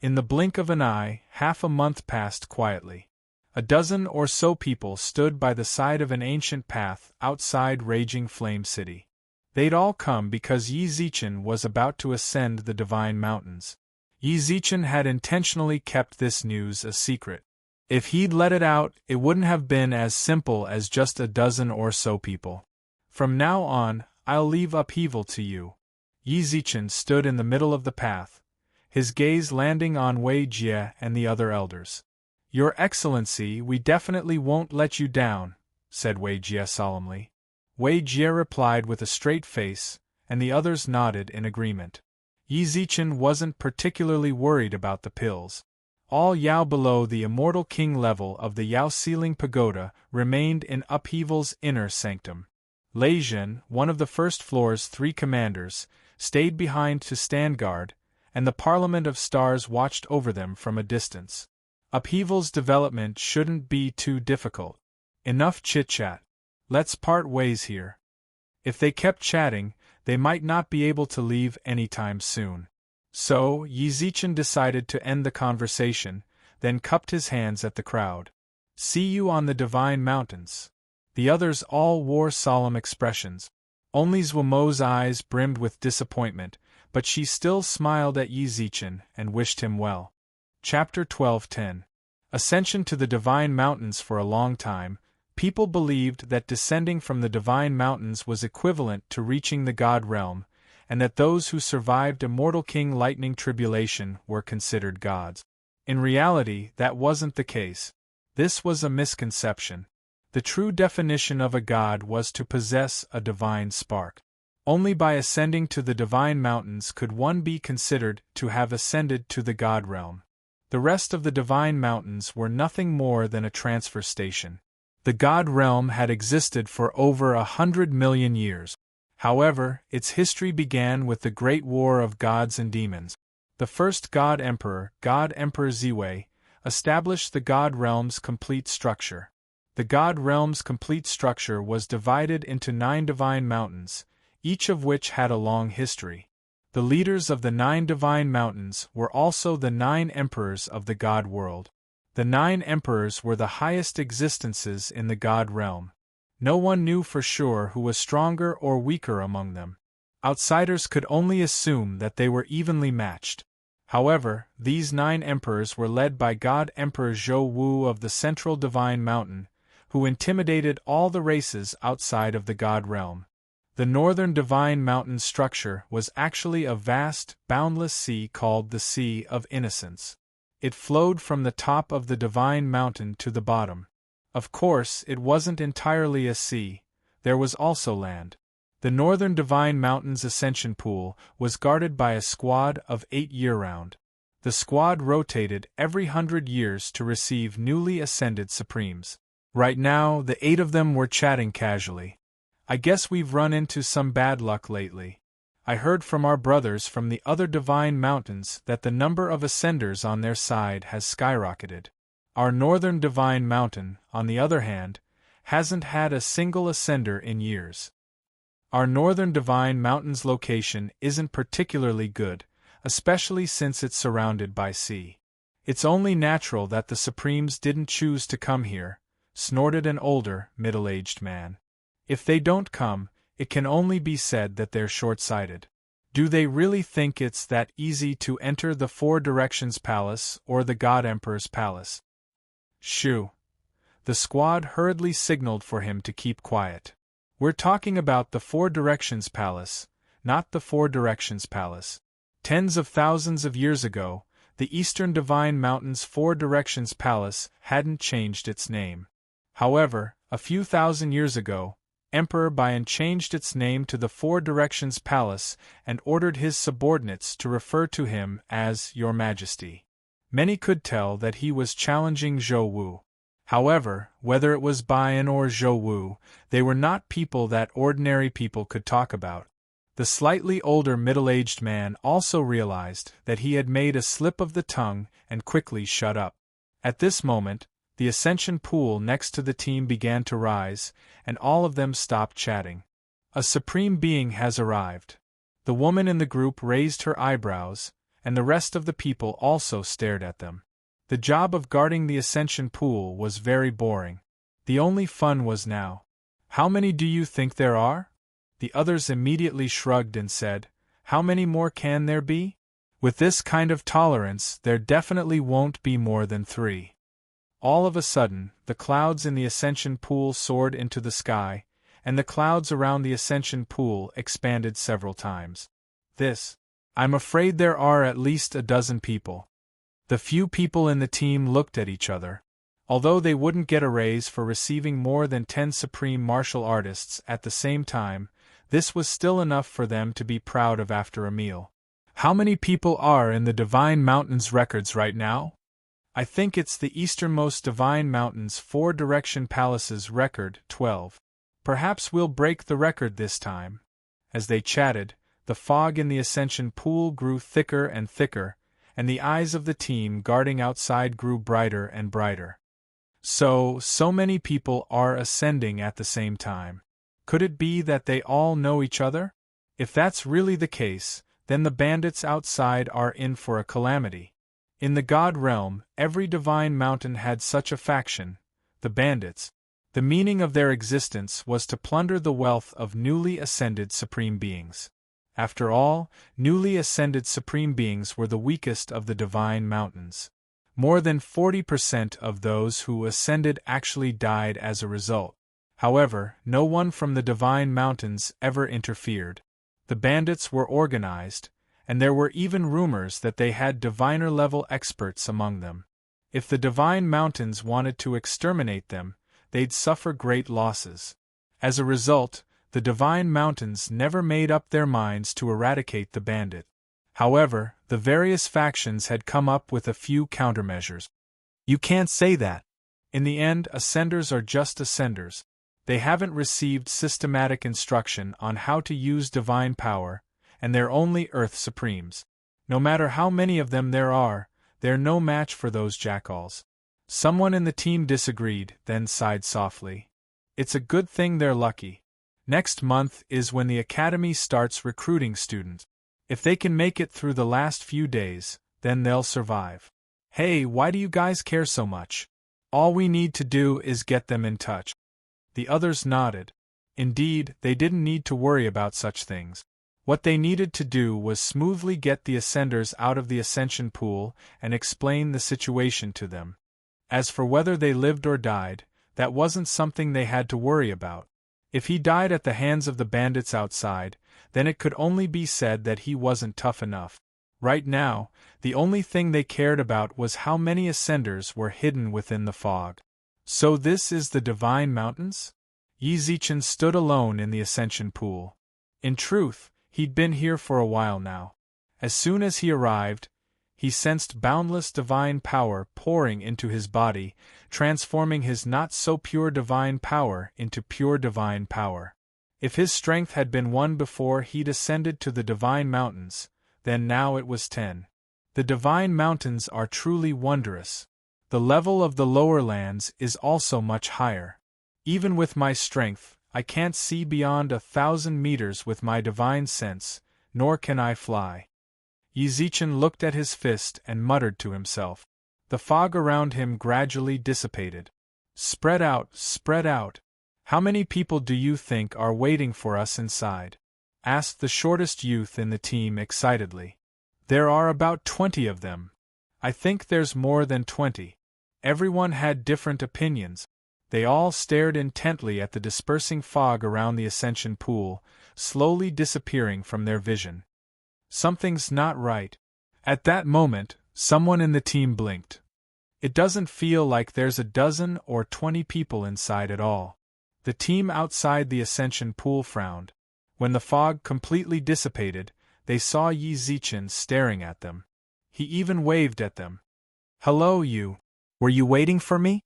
In the blink of an eye, half a month passed quietly. A dozen or so people stood by the side of an ancient path outside Raging Flame City. They'd all come because Yizichin was about to ascend the Divine Mountains. Yizichin had intentionally kept this news a secret. If he'd let it out, it wouldn't have been as simple as just a dozen or so people. From now on, I'll leave upheaval to you. Yizichin stood in the middle of the path, his gaze landing on Wei Jie and the other elders. Your Excellency, we definitely won't let you down, said Wei Jie solemnly. Wei Jie replied with a straight face, and the others nodded in agreement. Yizichin wasn't particularly worried about the pills. All Yao below the Immortal King level of the Yao Ceiling Pagoda remained in upheaval's inner sanctum. Lei Zhen, one of the first floor's 3 commanders, stayed behind to stand guard, and the Parliament of Stars watched over them from a distance. Upheaval's development shouldn't be too difficult. Enough chit-chat. Let's part ways here. If they kept chatting, they might not be able to leave anytime soon. So, Yizichin decided to end the conversation, then cupped his hands at the crowd. See you on the Divine Mountains. The others all wore solemn expressions. Only Zhuo's eyes brimmed with disappointment, but she still smiled at Yizichin and wished him well. Chapter 12:10. Ascension to the Divine Mountains. For a long time, people believed that descending from the Divine Mountains was equivalent to reaching the God Realm, and that those who survived Immortal King Lightning Tribulation were considered gods. In reality, that wasn't the case. This was a misconception. The true definition of a god was to possess a divine spark. Only by ascending to the Divine Mountains could one be considered to have ascended to the God Realm. The rest of the Divine Mountains were nothing more than a transfer station. The God Realm had existed for over 100 million years. However, its history began with the Great War of Gods and Demons. The first God Emperor Ziwei, established the God Realm's complete structure. The God Realm's complete structure was divided into 9 divine mountains, each of which had a long history. The leaders of the 9 divine mountains were also the 9 emperors of the God world. The 9 emperors were the highest existences in the God realm. No one knew for sure who was stronger or weaker among them. Outsiders could only assume that they were evenly matched. However, these 9 emperors were led by God Emperor Zhou Wu of the Central Divine Mountain, who intimidated all the races outside of the God realm. The northern divine mountain structure was actually a vast, boundless sea called the Sea of Innocence. It flowed from the top of the divine mountain to the bottom. Of course, it wasn't entirely a sea, there was also land. The northern divine mountain's ascension pool was guarded by a squad of 8 year-round. The squad rotated every 100 years to receive newly ascended supremes. Right now, the 8 of them were chatting casually. I guess we've run into some bad luck lately. I heard from our brothers from the other divine mountains that the number of ascenders on their side has skyrocketed. Our northern divine mountain, on the other hand, hasn't had a single ascender in years. Our northern divine mountain's location isn't particularly good, especially since it's surrounded by sea. It's only natural that the Supremes didn't choose to come here, snorted an older, middle-aged man. If they don't come, it can only be said that they're short-sighted. Do they really think it's that easy to enter the Four Directions Palace or the God Emperor's Palace? Shoo! The squad hurriedly signaled for him to keep quiet. We're talking about the Four Directions Palace, not the Four Directions Palace. Tens of thousands of years ago, the Eastern Divine Mountain's Four Directions Palace hadn't changed its name. However, a few thousand years ago, Emperor Bian changed its name to the Four Directions Palace and ordered his subordinates to refer to him as Your Majesty. Many could tell that he was challenging Zhou Wu. However, whether it was Bian or Zhou Wu, they were not people that ordinary people could talk about. The slightly older middle-aged man also realized that he had made a slip of the tongue and quickly shut up. At this moment, the ascension pool next to the team began to rise, and all of them stopped chatting. A supreme being has arrived. The woman in the group raised her eyebrows, and the rest of the people also stared at them. The job of guarding the ascension pool was very boring. The only fun was now. How many do you think there are? The others immediately shrugged and said, How many more can there be? With this kind of tolerance, there definitely won't be more than 3. All of a sudden, the clouds in the ascension pool soared into the sky, and the clouds around the ascension pool expanded several times. I'm afraid there are at least a dozen people. The few people in the team looked at each other. Although they wouldn't get a raise for receiving more than 10 supreme martial artists at the same time, this was still enough for them to be proud of after a meal. How many people are in the Divine Mountains records right now? I think it's the easternmost Divine Mountains Four Direction Palace's record, 12. Perhaps we'll break the record this time. As they chatted, the fog in the ascension pool grew thicker and thicker, and the eyes of the team guarding outside grew brighter and brighter. So many people are ascending at the same time. Could it be that they all know each other? If that's really the case, then the bandits outside are in for a calamity. In the God realm, every divine mountain had such a faction, the bandits. The meaning of their existence was to plunder the wealth of newly ascended supreme beings. After all, newly ascended supreme beings were the weakest of the divine mountains. More than 40% of those who ascended actually died as a result. However, no one from the divine mountains ever interfered. The bandits were organized, and there were even rumors that they had diviner-level experts among them. If the divine mountains wanted to exterminate them, they'd suffer great losses. As a result, the divine mountains never made up their minds to eradicate the bandit. However, the various factions had come up with a few countermeasures. You can't say that. In the end, ascenders are just ascenders. They haven't received systematic instruction on how to use divine power, and they're only Earth Supremes. No matter how many of them there are, they're no match for those jackals. Someone in the team disagreed, then sighed softly. It's a good thing they're lucky. Next month is when the academy starts recruiting students. If they can make it through the last few days, then they'll survive. Hey, why do you guys care so much? All we need to do is get them in touch. The others nodded. Indeed, they didn't need to worry about such things. What they needed to do was smoothly get the ascenders out of the ascension pool and explain the situation to them. As for whether they lived or died, that wasn't something they had to worry about. If he died at the hands of the bandits outside, then it could only be said that he wasn't tough enough. Right now, the only thing they cared about was how many ascenders were hidden within the fog. So this is the Divine Mountains? Yi Zichen stood alone in the ascension pool. In truth, he'd been here for a while now. As soon as he arrived, he sensed boundless divine power pouring into his body, transforming his not-so-pure divine power into pure divine power. If his strength had been 1 before he'd ascended to the Divine Mountains, then now it was 10. The Divine Mountains are truly wondrous. The level of the lower lands is also much higher. Even with my strength, I can't see beyond 1,000 meters with my divine sense, nor can I fly. Yi Zichen looked at his fist and muttered to himself. The fog around him gradually dissipated. Spread out, spread out. How many people do you think are waiting for us inside? Asked the shortest youth in the team excitedly. There are about 20 of them. I think there's more than 20. Everyone had different opinions. They all stared intently at the dispersing fog around the ascension pool, slowly disappearing from their vision. Something's not right. At that moment, someone in the team blinked. It doesn't feel like there's a dozen or 20 people inside at all. The team outside the ascension pool frowned. When the fog completely dissipated, they saw Yi Zichen staring at them. He even waved at them. Hello, you. Were you waiting for me?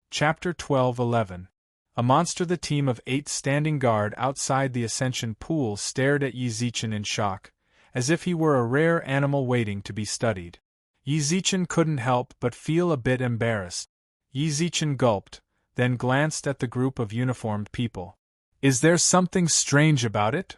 Chapter 12:11. A monster. The team of 8 standing guard outside the ascension pool stared at Yi Zichen in shock, as if he were a rare animal waiting to be studied. Yi Zichen couldn't help but feel a bit embarrassed. Yi Zichen gulped, then glanced at the group of uniformed people. Is there something strange about it?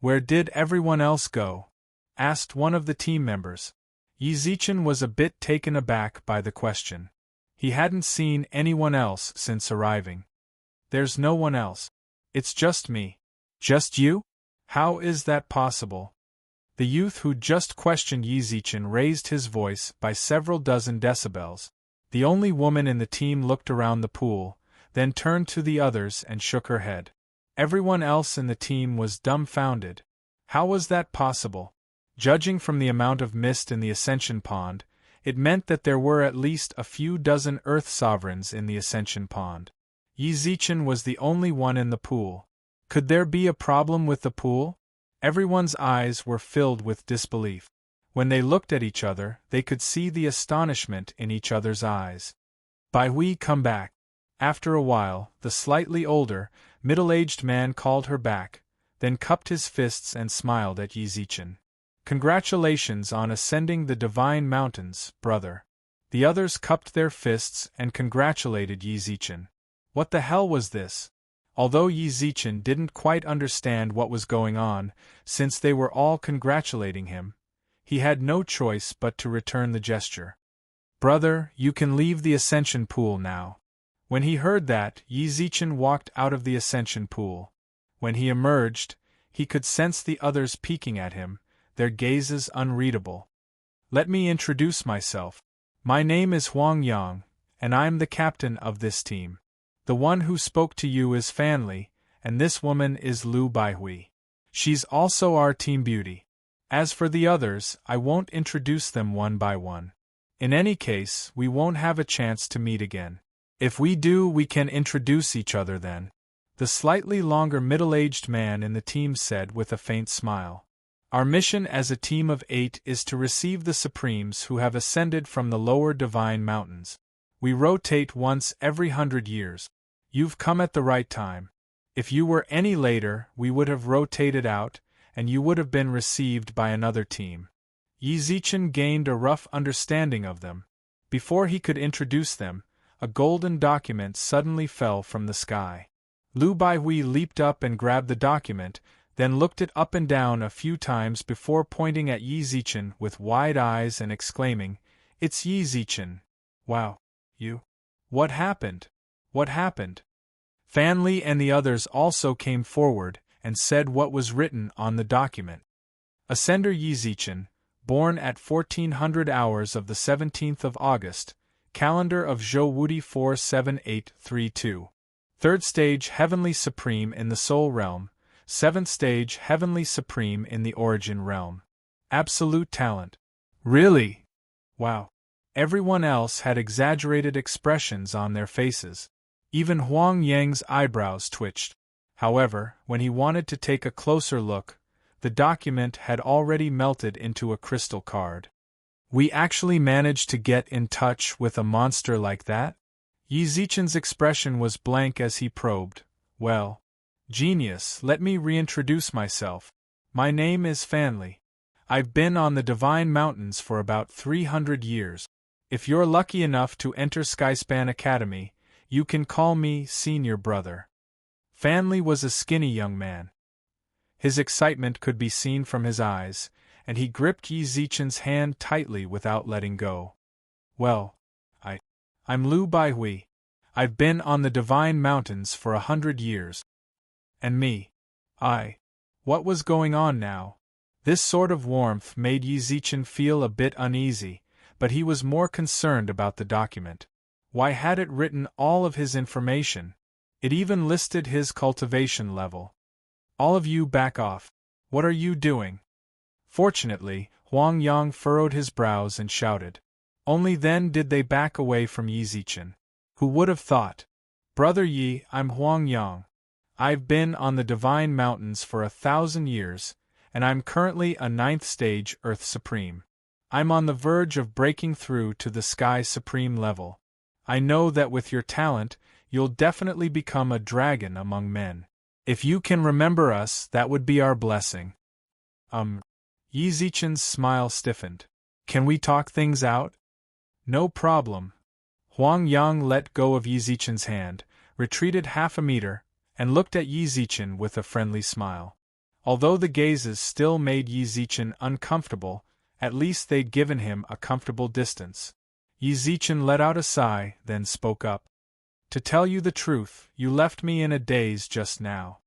Where did everyone else go? Asked one of the team members. Yi Zichen was a bit taken aback by the question. He hadn't seen anyone else since arriving. There's no one else. It's just me. Just you? How is that possible? The youth who'd just questioned Yi Zichen raised his voice by several dozen decibels. The only woman in the team looked around the pool, then turned to the others and shook her head. Everyone else in the team was dumbfounded. How was that possible? Judging from the amount of mist in the Ascension Pond, it meant that there were at least a few dozen Earth sovereigns in the Ascension Pond. Yi Zichen was the only one in the pool. Could there be a problem with the pool? Everyone's eyes were filled with disbelief. When they looked at each other, they could see the astonishment in each other's eyes. Bai Hui, come back. After a while, the slightly older, middle-aged man called her back, then cupped his fists and smiled at Yi Zichen. Congratulations on ascending the Divine Mountains, brother. The others cupped their fists and congratulated Yi Zichen. What the hell was this? Although Yi Zichen didn't quite understand what was going on, since they were all congratulating him, he had no choice but to return the gesture. Brother, you can leave the ascension pool now. When he heard that, Yi Zichen walked out of the ascension pool. When he emerged, he could sense the others peeking at him, their gazes unreadable. Let me introduce myself. My name is Huang Yang, and I'm the captain of this team. The one who spoke to you is Fan Li, and this woman is Lu Baihui. She's also our team beauty. As for the others, I won't introduce them one by one. In any case, we won't have a chance to meet again. If we do, we can introduce each other then. The slightly longer middle-aged man in the team said with a faint smile. Our mission as a team of 8 is to receive the Supremes who have ascended from the lower Divine Mountains. We rotate once every 100 years. You've come at the right time. If you were any later, we would have rotated out, and you would have been received by another team. Yi Zichen gained a rough understanding of them. Before he could introduce them, a golden document suddenly fell from the sky. Lu Baihui leaped up and grabbed the document, then looked it up and down a few times before pointing at Yi Zichen with wide eyes and exclaiming, "It's Yi Zichen! Wow, you! What happened? What happened?" Fan Li and the others also came forward and said what was written on the document. Ascender Yi Zichen, born at 1400 hours of the 17th of August, calendar of Zhou Wudi 47832. 3rd stage Heavenly Supreme in the Soul Realm, 7th stage Heavenly Supreme in the Origin Realm. Absolute talent. Really? Wow. Everyone else had exaggerated expressions on their faces. Even Huang Yang's eyebrows twitched. However, when he wanted to take a closer look, the document had already melted into a crystal card. We actually managed to get in touch with a monster like that? Yi Zichen's expression was blank as he probed. Well, genius, let me reintroduce myself. My name is Fanli. I've been on the Divine Mountains for about 300 years. If you're lucky enough to enter Skyspan Academy, you can call me Senior Brother. Fanli was a skinny young man. His excitement could be seen from his eyes, and he gripped Yi Zichen's hand tightly without letting go. Well, I'm Lu Baihui. I've been on the Divine Mountains for 100 years. And me. What was going on now? This sort of warmth made Yi Zichen feel a bit uneasy, but he was more concerned about the document. Why had it written all of his information? It even listed his cultivation level. All of you back off. What are you doing? Fortunately, Huang Yang furrowed his brows and shouted. Only then did they back away from Yi Zichen. Who would have thought? Brother Yi, I'm Huang Yang. I've been on the Divine Mountains for 1,000 years, and I'm currently a 9th stage Earth Supreme. I'm on the verge of breaking through to the Sky Supreme level. I know that with your talent, you'll definitely become a dragon among men. If you can remember us, that would be our blessing. Yi Zichen's smile stiffened. Can we talk things out? No problem. Huang Yang let go of Yi Zichen's hand, retreated half a meter, and looked at Yi Zichen with a friendly smile. Although the gazes still made Yi Zichen uncomfortable, at least they'd given him a comfortable distance. Yi Zichen let out a sigh, then spoke up. To tell you the truth, you left me in a daze just now.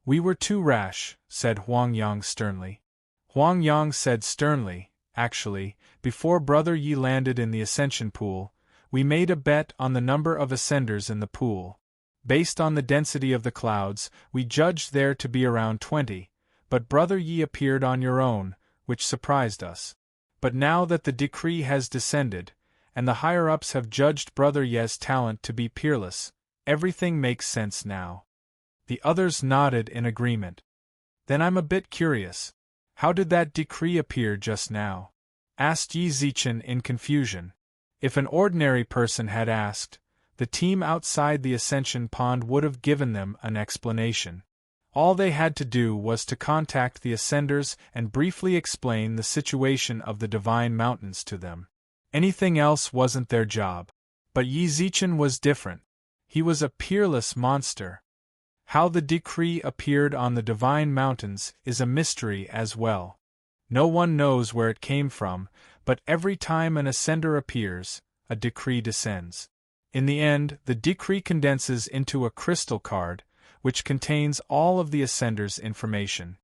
We were too rash, said Huang Yang sternly. Huang Yang said sternly, actually, before Brother Yi landed in the Ascension Pool, we made a bet on the number of ascenders in the pool. Based on the density of the clouds, we judged there to be around 20, but Brother Yi appeared on your own, which surprised us. But now that the decree has descended, and the higher-ups have judged Brother Ye's talent to be peerless, everything makes sense now. The others nodded in agreement. Then I'm a bit curious. How did that decree appear just now? Asked Yi Zichen in confusion. If an ordinary person had asked, the team outside the Ascension Pond would have given them an explanation. All they had to do was to contact the Ascenders and briefly explain the situation of the Divine Mountains to them. Anything else wasn't their job. But Yi Zichen was different. He was a peerless monster. How the decree appeared on the Divine Mountains is a mystery as well. No one knows where it came from, but every time an Ascender appears, a decree descends. In the end, the decree condenses into a crystal card, which contains all of the Ascender's information.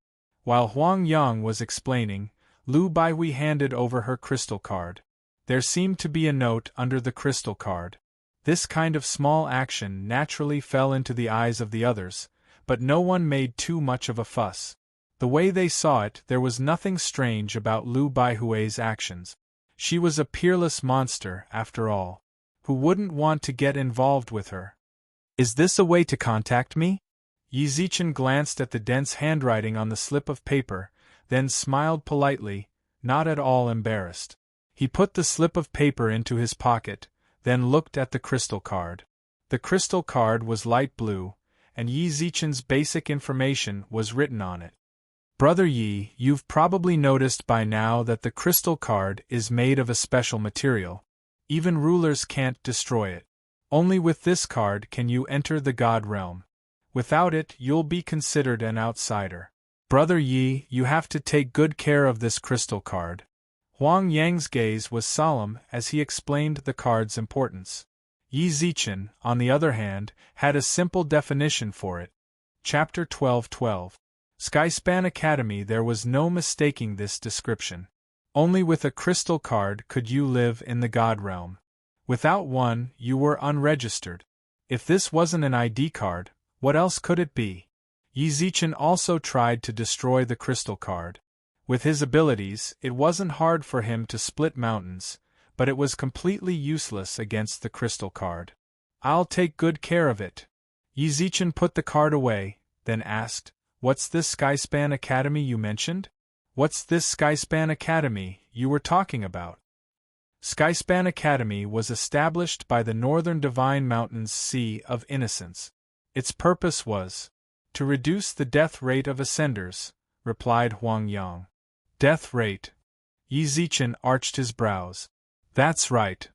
While Huang Yang was explaining, Lu Baihui handed over her crystal card. There seemed to be a note under the crystal card. This kind of small action naturally fell into the eyes of the others, but no one made too much of a fuss. The way they saw it, there was nothing strange about Lu Baihui's actions. She was a peerless monster, after all. Who wouldn't want to get involved with her? Is this a way to contact me? Yi Zichen glanced at the dense handwriting on the slip of paper, then smiled politely, not at all embarrassed. He put the slip of paper into his pocket, then looked at the crystal card. The crystal card was light blue, and Yi Zichen's basic information was written on it. Brother Yi, you've probably noticed by now that the crystal card is made of a special material. Even rulers can't destroy it. Only with this card can you enter the God realm. Without it, you'll be considered an outsider. Brother Yi, you have to take good care of this crystal card. Huang Yang's gaze was solemn as he explained the card's importance. Yi Zichen, on the other hand, had a simple definition for it. Chapter 12:12. Skyspan Academy. There was no mistaking this description. Only with a crystal card could you live in the God realm. Without one, you were unregistered. If this wasn't an ID card, what else could it be? Yi Zichen also tried to destroy the crystal card. With his abilities, it wasn't hard for him to split mountains, but it was completely useless against the crystal card. I'll take good care of it. Yi Zichen put the card away, then asked, "What's this Skyspan Academy you mentioned? What's this Skyspan Academy you were talking about?" Skyspan Academy was established by the Northern Divine Mountains Sea of Innocence. Its purpose was to reduce the death rate of ascenders, replied Huang Yang. Death rate? Yi Zichen arched his brows. That's right.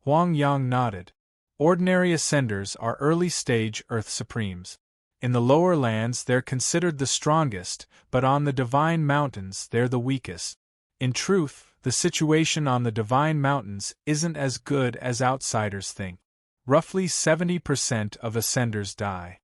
Huang Yang nodded. Ordinary ascenders are early-stage Earth Supremes. In the lower lands they're considered the strongest, but on the Divine Mountains they're the weakest. In truth, the situation on the Divine Mountains isn't as good as outsiders think. Roughly 70% of ascenders die.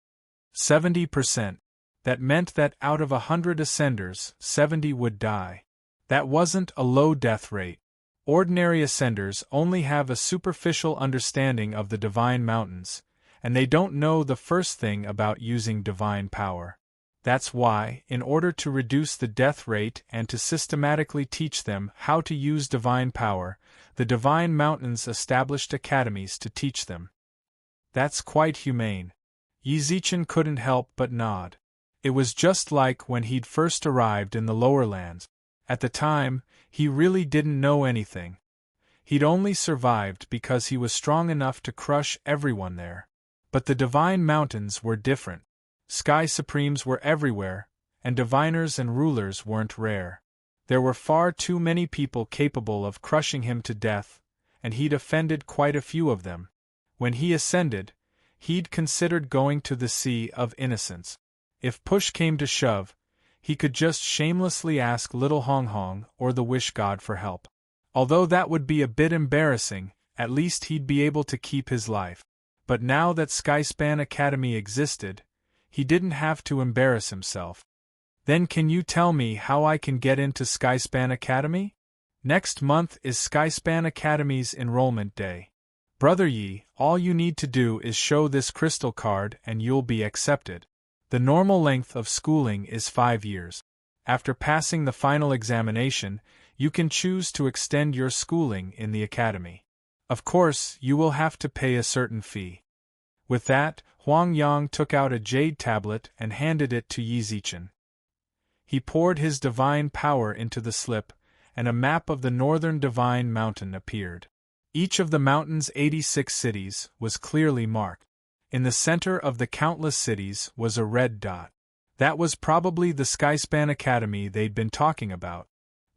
70%. That meant that out of 100 ascenders, 70 would die. That wasn't a low death rate. Ordinary ascenders only have a superficial understanding of the Divine Mountains, and they don't know the first thing about using divine power. That's why, in order to reduce the death rate and to systematically teach them how to use divine power, the Divine Mountains established academies to teach them. That's quite humane. Yi Zichen couldn't help but nod. It was just like when he'd first arrived in the lower lands. At the time, he really didn't know anything. He'd only survived because he was strong enough to crush everyone there. But the Divine Mountains were different. Sky Supremes were everywhere, and diviners and rulers weren't rare. There were far too many people capable of crushing him to death, and he'd offended quite a few of them. When he ascended, he'd considered going to the Sea of Innocence. If push came to shove, he could just shamelessly ask Little Hong Hong or the Wish God for help. Although that would be a bit embarrassing, at least he'd be able to keep his life. But now that Skyspan Academy existed, he didn't have to embarrass himself. Then can you tell me how I can get into Skyspan Academy? Next month is Skyspan Academy's enrollment day. Brother Yi, all you need to do is show this crystal card and you'll be accepted. The normal length of schooling is 5 years. After passing the final examination, you can choose to extend your schooling in the academy. Of course, you will have to pay a certain fee. With that, Huang Yang took out a jade tablet and handed it to Yi Zichen. He poured his divine power into the slip, and a map of the northern Divine Mountain appeared. Each of the mountain's 86 cities was clearly marked. In the center of the countless cities was a red dot. That was probably the Skyspan Academy they'd been talking about.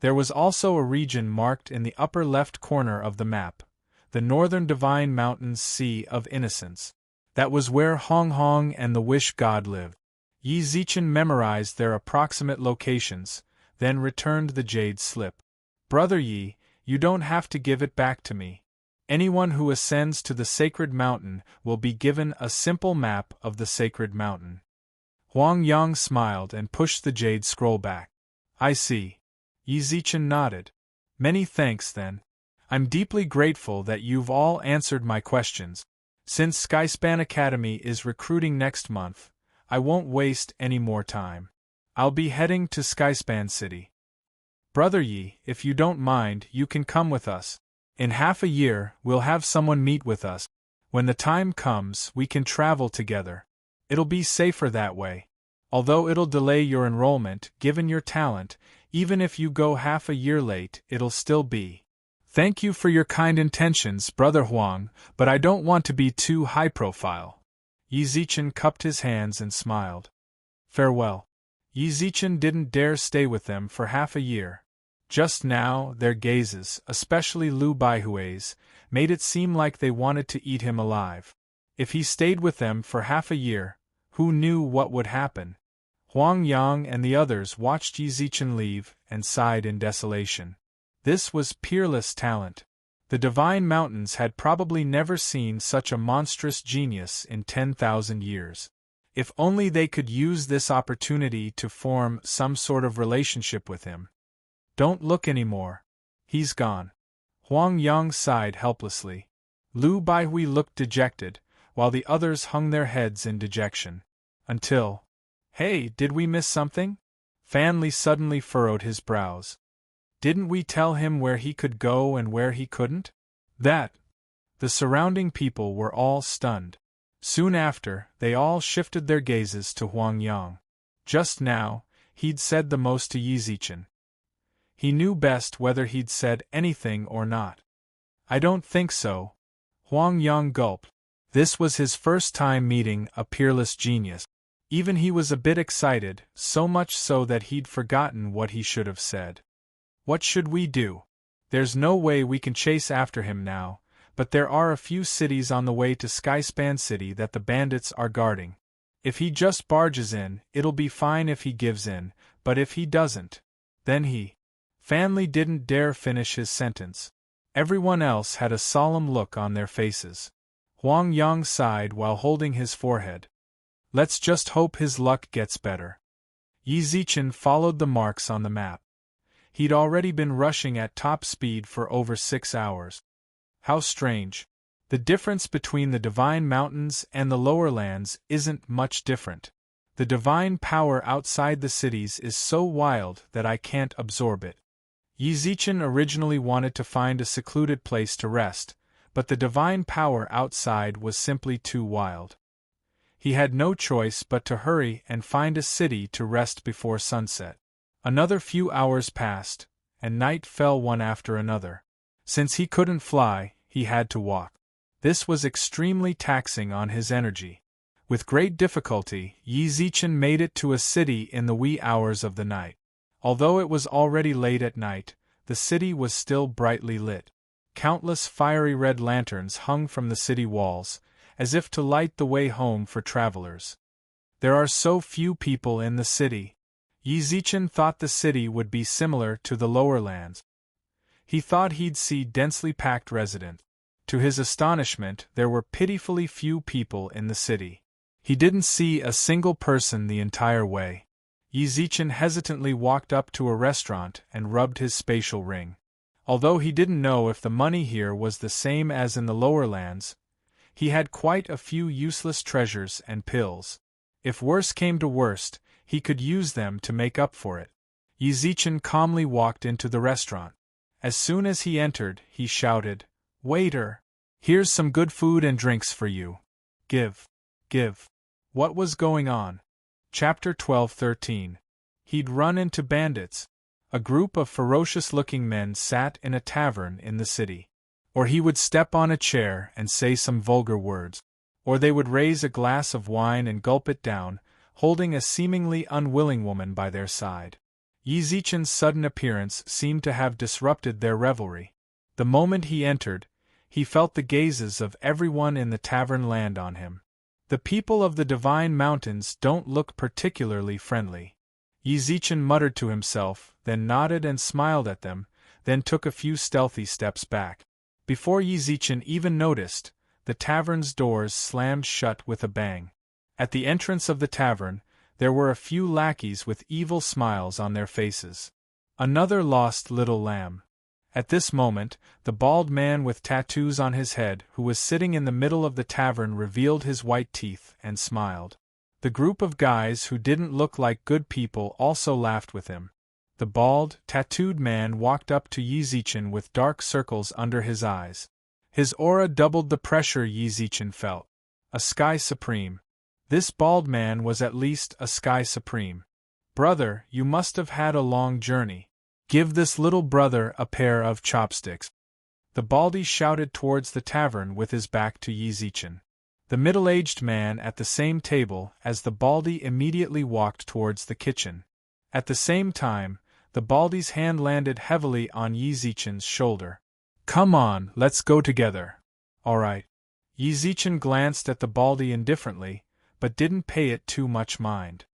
There was also a region marked in the upper left corner of the map, the Northern Divine Mountains Sea of Innocence. That was where Hong Hong and the Wish God lived. Yi Zichen memorized their approximate locations, then returned the jade slip. Brother Yi, you don't have to give it back to me. Anyone who ascends to the sacred mountain will be given a simple map of the sacred mountain. Huang Yang smiled and pushed the jade scroll back. I see. Yi Zichen nodded. Many thanks then. I'm deeply grateful that you've all answered my questions. Since Skyspan Academy is recruiting next month, I won't waste any more time. I'll be heading to Skyspan City. Brother Yi, if you don't mind, you can come with us. In half a year, we'll have someone meet with us. When the time comes, we can travel together. It'll be safer that way. Although it'll delay your enrollment, given your talent, even if you go half a year late, it'll still be. Thank you for your kind intentions, Brother Huang, but I don't want to be too high-profile. Yi Zichen cupped his hands and smiled. Farewell. Yi Zichen didn't dare stay with them for half a year. Just now, their gazes, especially Lu Baihui's, made it seem like they wanted to eat him alive. If he stayed with them for half a year, who knew what would happen? Huang Yang and the others watched Yi Zichen leave and sighed in desolation. This was peerless talent. The Divine Mountains had probably never seen such a monstrous genius in 10,000 years. If only they could use this opportunity to form some sort of relationship with him. Don't look anymore. He's gone. Huang Yang sighed helplessly. Lu Baihui looked dejected, while the others hung their heads in dejection. Until, "Hey, did we miss something?" Fanli suddenly furrowed his brows. "Didn't we tell him where he could go and where he couldn't?" That. The surrounding people were all stunned. Soon after, they all shifted their gazes to Huang Yang. Just now, he'd said the most to Yi Zichen. He knew best whether he'd said anything or not. "I don't think so." Huang Yang gulped. This was his first time meeting a peerless genius. Even he was a bit excited, so much so that he'd forgotten what he should have said. "What should we do? There's no way we can chase after him now, but there are a few cities on the way to Skyspan City that the bandits are guarding. If he just barges in, it'll be fine if he gives in, but if he doesn't, then he—" Fanli didn't dare finish his sentence. Everyone else had a solemn look on their faces. Huang Yang sighed while holding his forehead. "Let's just hope his luck gets better." Yi Zichen followed the marks on the map. He'd already been rushing at top speed for over 6 hours. How strange. The difference between the Divine Mountains and the lower lands isn't much different. The divine power outside the cities is so wild that I can't absorb it. Yi Zichen originally wanted to find a secluded place to rest, but the divine power outside was simply too wild. He had no choice but to hurry and find a city to rest before sunset. Another few hours passed, and night fell one after another. Since he couldn't fly, he had to walk. This was extremely taxing on his energy. With great difficulty, Yi Zichen made it to a city in the wee hours of the night. Although it was already late at night, the city was still brightly lit. Countless fiery red lanterns hung from the city walls, as if to light the way home for travelers. There are so few people in the city. Yi Zichen thought the city would be similar to the lower lands. He thought he'd see densely packed residents. To his astonishment, there were pitifully few people in the city. He didn't see a single person the entire way. Yi Zichen hesitantly walked up to a restaurant and rubbed his spatial ring. Although he didn't know if the money here was the same as in the lower lands, he had quite a few useless treasures and pills. If worse came to worst, he could use them to make up for it. Yi Zichen calmly walked into the restaurant. As soon as he entered, he shouted, "Waiter! Here's some good food and drinks for you. Give. Give." What was going on? Chapter 12-13. He'd run into bandits. A group of ferocious-looking men sat in a tavern in the city. Or he would step on a chair and say some vulgar words. Or they would raise a glass of wine and gulp it down, holding a seemingly unwilling woman by their side. Yi Zichen's sudden appearance seemed to have disrupted their revelry. The moment he entered, he felt the gazes of everyone in the tavern land on him. The people of the Divine Mountains don't look particularly friendly. Yi Zichen muttered to himself, then nodded and smiled at them, then took a few stealthy steps back. Before Yi Zichen even noticed, the tavern's doors slammed shut with a bang. At the entrance of the tavern, there were a few lackeys with evil smiles on their faces. Another lost little lamb. At this moment, the bald man with tattoos on his head, who was sitting in the middle of the tavern, revealed his white teeth and smiled. The group of guys who didn't look like good people also laughed with him. The bald, tattooed man walked up to Yi Zichen with dark circles under his eyes. His aura doubled the pressure Yi Zichen felt. A Sky Supreme. This bald man was at least a Sky Supreme. "Brother, you must have had a long journey. Give this little brother a pair of chopsticks." The baldy shouted towards the tavern with his back to Yi Zichen. The middle-aged man at the same table as the baldy immediately walked towards the kitchen. At the same time, the baldy's hand landed heavily on Yi Zichen's shoulder. "Come on, let's go together." "All right." Yi Zichen glanced at the baldy indifferently, but didn't pay it too much mind.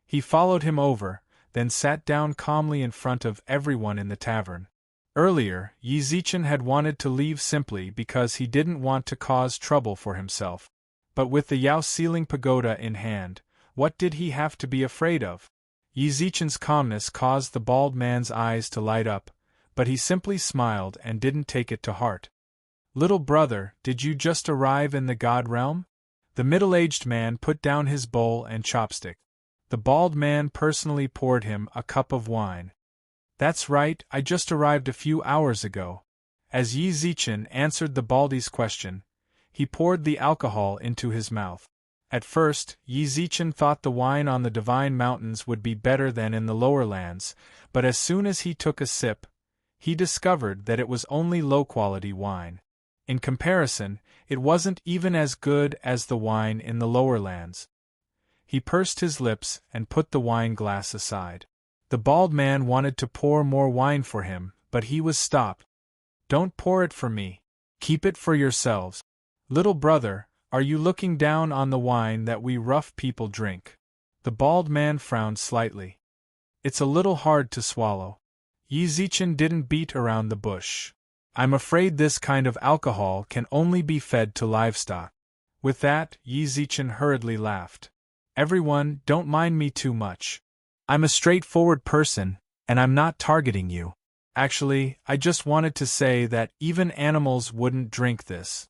He followed him over, then sat down calmly in front of everyone in the tavern. Earlier, Yi Zichen had wanted to leave simply because he didn't want to cause trouble for himself. But with the Yao Ceiling Pagoda in hand, what did he have to be afraid of? Yi Zichen's calmness caused the bald man's eyes to light up, but he simply smiled and didn't take it to heart. Little brother, did you just arrive in the god realm? The middle-aged man put down his bowl and chopstick. The bald man personally poured him a cup of wine. That's right, I just arrived a few hours ago. As Yi Zichen answered the baldy's question, he poured the alcohol into his mouth. At first, Yi Zichen thought the wine on the Divine Mountains would be better than in the lower lands, but as soon as he took a sip, he discovered that it was only low-quality wine. In comparison, it wasn't even as good as the wine in the lower lands. He pursed his lips and put the wine glass aside. The bald man wanted to pour more wine for him, but he was stopped. Don't pour it for me. Keep it for yourselves. Little brother, are you looking down on the wine that we rough people drink? The bald man frowned slightly. It's a little hard to swallow. Yi Zichen didn't beat around the bush. I'm afraid this kind of alcohol can only be fed to livestock. With that, Yi Zichen hurriedly laughed. Everyone, don't mind me too much. I'm a straightforward person, and I'm not targeting you. Actually, I just wanted to say that even animals wouldn't drink this.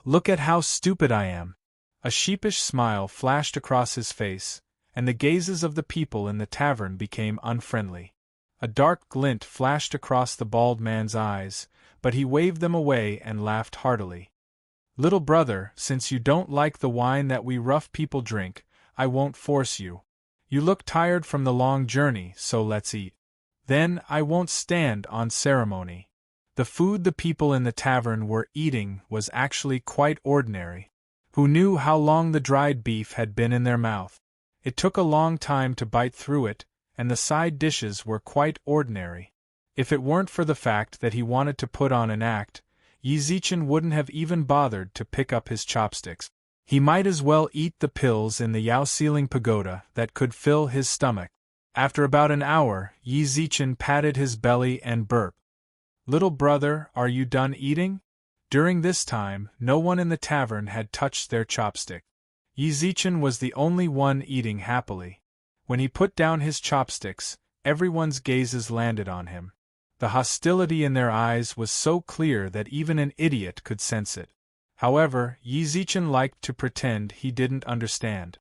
Look at how stupid I am. A sheepish smile flashed across his face, and the gazes of the people in the tavern became unfriendly. A dark glint flashed across the bald man's eyes, but he waved them away and laughed heartily. Little brother, since you don't like the wine that we rough people drink, I won't force you. You look tired from the long journey, so let's eat. Then I won't stand on ceremony. The food the people in the tavern were eating was actually quite ordinary. Who knew how long the dried beef had been in their mouth? It took a long time to bite through it, and the side dishes were quite ordinary. If it weren't for the fact that he wanted to put on an act, Yi Zichen wouldn't have even bothered to pick up his chopsticks. He might as well eat the pills in the Yao Ceiling Pagoda that could fill his stomach. After about an hour, Yi Zichen patted his belly and burped. Little brother, are you done eating? During this time, no one in the tavern had touched their chopstick. Yi Zichen was the only one eating happily. When he put down his chopsticks, everyone's gazes landed on him. The hostility in their eyes was so clear that even an idiot could sense it. However, Yi Zichen liked to pretend he didn't understand.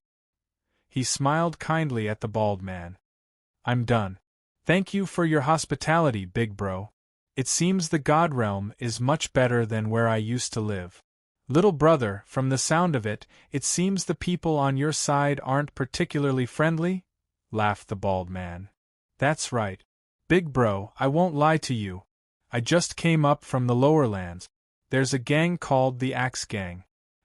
He smiled kindly at the bald man. I'm done. Thank you for your hospitality, big bro. It seems the god realm is much better than where I used to live. Little brother, from the sound of it, it seems the people on your side aren't particularly friendly? Laughed the bald man. That's right. Big bro, I won't lie to you. I just came up from the lower lands. There's a gang called the Axe Gang.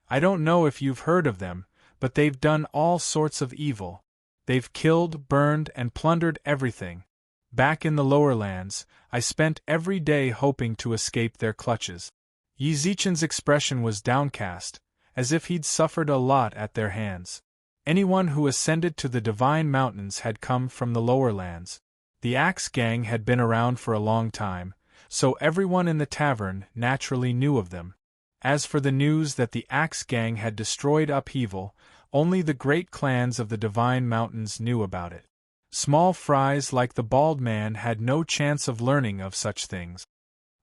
I don't know if you've heard of them, but they've done all sorts of evil. They've killed, burned, and plundered everything. Back in the lower lands, I spent every day hoping to escape their clutches. Yi Zichen's expression was downcast, as if he'd suffered a lot at their hands. Anyone who ascended to the Divine Mountains had come from the lower lands. The Axe Gang had been around for a long time, so everyone in the tavern naturally knew of them. As for the news that the Axe Gang had destroyed Upheaval, only the great clans of the Divine Mountains knew about it. Small fries like the bald man had no chance of learning of such things.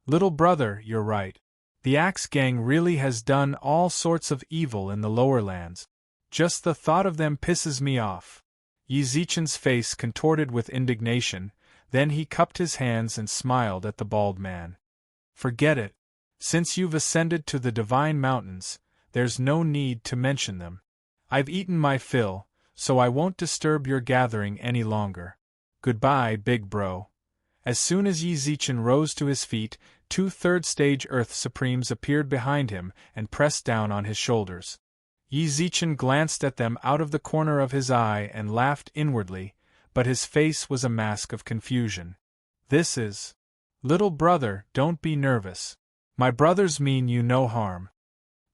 Little brother, you're right. The Axe Gang really has done all sorts of evil in the lower lands. Just the thought of them pisses me off. Yi Zichen's face contorted with indignation, then he cupped his hands and smiled at the bald man. Forget it. Since you've ascended to the Divine Mountains, there's no need to mention them. I've eaten my fill, so I won't disturb your gathering any longer. Goodbye, big bro. As soon as Yi Zichen rose to his feet, 2 third-stage Earth Supremes appeared behind him and pressed down on his shoulders. Yi Zichen glanced at them out of the corner of his eye and laughed inwardly, but his face was a mask of confusion. This is... Little brother, don't be nervous. My brothers mean you no harm.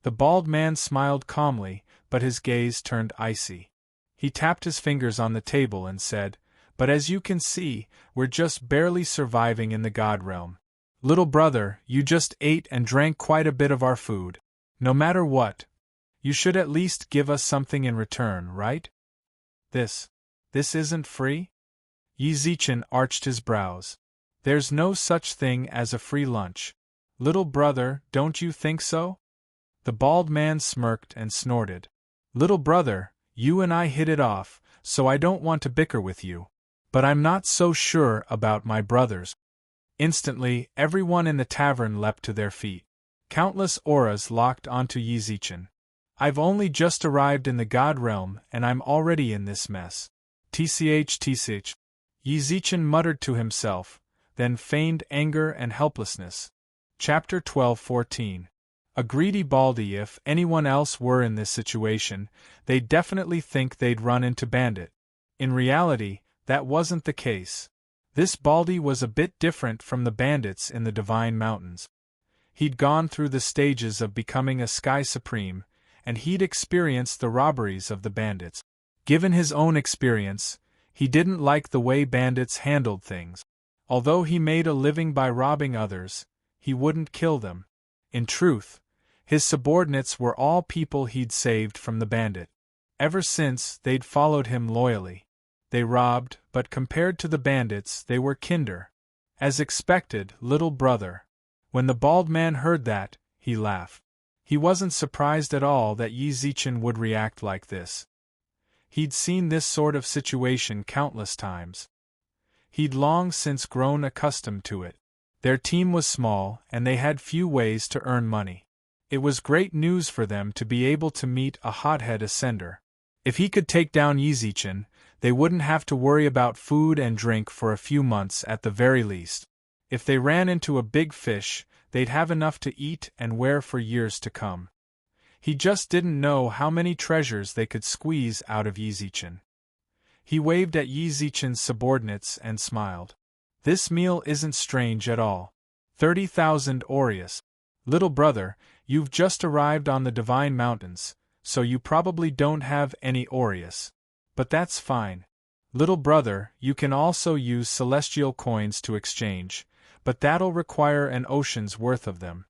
The bald man smiled calmly, but his gaze turned icy. He tapped his fingers on the table and said, But as you can see, we're just barely surviving in the god realm. Little brother, you just ate and drank quite a bit of our food. No matter what, you should at least give us something in return, right? This isn't free? Yi Zichen arched his brows. There's no such thing as a free lunch. Little brother, don't you think so? The bald man smirked and snorted. Little brother, you and I hit it off, so I don't want to bicker with you. But I'm not so sure about my brothers. Instantly, everyone in the tavern leapt to their feet. Countless auras locked onto Yizichin. I've only just arrived in the god realm and I'm already in this mess. Tch. Yizichin muttered to himself, then feigned anger and helplessness. Chapter 12:14. A greedy baldy. If anyone else were in this situation, they'd definitely think they'd run into Bandit. In reality, that wasn't the case. This baldy was a bit different from the bandits in the Divine Mountains. He'd gone through the stages of becoming a Sky Supreme, and he'd experienced the robberies of the bandits. Given his own experience, he didn't like the way bandits handled things. Although he made a living by robbing others, he wouldn't kill them. In truth, his subordinates were all people he'd saved from the bandit. Ever since, they'd followed him loyally. They robbed, but compared to the bandits, they were kinder. As expected, little brother. When the bald man heard that, he laughed. He wasn't surprised at all that Yizichin would react like this. He'd seen this sort of situation countless times. He'd long since grown accustomed to it. Their team was small, and they had few ways to earn money. It was great news for them to be able to meet a hothead ascender. If he could take down Yizichin, they wouldn't have to worry about food and drink for a few months at the very least. If they ran into a big fish, they'd have enough to eat and wear for years to come. He just didn't know how many treasures they could squeeze out of Yizichin. He waved at Yizichin's subordinates and smiled. This meal isn't strange at all. 30,000 aureus. Little brother, you've just arrived on the Divine Mountains, so you probably don't have any aureus. But that's fine. Little brother, you can also use celestial coins to exchange, but that'll require an ocean's worth of them.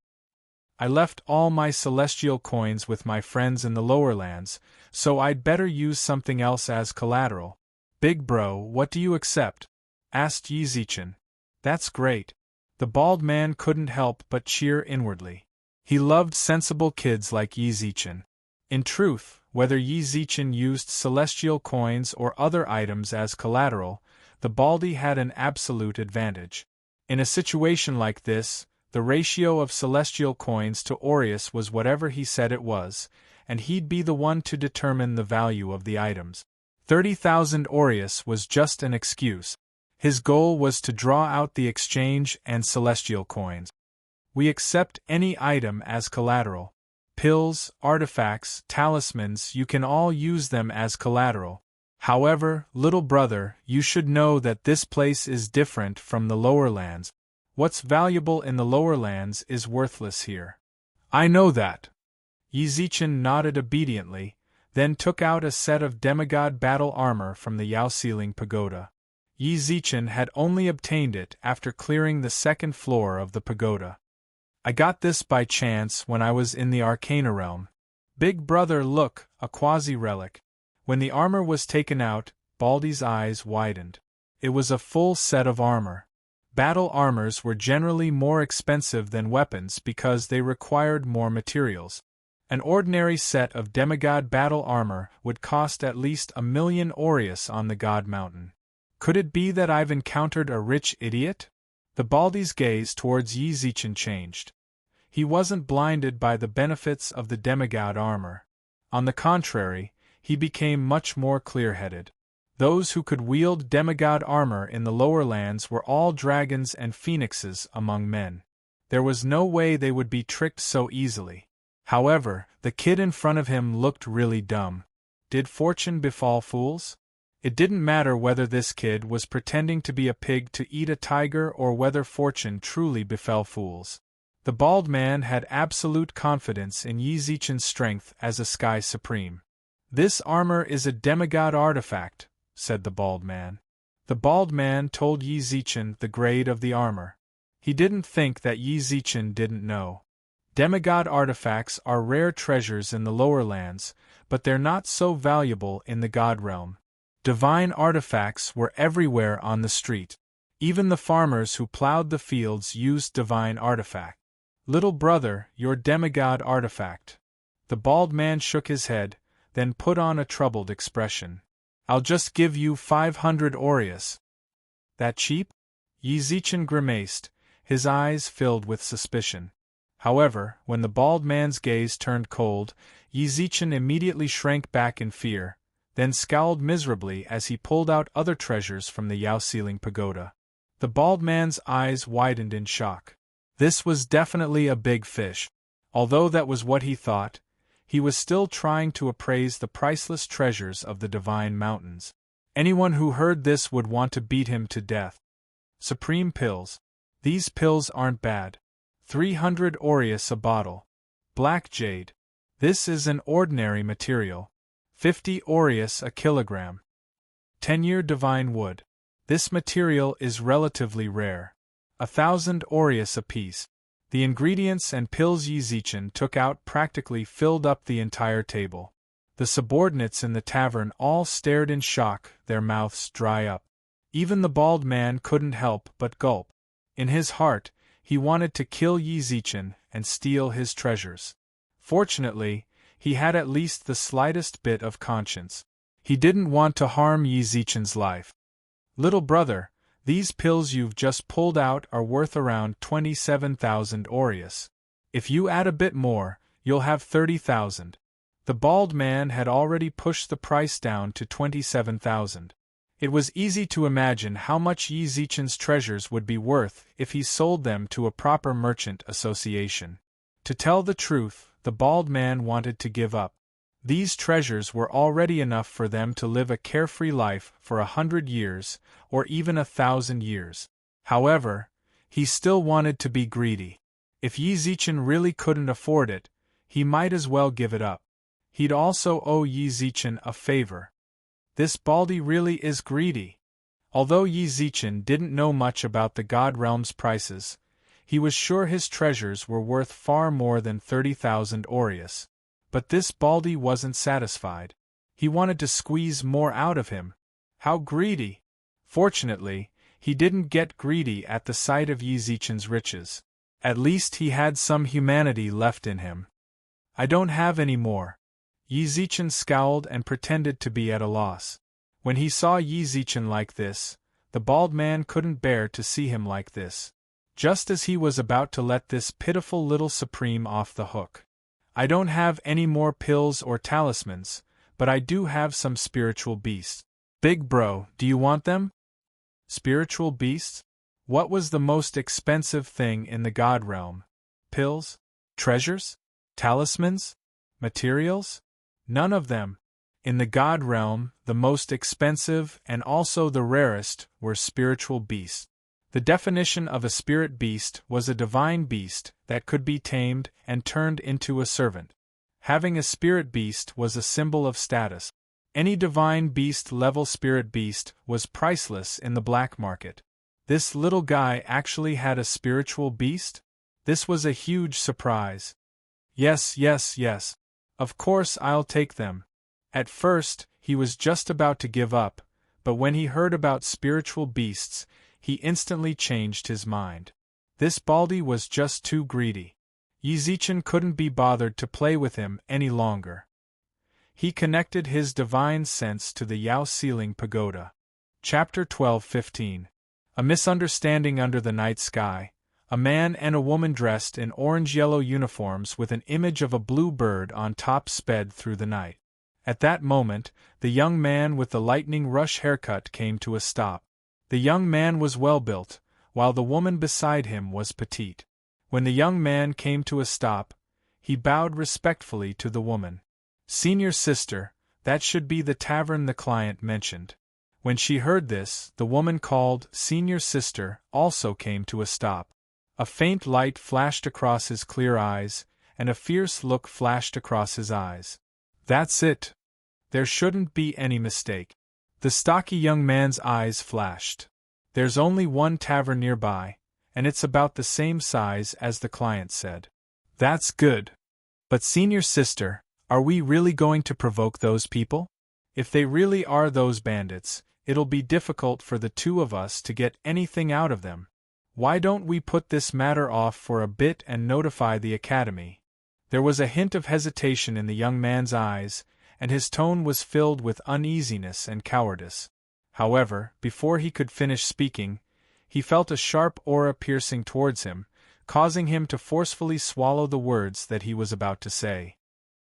I left all my celestial coins with my friends in the lower lands, so I'd better use something else as collateral. Big bro, what do you accept? Asked Yizichin. That's great. The bald man couldn't help but cheer inwardly. He loved sensible kids like Yizichin. In truth, whether Yizichin used celestial coins or other items as collateral, the baldy had an absolute advantage. In a situation like this, the ratio of celestial coins to aureus was whatever he said it was, and he'd be the one to determine the value of the items. 30,000 aureus was just an excuse. His goal was to draw out the exchange and celestial coins. We accept any item as collateral. Pills, artifacts, talismans, you can all use them as collateral. However, little brother, you should know that this place is different from the lower lands. What's valuable in the lower lands is worthless here. I know that. Yizichin nodded obediently, then took out a set of demigod battle armor from the Yaoxiling pagoda. Yizichin had only obtained it after clearing the second floor of the pagoda. I got this by chance when I was in the Arcana realm. Big brother, look, a quasi-relic. When the armor was taken out, Baldy's eyes widened. It was a full set of armor. Battle armors were generally more expensive than weapons because they required more materials. An ordinary set of demigod battle armor would cost at least 1,000,000 aureus on the God Mountain. Could it be that I've encountered a rich idiot? The Baldy's gaze towards Yizichin changed. He wasn't blinded by the benefits of the demigod armor. On the contrary, he became much more clear-headed. Those who could wield demigod armor in the lower lands were all dragons and phoenixes among men. There was no way they would be tricked so easily. However, the kid in front of him looked really dumb. Did fortune befall fools? It didn't matter whether this kid was pretending to be a pig to eat a tiger or whether fortune truly befell fools. The bald man had absolute confidence in Yizichin's strength as a Sky Supreme. This armor is a demigod artifact, said the bald man. The bald man told Yizichin the grade of the armor. He didn't think that Yizichin didn't know. Demigod artifacts are rare treasures in the lower lands, but they're not so valuable in the God realm. Divine artifacts were everywhere on the street. Even the farmers who plowed the fields used divine artifacts. Little brother, your demigod artifact. The bald man shook his head, then put on a troubled expression. I'll just give you 500 aureus. That cheap? Yizichin grimaced, his eyes filled with suspicion. However, when the bald man's gaze turned cold, Yizichin immediately shrank back in fear, then scowled miserably as he pulled out other treasures from the Yao ceiling pagoda. The bald man's eyes widened in shock. This was definitely a big fish. Although that was what he thought, he was still trying to appraise the priceless treasures of the divine mountains. Anyone who heard this would want to beat him to death. Supreme pills. These pills aren't bad. 300 aureus a bottle. Black jade. This is an ordinary material. 50 aureus a kilogram. 10-year divine wood. This material is relatively rare. 1,000 aureus apiece. The ingredients and pills Yizichin took out practically filled up the entire table. The subordinates in the tavern all stared in shock, their mouths dry up. Even the bald man couldn't help but gulp. In his heart, he wanted to kill Yizichin and steal his treasures. Fortunately, he had at least the slightest bit of conscience. He didn't want to harm Yizichin's life. Little brother, these pills you've just pulled out are worth around 27,000 aureus. If you add a bit more, you'll have 30,000. The bald man had already pushed the price down to 27,000. It was easy to imagine how much Yizichin's treasures would be worth if he sold them to a proper merchant association. To tell the truth, the bald man wanted to give up. These treasures were already enough for them to live a carefree life for 100 years, or even 1,000 years. However, he still wanted to be greedy. If Yizichin really couldn't afford it, he might as well give it up. He'd also owe Yizichin a favor. This baldy really is greedy. Although Yizichin didn't know much about the God Realm's prices, he was sure his treasures were worth far more than 30,000 aureus. But this baldy wasn't satisfied. He wanted to squeeze more out of him. How greedy! Fortunately, he didn't get greedy at the sight of Yizichin's riches. At least he had some humanity left in him. I don't have any more. Yizichin scowled and pretended to be at a loss. When he saw Yizichin like this, the bald man couldn't bear to see him like this. Just as he was about to let this pitiful little supreme off the hook. I don't have any more pills or talismans, but I do have some spiritual beasts. Big bro, do you want them? Spiritual beasts? What was the most expensive thing in the God Realm? Pills? Treasures? Talismans? Materials? None of them. In the God Realm, the most expensive and also the rarest were spiritual beasts. The definition of a spirit beast was a divine beast that could be tamed and turned into a servant. Having a spirit beast was a symbol of status. Any divine beast-level spirit beast was priceless in the black market. This little guy actually had a spiritual beast? This was a huge surprise. Yes. Of course I'll take them. At first, he was just about to give up, but when he heard about spiritual beasts, he instantly changed his mind. This baldy was just too greedy. Yizichin couldn't be bothered to play with him any longer. He connected his divine sense to the Yao ceiling pagoda. Chapter 12:15. A misunderstanding under the night sky. A man and a woman dressed in orange-yellow uniforms with an image of a blue bird on top sped through the night. At that moment, the young man with the lightning rush haircut came to a stop. The young man was well-built, while the woman beside him was petite. When the young man came to a stop, he bowed respectfully to the woman. "Senior sister, that should be the tavern the client mentioned." When she heard this, the woman called "Senior sister" also came to a stop. A faint light flashed across his clear eyes, and a fierce look flashed across his eyes. "That's it. There shouldn't be any mistake." The stocky young man's eyes flashed. "There's only one tavern nearby, and it's about the same size as the client said." "That's good. But senior sister, are we really going to provoke those people? If they really are those bandits, it'll be difficult for the two of us to get anything out of them. Why don't we put this matter off for a bit and notify the academy? There was a hint of hesitation in the young man's eyes, and his tone was filled with uneasiness and cowardice. However, before he could finish speaking, he felt a sharp aura piercing towards him, causing him to forcefully swallow the words that he was about to say.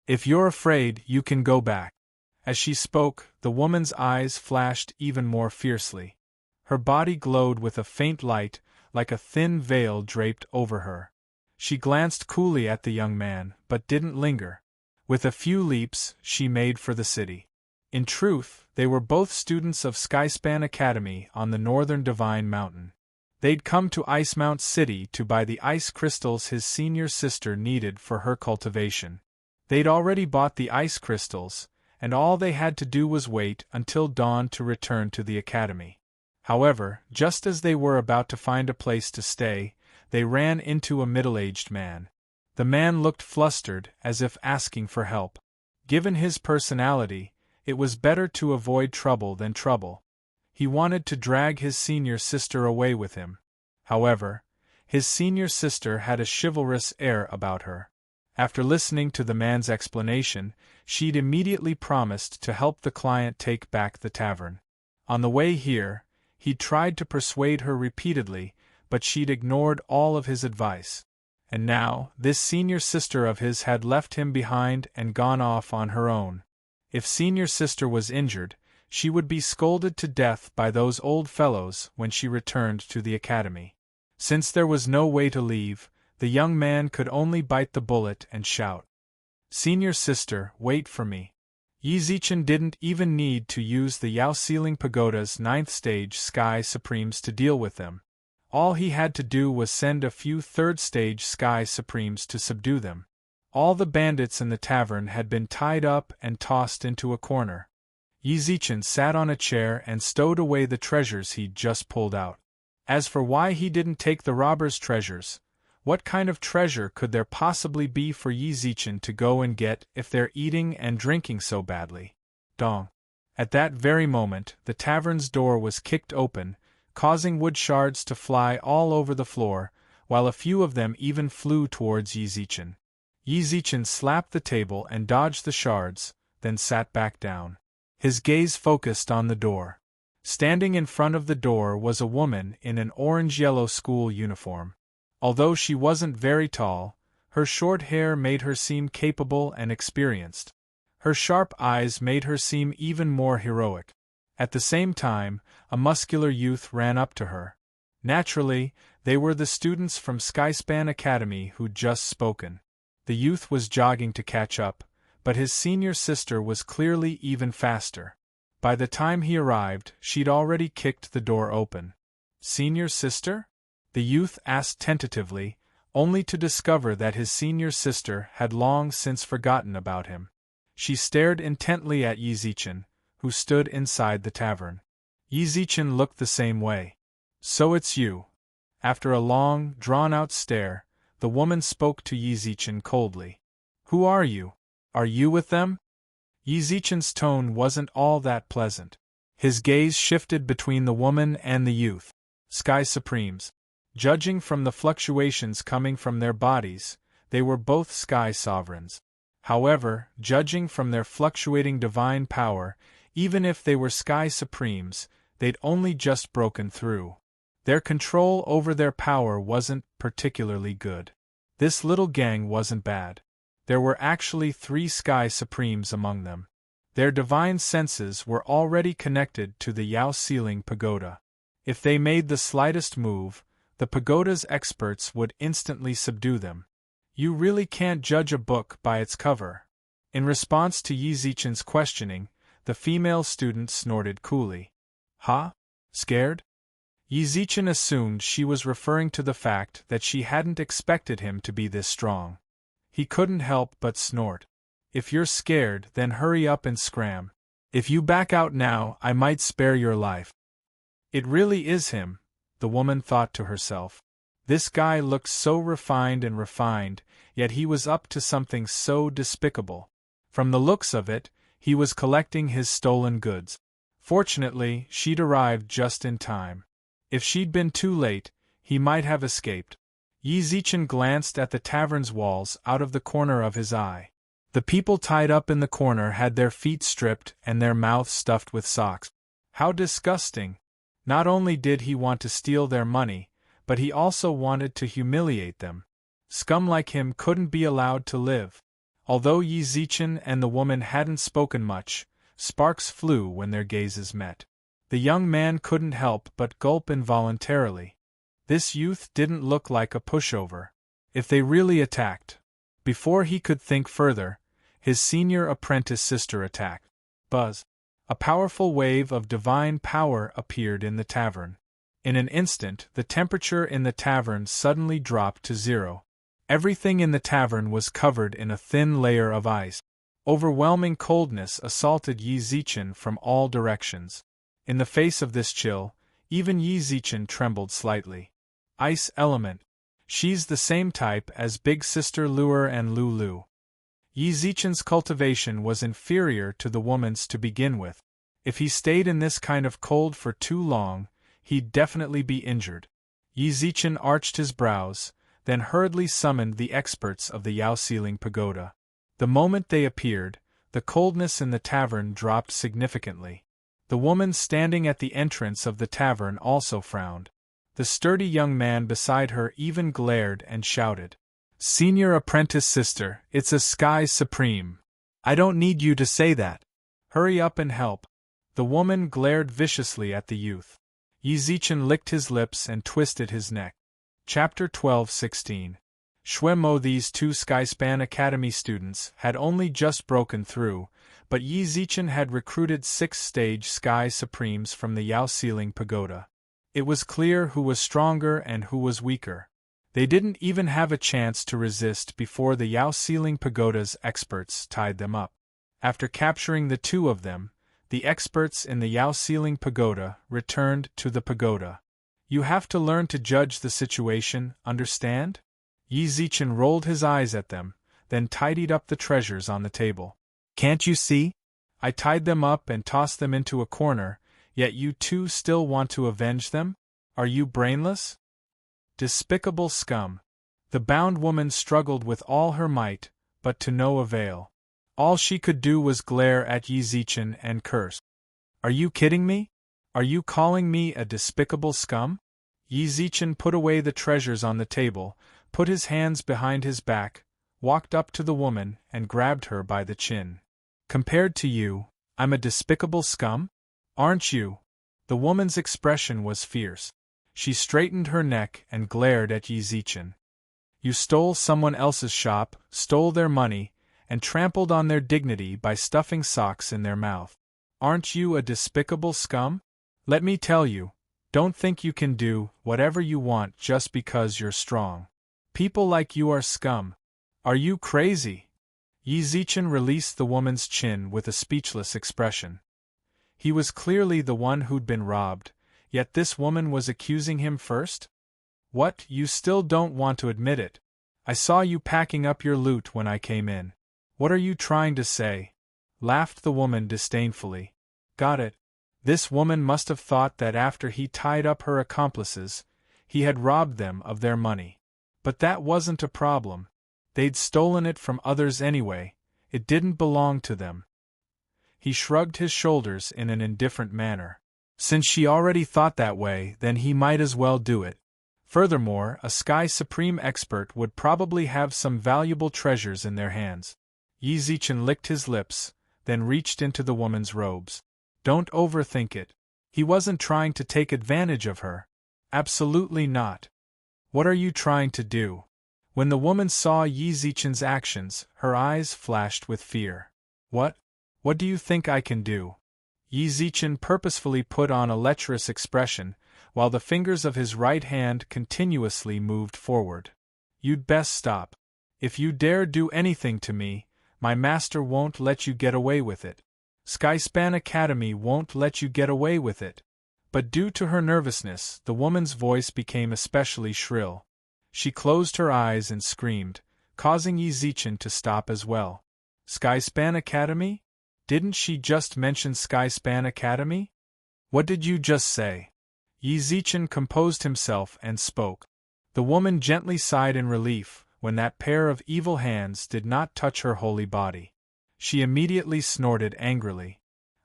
If you're afraid, you can go back. As she spoke, the woman's eyes flashed even more fiercely. Her body glowed with a faint light, like a thin veil draped over her. She glanced coolly at the young man, but didn't linger. With a few leaps, she made for the city. In truth, they were both students of Skyspan Academy on the northern Divine Mountain. They'd come to Icemount City to buy the ice crystals his senior sister needed for her cultivation. They'd already bought the ice crystals, and all they had to do was wait until dawn to return to the academy. However, just as they were about to find a place to stay, they ran into a middle-aged man. The man looked flustered, as if asking for help. Given his personality, it was better to avoid trouble than trouble. He wanted to drag his senior sister away with him. However, his senior sister had a chivalrous air about her. After listening to the man's explanation, she'd immediately promised to help the client take back the tavern. On the way here, he'd tried to persuade her repeatedly, but she'd ignored all of his advice. And now, this senior sister of his had left him behind and gone off on her own. If senior sister was injured, she would be scolded to death by those old fellows when she returned to the academy. Since there was no way to leave, the young man could only bite the bullet and shout, "Senior sister, wait for me." Yi Zichen didn't even need to use the Yao Ceiling Pagoda's 9th stage Sky Supremes to deal with them. All he had to do was send a few 3rd stage Sky Supremes to subdue them. All the bandits in the tavern had been tied up and tossed into a corner. Yi Zichen sat on a chair and stowed away the treasures he'd just pulled out. As for why he didn't take the robbers' treasures, what kind of treasure could there possibly be for Yi Zichen to go and get if they're eating and drinking so badly? Dong. At that very moment, the tavern's door was kicked open, causing wood shards to fly all over the floor, while a few of them even flew towards Yi Zichen. Yi Zichen slapped the table and dodged the shards, then sat back down. His gaze focused on the door. Standing in front of the door was a woman in an orange-yellow school uniform. Although she wasn't very tall, her short hair made her seem capable and experienced. Her sharp eyes made her seem even more heroic. At the same time, a muscular youth ran up to her. Naturally, they were the students from Skyspan Academy who'd just spoken. The youth was jogging to catch up, but his senior sister was clearly even faster. By the time he arrived, she'd already kicked the door open. "Senior sister?" the youth asked tentatively, only to discover that his senior sister had long since forgotten about him. She stared intently at Yi Zichen, who stood inside the tavern. Yi Zichen looked the same way. "So it's you." After a long, drawn-out stare, the woman spoke to Yi Zichen coldly. "Who are you? Are you with them?" Yi Zichen's tone wasn't all that pleasant. His gaze shifted between the woman and the youth. Sky Supremes. Judging from the fluctuations coming from their bodies, they were both Sky Sovereigns. However, judging from their fluctuating divine power, even if they were Sky Supremes, they'd only just broken through. Their control over their power wasn't particularly good. This little gang wasn't bad. There were actually 3 Sky Supremes among them. Their divine senses were already connected to the Yao Ceiling Pagoda. If they made the slightest move, the pagoda's experts would instantly subdue them. You really can't judge a book by its cover. In response to Yi Zichen's questioning, the female student snorted coolly. "Huh? Scared?" Yi Zichen assumed she was referring to the fact that she hadn't expected him to be this strong. He couldn't help but snort. "If you're scared, then hurry up and scram. If you back out now, I might spare your life." It really is him, the woman thought to herself. This guy looked so refined, yet he was up to something so despicable. From the looks of it, he was collecting his stolen goods. Fortunately, she'd arrived just in time. If she'd been too late, he might have escaped. Yi Zichen glanced at the tavern's walls out of the corner of his eye. The people tied up in the corner had their feet stripped and their mouths stuffed with socks. How disgusting! Not only did he want to steal their money, but he also wanted to humiliate them. Scum like him couldn't be allowed to live. Although Yi Zichen and the woman hadn't spoken much, sparks flew when their gazes met. The young man couldn't help but gulp involuntarily. This youth didn't look like a pushover. If they really attacked. Before he could think further, his senior apprentice sister attacked. Buzz. A powerful wave of divine power appeared in the tavern. In an instant, the temperature in the tavern suddenly dropped to 0. Everything in the tavern was covered in a thin layer of ice. Overwhelming coldness assaulted Yi Zichen from all directions. In the face of this chill, even Yi Zichen trembled slightly. Ice element. She's the same type as Big Sister Luer and Lulu. Yi Zichen's cultivation was inferior to the woman's to begin with. If he stayed in this kind of cold for too long, he'd definitely be injured. Yi Zichen arched his brows, then hurriedly summoned the experts of the Yao Ceiling Pagoda. The moment they appeared, the coldness in the tavern dropped significantly. The woman standing at the entrance of the tavern also frowned. The sturdy young man beside her even glared and shouted, "Senior apprentice sister, it's a sky supreme. I don't need you to say that. Hurry up and help." The woman glared viciously at the youth. Yi Zichen licked his lips and twisted his neck. Chapter 12:16. Shuemo. These two Skyspan Academy students had only just broken through, but Yi Zichen had recruited 6 stage Sky Supremes from the Yao Ceiling Pagoda. It was clear who was stronger and who was weaker. They didn't even have a chance to resist before the Yao Ceiling Pagoda's experts tied them up. After capturing the 2 of them, the experts in the Yao Ceiling Pagoda returned to the pagoda. You have to learn to judge the situation, understand? Yi Zichen rolled his eyes at them, then tidied up the treasures on the table. Can't you see? I tied them up and tossed them into a corner, yet you two still want to avenge them? Are you brainless? Despicable scum. The bound woman struggled with all her might, but to no avail. All she could do was glare at Yi Zichen and curse. Are you kidding me? Are you calling me a despicable scum? Yi Zichen put away the treasures on the table, put his hands behind his back, walked up to the woman and grabbed her by the chin. Compared to you, I'm a despicable scum? Aren't you? The woman's expression was fierce. She straightened her neck and glared at Yi Zichen. You stole someone else's shop, stole their money, and trampled on their dignity by stuffing socks in their mouth. Aren't you a despicable scum? Let me tell you, don't think you can do whatever you want just because you're strong. People like you are scum. Are you crazy? Yi Zichen released the woman's chin with a speechless expression. He was clearly the one who'd been robbed, yet this woman was accusing him first? What, you still don't want to admit it? I saw you packing up your loot when I came in. What are you trying to say? Laughed the woman disdainfully. Got it. This woman must have thought that after he tied up her accomplices, he had robbed them of their money. But that wasn't a problem. They'd stolen it from others anyway, it didn't belong to them. He shrugged his shoulders in an indifferent manner. Since she already thought that way, then he might as well do it. Furthermore, a Sky Supreme expert would probably have some valuable treasures in their hands. Yi Zichen licked his lips, then reached into the woman's robes. Don't overthink it. He wasn't trying to take advantage of her. Absolutely not. What are you trying to do? When the woman saw Yi Zichen's actions, her eyes flashed with fear. What? What do you think I can do? Yi Zichen purposefully put on a lecherous expression, while the fingers of his right hand continuously moved forward. You'd best stop. If you dare do anything to me, my master won't let you get away with it. Skyspan Academy won't let you get away with it. But due to her nervousness, the woman's voice became especially shrill. She closed her eyes and screamed, causing Yi Zichen to stop as well. Skyspan Academy? Didn't she just mention Skyspan Academy? What did you just say? Yi Zichen composed himself and spoke. The woman gently sighed in relief when that pair of evil hands did not touch her holy body. She immediately snorted angrily.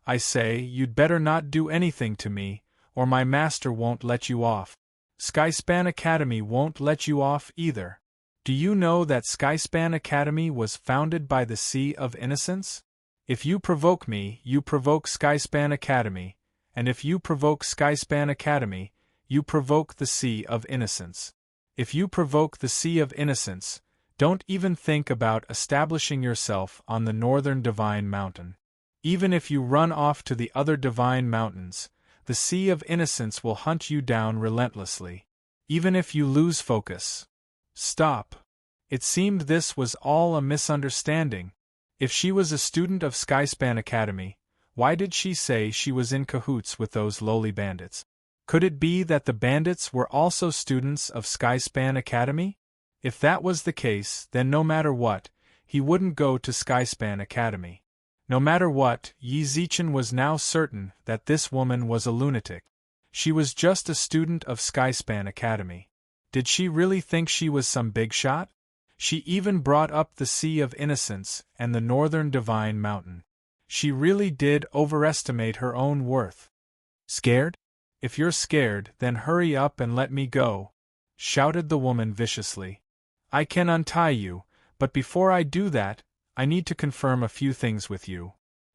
I say, you'd better not do anything to me, or my master won't let you off. Skyspan Academy won't let you off either. Do you know that Skyspan Academy was founded by the Sea of Innocence? If you provoke me, you provoke Skyspan Academy, and if you provoke Skyspan Academy, you provoke the Sea of Innocence. If you provoke the Sea of Innocence, don't even think about establishing yourself on the Northern Divine Mountain. Even if you run off to the other Divine Mountains, the Sea of Innocence will hunt you down relentlessly. Even if you lose focus. Stop. It seemed this was all a misunderstanding. If she was a student of Skyspan Academy, why did she say she was in cahoots with those lowly bandits? Could it be that the bandits were also students of Skyspan Academy? If that was the case, then no matter what, he wouldn't go to Skyspan Academy. No matter what, Yi Zichen was now certain that this woman was a lunatic. She was just a student of Skyspan Academy. Did she really think she was some big shot? She even brought up the Sea of Innocence and the Northern Divine Mountain. She really did overestimate her own worth. Scared? If you're scared, then hurry up and let me go, shouted the woman viciously. I can untie you, but before I do that, I need to confirm a few things with you.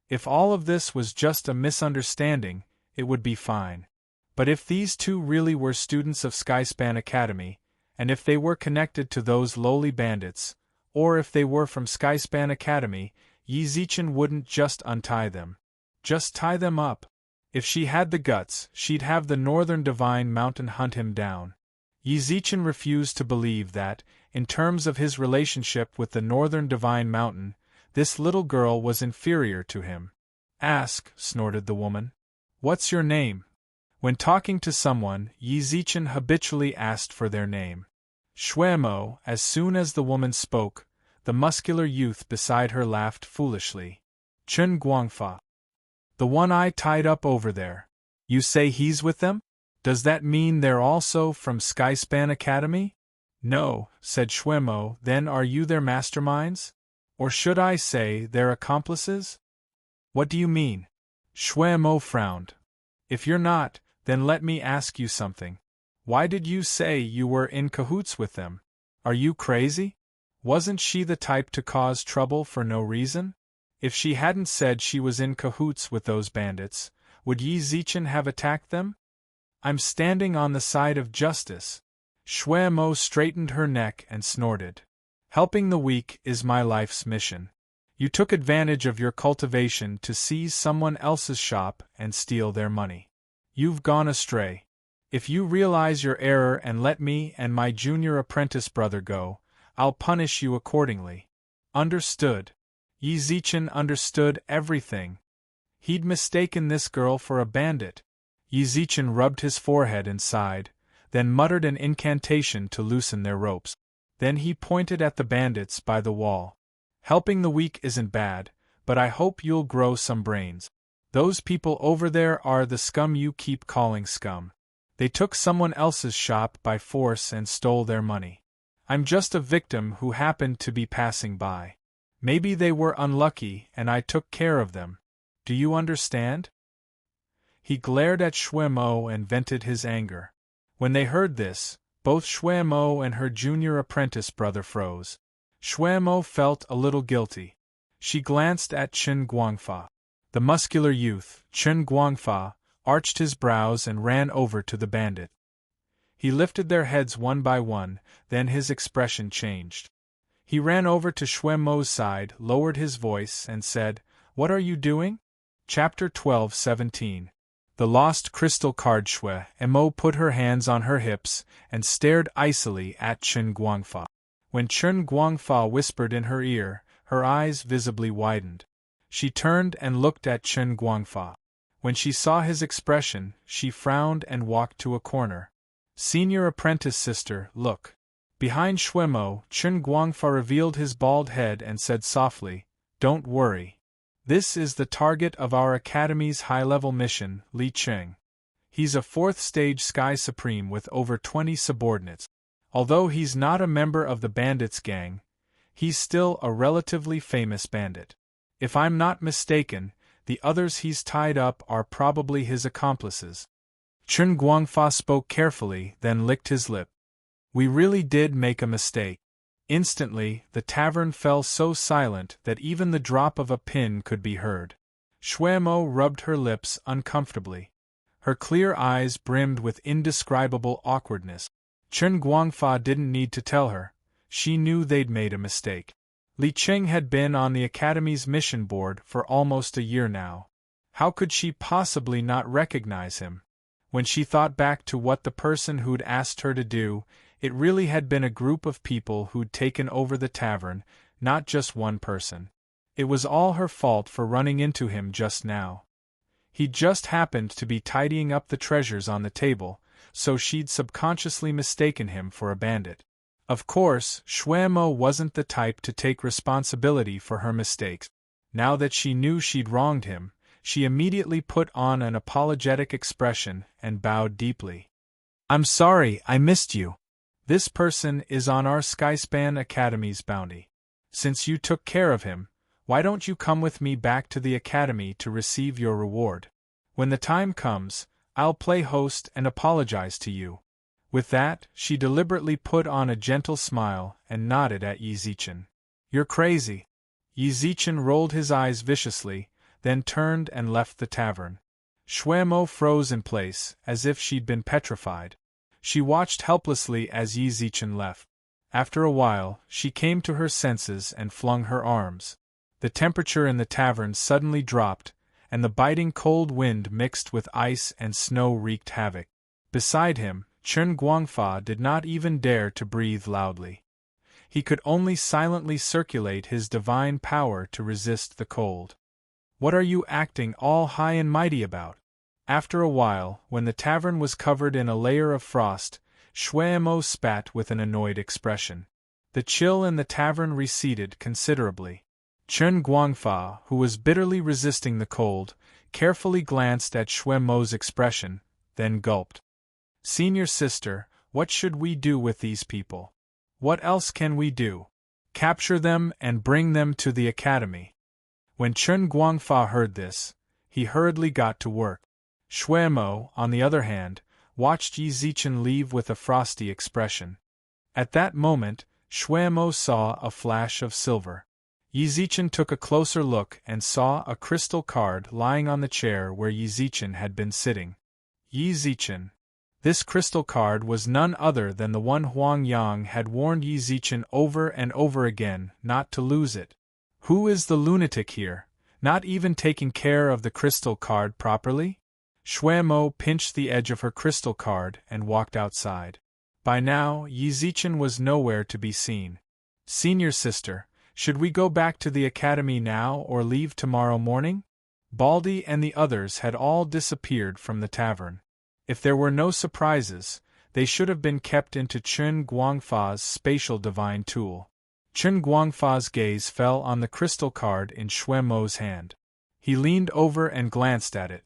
If all of this was just a misunderstanding, it would be fine. But if these two really were students of Skyspan Academy, and if they were connected to those lowly bandits, or if they were from Skyspan Academy, Yi Zichen wouldn't just untie them. Just tie them up. If she had the guts, she'd have the Northern Divine Mountain hunt him down. Yi Zichen refused to believe that, in terms of his relationship with the Northern Divine Mountain, this little girl was inferior to him. Ask, snorted the woman. What's your name? When talking to someone, Yi Zichen habitually asked for their name. Shuemo. As soon as the woman spoke, the muscular youth beside her laughed foolishly. Chun Guangfa. The one I tied up over there. You say he's with them? Does that mean they're also from Skyspan Academy? No, said Shuemo. Then are you their masterminds? Or should I say their accomplices? What do you mean? Shuemo frowned. If you're not, then let me ask you something. Why did you say you were in cahoots with them? Are you crazy? Wasn't she the type to cause trouble for no reason? If she hadn't said she was in cahoots with those bandits, would Yi Zichen have attacked them? I'm standing on the side of justice. Shuemo straightened her neck and snorted. Helping the weak is my life's mission. You took advantage of your cultivation to seize someone else's shop and steal their money. You've gone astray. If you realize your error and let me and my junior apprentice brother go, I'll punish you accordingly. Understood. Yi Zichen understood everything. He'd mistaken this girl for a bandit. Yi Zichen rubbed his forehead and sighed, then muttered an incantation to loosen their ropes. Then he pointed at the bandits by the wall. Helping the weak isn't bad, but I hope you'll grow some brains. Those people over there are the scum you keep calling scum. They took someone else's shop by force and stole their money. I'm just a victim who happened to be passing by. Maybe they were unlucky and I took care of them. Do you understand? He glared at Shuemo and vented his anger. When they heard this, both Shuemo and her junior apprentice brother froze. Shuemo felt a little guilty. She glanced at Chun Guangfa. The muscular youth, Chun Guangfa, arched his brows and ran over to the bandit. He lifted their heads one by one, then his expression changed. He ran over to Shuemo's side, lowered his voice, and said, "What are you doing?" Chapter 12:17. The Lost Crystal Card. Shuemo put her hands on her hips and stared icily at Chun Guangfa. When Chun Guangfa whispered in her ear, her eyes visibly widened. She turned and looked at Chun Guangfa. When she saw his expression, she frowned and walked to a corner. Senior apprentice sister, look. Behind Shuemo, Chun Guangfa revealed his bald head and said softly, "Don't worry. This is the target of our academy's high-level mission, Li Cheng." He's a fourth-stage Sky Supreme with over 20 subordinates. Although he's not a member of the bandits' gang, he's still a relatively famous bandit. If I'm not mistaken, the others he's tied up are probably his accomplices. Chen Guangfa spoke carefully, then licked his lip. We really did make a mistake. Instantly, the tavern fell so silent that even the drop of a pin could be heard. Xuemo rubbed her lips uncomfortably. Her clear eyes brimmed with indescribable awkwardness. Chen Guangfa didn't need to tell her. She knew they'd made a mistake. Li Qing had been on the Academy's mission board for almost a year now. How could she possibly not recognize him? When she thought back to what the person who'd asked her to do, it really had been a group of people who'd taken over the tavern, not just one person. It was all her fault for running into him just now. He just happened to be tidying up the treasures on the table, so she'd subconsciously mistaken him for a bandit. Of course, Xuemo wasn't the type to take responsibility for her mistakes. Now that she knew she'd wronged him, she immediately put on an apologetic expression and bowed deeply. I'm sorry I missed you. This person is on our Skyspan Academy's bounty. Since you took care of him, why don't you come with me back to the Academy to receive your reward? When the time comes, I'll play host and apologize to you. With that, she deliberately put on a gentle smile and nodded at Yi Zichen. You're crazy. Yi Zichen rolled his eyes viciously, then turned and left the tavern. Xuemo froze in place, as if she'd been petrified. She watched helplessly as Yi Zichen left. After a while, she came to her senses and flung her arms. The temperature in the tavern suddenly dropped, and the biting cold wind mixed with ice and snow wreaked havoc. Beside him, Chen Guangfa did not even dare to breathe loudly. He could only silently circulate his divine power to resist the cold. What are you acting all high and mighty about? After a while, when the tavern was covered in a layer of frost, Xuemo spat with an annoyed expression. The chill in the tavern receded considerably. Chen Guangfa, who was bitterly resisting the cold, carefully glanced at Xuemo's expression, then gulped. Senior sister, what should we do with these people? What else can we do? Capture them and bring them to the Academy. When Chen Guangfa heard this, he hurriedly got to work. Xuemo, on the other hand, watched Yi Zichen leave with a frosty expression. At that moment, Xuemo saw a flash of silver. Yi Zichen took a closer look and saw a crystal card lying on the chair where Yi Zichen had been sitting. Yi Zichen. This crystal card was none other than the one Huang Yang had warned Yi Zichen over and over again not to lose it. Who is the lunatic here, not even taking care of the crystal card properly? Xuemo pinched the edge of her crystal card and walked outside. By now, Yi Zichen was nowhere to be seen. Senior sister, should we go back to the Academy now or leave tomorrow morning? Baldy and the others had all disappeared from the tavern. If there were no surprises, they should have been kept into Chen Guangfa's spatial divine tool. Chen Guangfa's gaze fell on the crystal card in Xuemo's hand. He leaned over and glanced at it.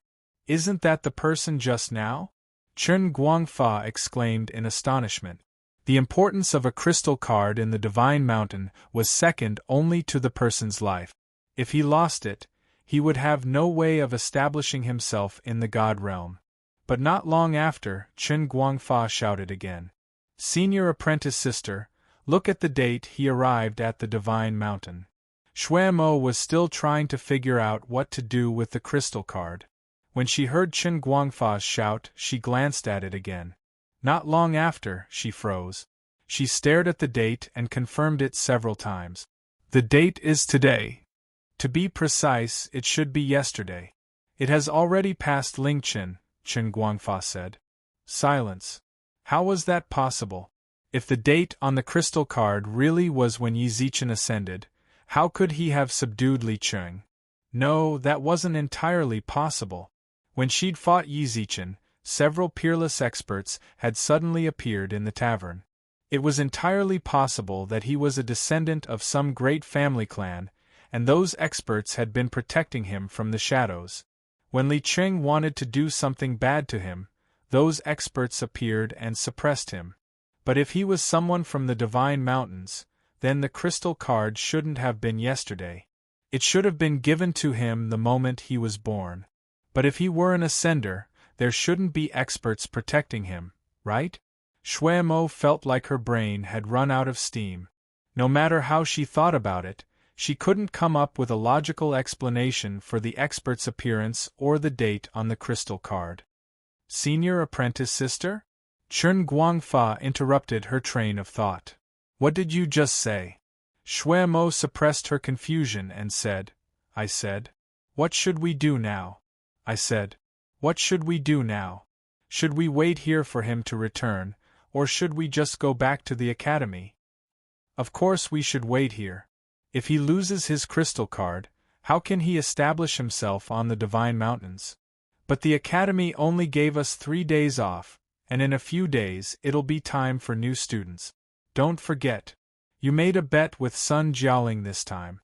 Isn't that the person just now? Chen Guangfa exclaimed in astonishment. The importance of a crystal card in the Divine Mountain was second only to the person's life. If he lost it, he would have no way of establishing himself in the God realm. But not long after, Chen Guangfa shouted again. Senior apprentice sister, look at the date he arrived at the Divine Mountain. Xuemo was still trying to figure out what to do with the crystal card. When she heard Chen Guangfa's shout, she glanced at it again. Not long after, she froze. She stared at the date and confirmed it several times. The date is today. To be precise, it should be yesterday. It has already passed Lingchen, Chen Guangfa said. Silence. How was that possible? If the date on the crystal card really was when Yi Zichen ascended, how could he have subdued Li Qing? No, that wasn't entirely possible. When she'd fought Yi Zichen, several peerless experts had suddenly appeared in the tavern. It was entirely possible that he was a descendant of some great family clan, and those experts had been protecting him from the shadows. When Li Qing wanted to do something bad to him, those experts appeared and suppressed him. But if he was someone from the Divine Mountains, then the crystal card shouldn't have been yesterday. It should have been given to him the moment he was born. But if he were an ascender, there shouldn't be experts protecting him, right? Shui Mo felt like her brain had run out of steam. No matter how she thought about it, she couldn't come up with a logical explanation for the expert's appearance or the date on the crystal card. Senior apprentice sister? Chen Guangfa interrupted her train of thought. What did you just say? Shui Mo suppressed her confusion and said, I said. What should we do now? I said. What should we do now? Should we wait here for him to return, or should we just go back to the academy? Of course we should wait here. If he loses his crystal card, how can he establish himself on the Divine Mountains? But the academy only gave us 3 days off, and in a few days it'll be time for new students. Don't forget. You made a bet with Sun Jialing this time.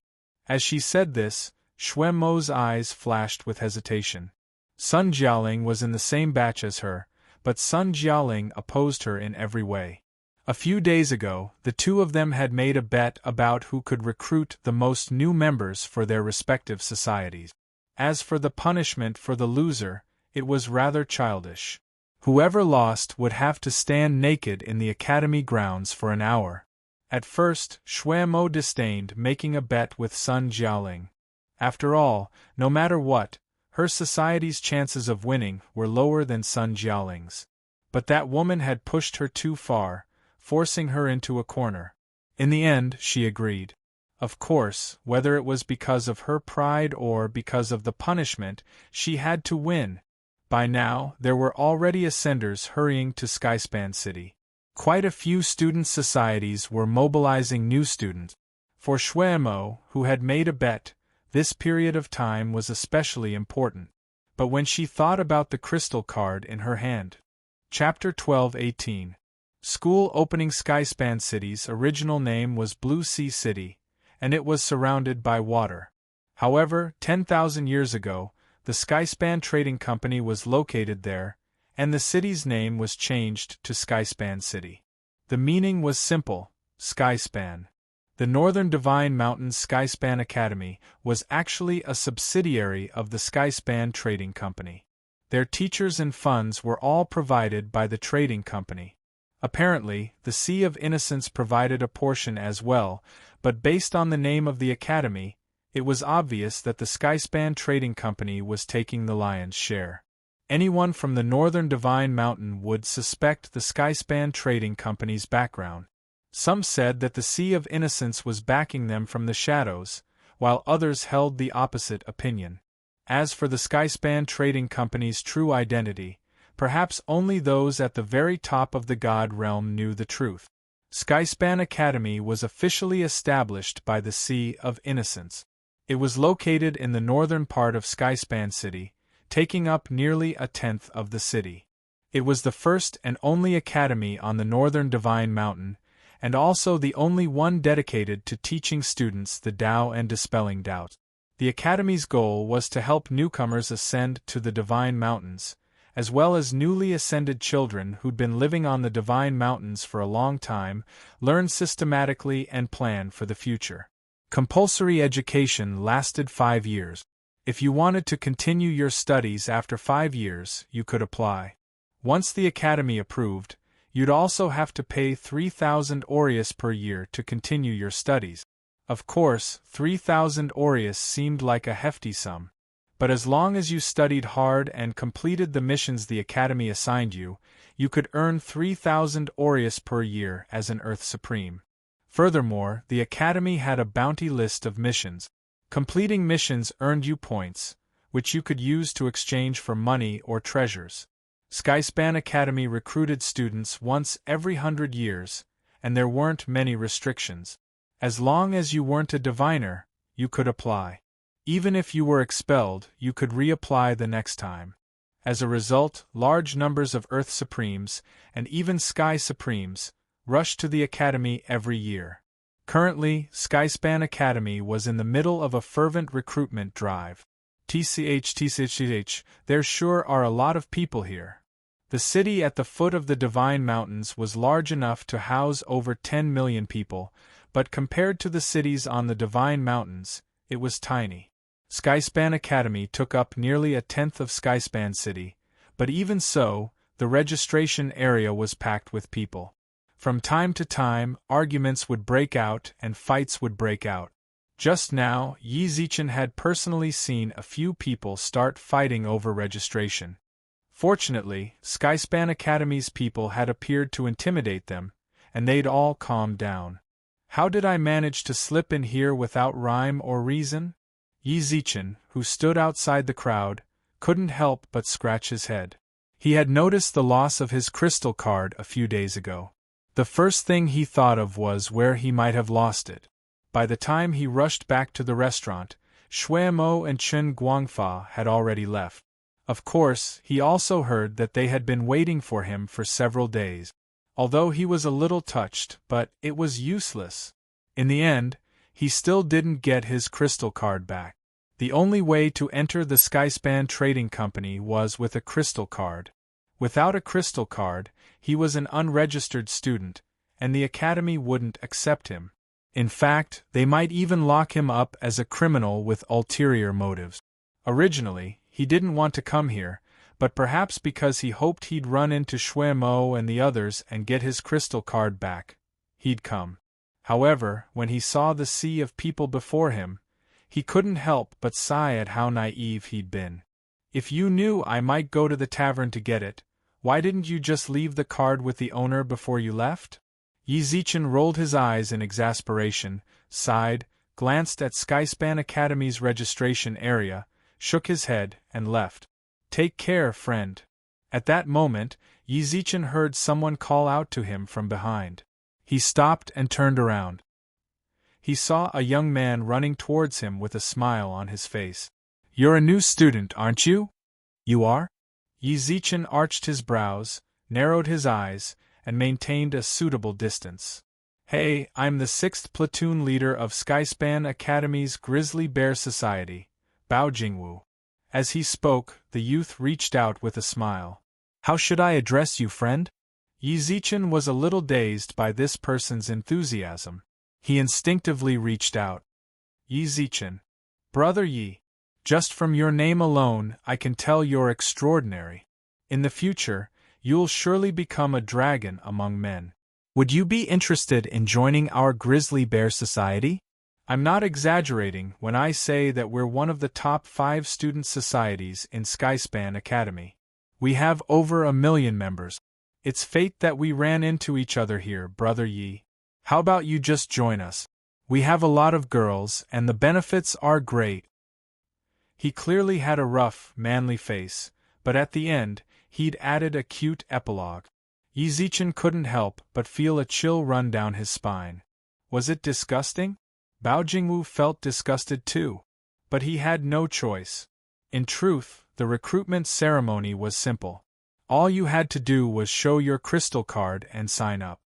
As she said this, Shui Mo's eyes flashed with hesitation. Sun Jialing was in the same batch as her, but Sun Jialing opposed her in every way. A few days ago, the two of them had made a bet about who could recruit the most new members for their respective societies. As for the punishment for the loser, it was rather childish. Whoever lost would have to stand naked in the academy grounds for an hour. At first, Shui Mo disdained making a bet with Sun Jialing. After all, no matter what, her society's chances of winning were lower than Sun Jialing's. But that woman had pushed her too far, forcing her into a corner. In the end, she agreed. Of course, whether it was because of her pride or because of the punishment, she had to win. By now, there were already ascenders hurrying to Skyspan City. Quite a few student societies were mobilizing new students. For Shui Mo, who had made a bet, this period of time was especially important. But when she thought about the crystal card in her hand. Chapter 12:18. School opening. Skyspan City's original name was Blue Sea City, and it was surrounded by water. However, 10,000 years ago, the Skyspan Trading Company was located there, and the city's name was changed to Skyspan City. The meaning was simple: Skyspan. The Northern Divine Mountains Skyspan Academy was actually a subsidiary of the Skyspan Trading Company. Their teachers and funds were all provided by the trading company. Apparently, the Sea of Innocence provided a portion as well, but based on the name of the academy, it was obvious that the Skyspan Trading Company was taking the lion's share. Anyone from the Northern Divine Mountain would suspect the Skyspan Trading Company's background. Some said that the Sea of Innocence was backing them from the shadows, while others held the opposite opinion. As for the Skyspan Trading Company's true identity, perhaps only those at the very top of the God realm knew the truth. Skyspan Academy was officially established by the Sea of Innocence. It was located in the northern part of Skyspan City, taking up nearly a tenth of the city. It was the first and only academy on the Northern Divine Mountain, and also the only one dedicated to teaching students the Tao and dispelling doubts. The academy's goal was to help newcomers ascend to the Divine Mountains, as well as newly ascended children who'd been living on the Divine Mountains for a long time, learn systematically and plan for the future. Compulsory education lasted 5 years. If you wanted to continue your studies after 5 years, you could apply. Once the academy approved, you'd also have to pay 3,000 aureus per year to continue your studies. Of course, 3,000 aureus seemed like a hefty sum. But as long as you studied hard and completed the missions the academy assigned you, you could earn 3,000 aureus per year as an Earth Supreme. Furthermore, the academy had a bounty list of missions. Completing missions earned you points, which you could use to exchange for money or treasures. Skyspan Academy recruited students once every 100 years, and there weren't many restrictions. As long as you weren't a diviner, you could apply. Even if you were expelled, you could reapply the next time. As a result, large numbers of Earth Supremes, and even Sky Supremes, rushed to the academy every year. Currently, Skyspan Academy was in the middle of a fervent recruitment drive. TCH, there sure are a lot of people here. The city at the foot of the Divine Mountains was large enough to house over 10 million people, but compared to the cities on the Divine Mountains, it was tiny. Skyspan Academy took up nearly a tenth of Skyspan City, but even so, the registration area was packed with people. From time to time, arguments would break out and fights would break out. Just now, Yi Zichen had personally seen a few people start fighting over registration. Fortunately, Skyspan Academy's people had appeared to intimidate them, and they'd all calmed down. How did I manage to slip in here without rhyme or reason? Yi Zichen, who stood outside the crowd, couldn't help but scratch his head. He had noticed the loss of his crystal card a few days ago. The first thing he thought of was where he might have lost it. By the time he rushed back to the restaurant, Shui Mo and Chen Guangfa had already left. Of course, he also heard that they had been waiting for him for several days. Although he was a little touched, but it was useless. In the end, he still didn't get his crystal card back. The only way to enter the Skyspan Trading Company was with a crystal card. Without a crystal card, he was an unregistered student, and the academy wouldn't accept him. In fact, they might even lock him up as a criminal with ulterior motives. Originally, he didn't want to come here, but perhaps because he hoped he'd run into Shui Mo and the others and get his crystal card back, he'd come. However, when he saw the sea of people before him, he couldn't help but sigh at how naive he'd been. If you knew I might go to the tavern to get it, why didn't you just leave the card with the owner before you left? Yi Zichen rolled his eyes in exasperation, sighed, glanced at Skyspan Academy's registration area, shook his head, and left. Take care, friend. At that moment, Yi Zichen heard someone call out to him from behind. He stopped and turned around. He saw a young man running towards him with a smile on his face. You're a new student, aren't you? You are? Yi Zichen arched his brows, narrowed his eyes, and maintained a suitable distance. Hey, I'm the 6th platoon leader of Skyspan Academy's Grizzly Bear Society, Bao Jingwu. As he spoke, the youth reached out with a smile. How should I address you, friend? Yi Zichen was a little dazed by this person's enthusiasm. He instinctively reached out. Yi Zichen. Brother Yi. Just from your name alone, I can tell you're extraordinary. In the future, you'll surely become a dragon among men. Would you be interested in joining our Grizzly Bear Society? I'm not exaggerating when I say that we're one of the top 5 student societies in Skyspan Academy. We have over 1 million members. It's fate that we ran into each other here, Brother Yi. How about you just join us? We have a lot of girls, and the benefits are great. He clearly had a rough, manly face, but at the end, he'd added a cute epilogue. Yi Zichen couldn't help but feel a chill run down his spine. Was it disgusting? Bao Jingwu felt disgusted too. But he had no choice. In truth, the recruitment ceremony was simple. All you had to do was show your crystal card and sign up.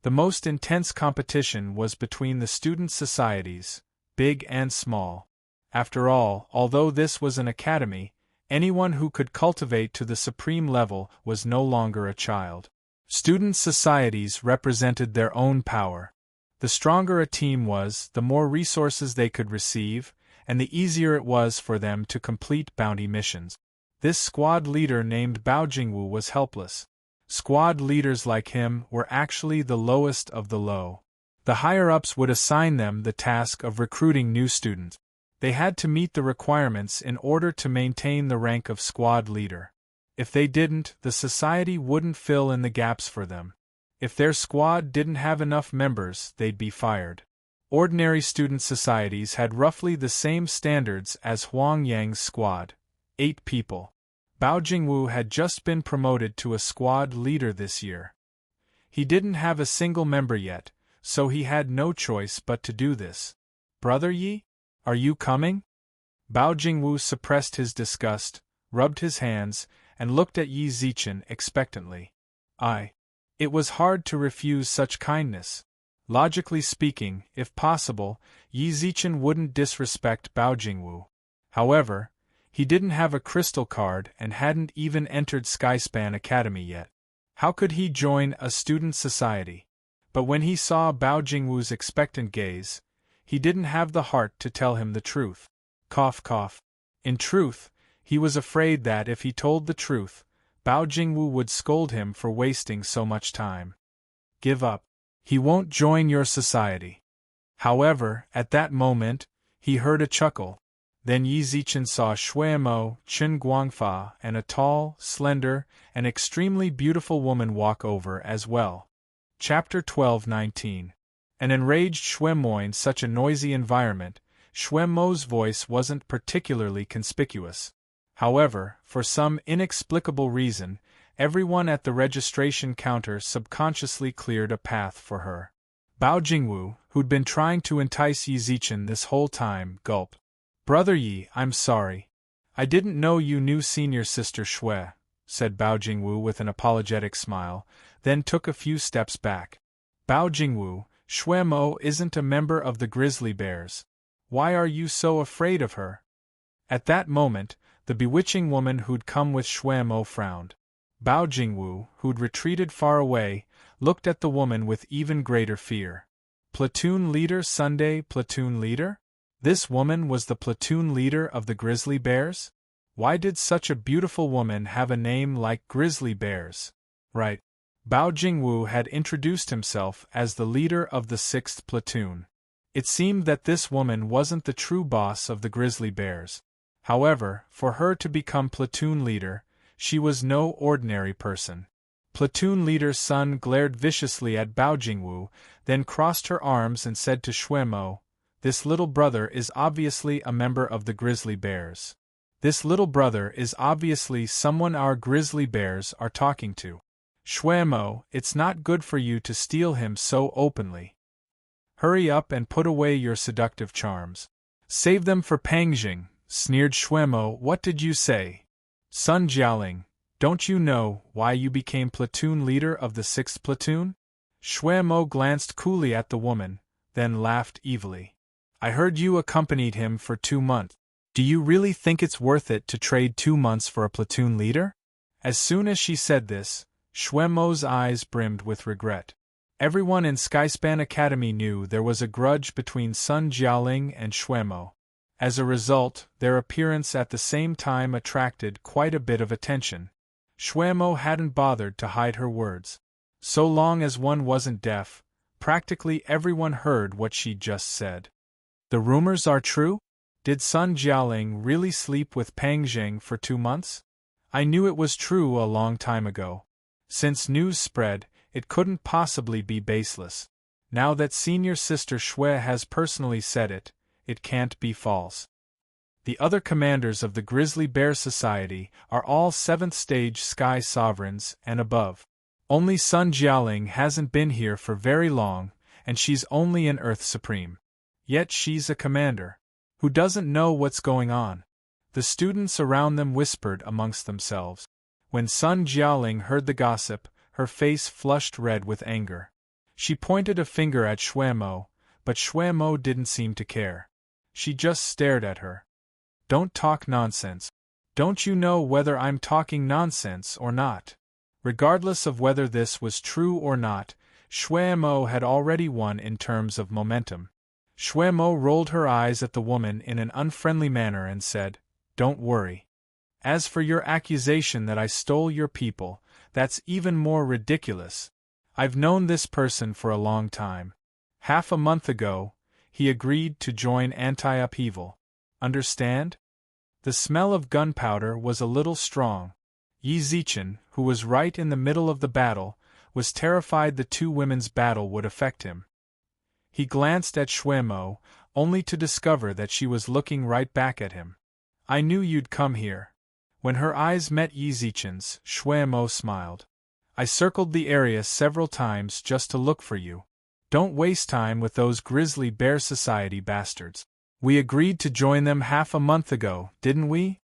The most intense competition was between the student societies, big and small. After all, although this was an academy, anyone who could cultivate to the supreme level was no longer a child. Student societies represented their own power. The stronger a team was, the more resources they could receive, and the easier it was for them to complete bounty missions. This squad leader named Bao Jingwu was helpless. Squad leaders like him were actually the lowest of the low. The higher-ups would assign them the task of recruiting new students. They had to meet the requirements in order to maintain the rank of squad leader. If they didn't, the society wouldn't fill in the gaps for them. If their squad didn't have enough members, they'd be fired. Ordinary student societies had roughly the same standards as Huang Yang's squad, 8 people. Bao Jingwu had just been promoted to a squad leader this year. He didn't have a single member yet, so he had no choice but to do this. Brother Yi? Are you coming? Bao Jingwu suppressed his disgust, rubbed his hands, and looked at Yi Zichen expectantly. It was hard to refuse such kindness. Logically speaking, if possible, Yi Zichen wouldn't disrespect Bao Jingwu. However, He didn't have a crystal card and hadn't even entered Skyspan Academy yet. How could he join a student society? But when he saw Bao Jingwu's expectant gaze, he didn't have the heart to tell him the truth. Cough cough. In truth, he was afraid that if he told the truth, Bao Jingwu would scold him for wasting so much time. Give up. He won't join your society. However, at that moment, he heard a chuckle. Then Yi Zichen saw Shuemo, Chen Guangfa, and a tall, slender, and extremely beautiful woman walk over as well. Chapter 12:19. An enraged Shuemo. In such a noisy environment, Shuemo's voice wasn't particularly conspicuous. However, for some inexplicable reason, everyone at the registration counter subconsciously cleared a path for her. Bao Jingwu, who'd been trying to entice Yi Zichen this whole time, gulped. Brother Yi, I'm sorry. I didn't know you knew senior sister Shui, said Bao Jingwu with an apologetic smile, then took a few steps back. Bao Jingwu, Shuemo isn't a member of the Grizzly Bears. Why are you so afraid of her? At that moment, the bewitching woman who'd come with Shuemo frowned. Bao Jingwu, who'd retreated far away, looked at the woman with even greater fear. Platoon leader Sunday, platoon leader? This woman was the platoon leader of the Grizzly Bears? Why did such a beautiful woman have a name like Grizzly Bears? Right. Bao Jingwu had introduced himself as the leader of the 6th platoon. It seemed that this woman wasn't the true boss of the Grizzly Bears. However, for her to become platoon leader, she was no ordinary person. Platoon leader Sun glared viciously at Bao Jingwu, then crossed her arms and said to Shuemo, "This little brother is obviously a member of the Grizzly Bears. This little brother is obviously someone our Grizzly Bears are talking to. Shuemo, it's not good for you to steal him so openly. Hurry up and put away your seductive charms. Save them for Pangjing," sneered Shuemo. "What did you say? Sun Jialing, don't you know why you became platoon leader of the 6th platoon?" Shuemo glanced coolly at the woman, then laughed evilly. "I heard you accompanied him for 2 months. Do you really think it's worth it to trade 2 months for a platoon leader?" As soon as she said this, Shuemo's eyes brimmed with regret. Everyone in Skyspan Academy knew there was a grudge between Sun Jialing and Shuemo. As a result, their appearance at the same time attracted quite a bit of attention. Shuemo hadn't bothered to hide her words. So long as one wasn't deaf, practically everyone heard what she'd just said. The rumors are true? Did Sun Jialing really sleep with Pangjing for 2 months? I knew it was true a long time ago. Since news spread, it couldn't possibly be baseless. Now that senior sister Shui has personally said it, it can't be false. The other commanders of the Grizzly Bear Society are all 7th stage Sky Sovereigns and above. Only Sun Jialing hasn't been here for very long, and she's only an Earth Supreme. Yet she's a commander. Who doesn't know what's going on? The students around them whispered amongst themselves. When Sun Jialing heard the gossip, her face flushed red with anger. She pointed a finger at Shuemo, but Shuemo didn't seem to care. She just stared at her. "Don't talk nonsense. Don't you know whether I'm talking nonsense or not?" Regardless of whether this was true or not, Shuemo had already won in terms of momentum. Shuemo rolled her eyes at the woman in an unfriendly manner and said, "Don't worry. As for your accusation that I stole your people, that's even more ridiculous. I've known this person for a long time. Half a month ago, he agreed to join anti-upheaval. Understand?" The smell of gunpowder was a little strong. Yi Zichen, who was right in the middle of the battle, was terrified the two women's battle would affect him. He glanced at Shuemo, only to discover that she was looking right back at him. "I knew you'd come here." When her eyes met Yi Zichen's, Shuemo smiled. "I circled the area several times just to look for you. Don't waste time with those Grizzly Bear Society bastards. We agreed to join them half a month ago, didn't we?"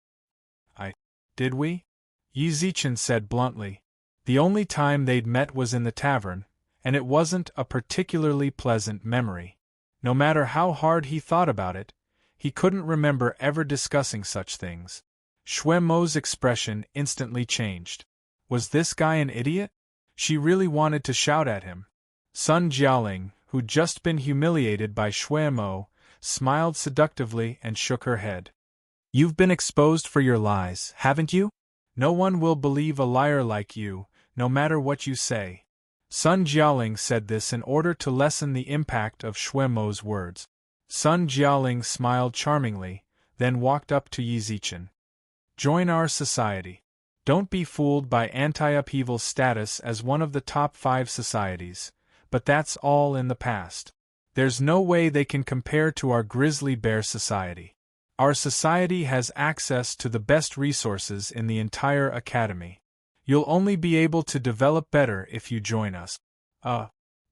Did we?" Yi Zichen said bluntly. The only time they'd met was in the tavern, and it wasn't a particularly pleasant memory. No matter how hard he thought about it, he couldn't remember ever discussing such things. Shui Mo's expression instantly changed. Was this guy an idiot? She really wanted to shout at him. Sun Jialing, who'd just been humiliated by Shui Mo, smiled seductively and shook her head. You've been exposed for your lies, haven't you? No one will believe a liar like you, no matter what you say. Sun Jialing said this in order to lessen the impact of Shui Mo's words. Sun Jialing smiled charmingly, then walked up to Yi Zichen. Join our society. Don't be fooled by anti-upheaval's status as one of the top 5 societies, but that's all in the past. There's no way they can compare to our grizzly bear society. Our society has access to the best resources in the entire academy. You'll only be able to develop better if you join us.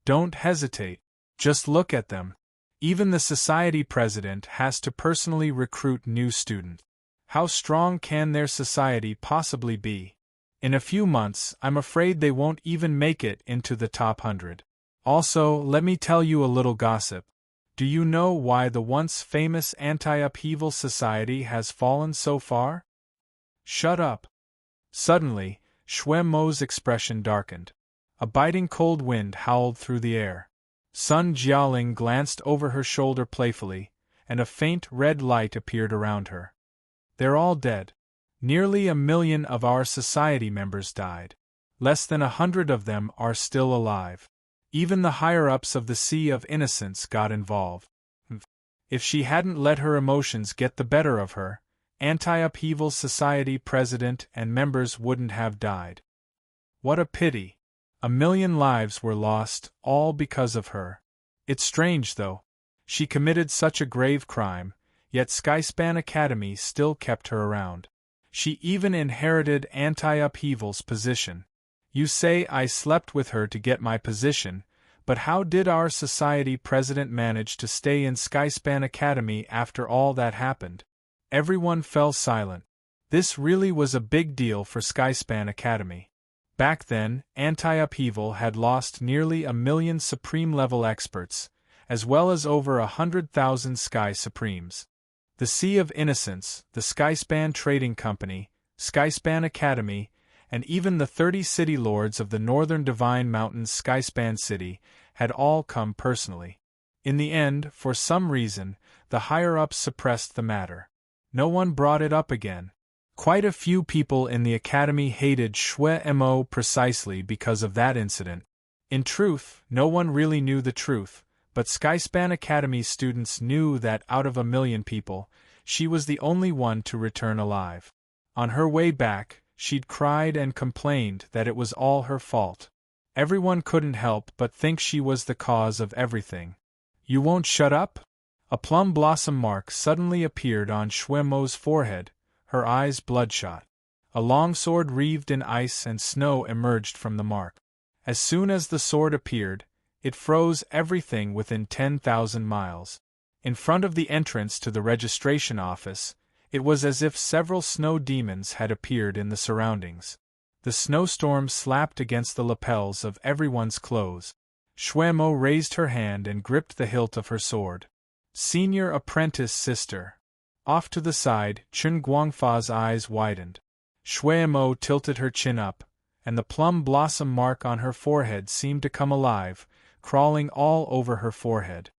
Don't hesitate. Just look at them. Even the society president has to personally recruit new students. How strong can their society possibly be? In a few months, I'm afraid they won't even make it into the top 100. Also, let me tell you a little gossip. Do you know why the once famous anti-upheaval society has fallen so far? Shut up. Suddenly, Shui Mo's expression darkened. A biting cold wind howled through the air. Sun Jialing glanced over her shoulder playfully, and a faint red light appeared around her. They're all dead. Nearly 1 million of our society members died. Less than 100 of them are still alive. Even the higher-ups of the Sea of Innocence got involved. If she hadn't let her emotions get the better of her, Anti-Upheaval Society president and members wouldn't have died. What a pity. 1 million lives were lost, all because of her. It's strange, though. She committed such a grave crime, yet Skyspan Academy still kept her around. She even inherited Anti-Upheaval's position. You say I slept with her to get my position, but how did our society president manage to stay in Skyspan Academy after all that happened? Everyone fell silent. This really was a big deal for Skyspan Academy. Back then, Anti-Upheaval had lost nearly 1 million Supreme-level experts, as well as over 100,000 Sky Supremes. The Sea of Innocence, the Skyspan Trading Company, Skyspan Academy, and even the 30 city lords of the Northern Divine Mountains Skyspan City had all come personally. In the end, for some reason, the higher-ups suppressed the matter. No one brought it up again. Quite a few people in the academy hated Shui Mo precisely because of that incident. In truth, no one really knew the truth, but Skyspan Academy students knew that out of 1 million people, she was the only one to return alive. On her way back, she'd cried and complained that it was all her fault. Everyone couldn't help but think she was the cause of everything. You won't shut up? A plum blossom mark suddenly appeared on Shui Mo's forehead, her eyes bloodshot. A long sword wreathed in ice and snow emerged from the mark. As soon as the sword appeared, it froze everything within 10,000 miles. In front of the entrance to the registration office, it was as if several snow demons had appeared in the surroundings. The snowstorm slapped against the lapels of everyone's clothes. Shui Mo raised her hand and gripped the hilt of her sword. Senior apprentice sister. Off to the side, Chun Guangfa's eyes widened. Shui Mo tilted her chin up, and the plum blossom mark on her forehead seemed to come alive, crawling all over her forehead.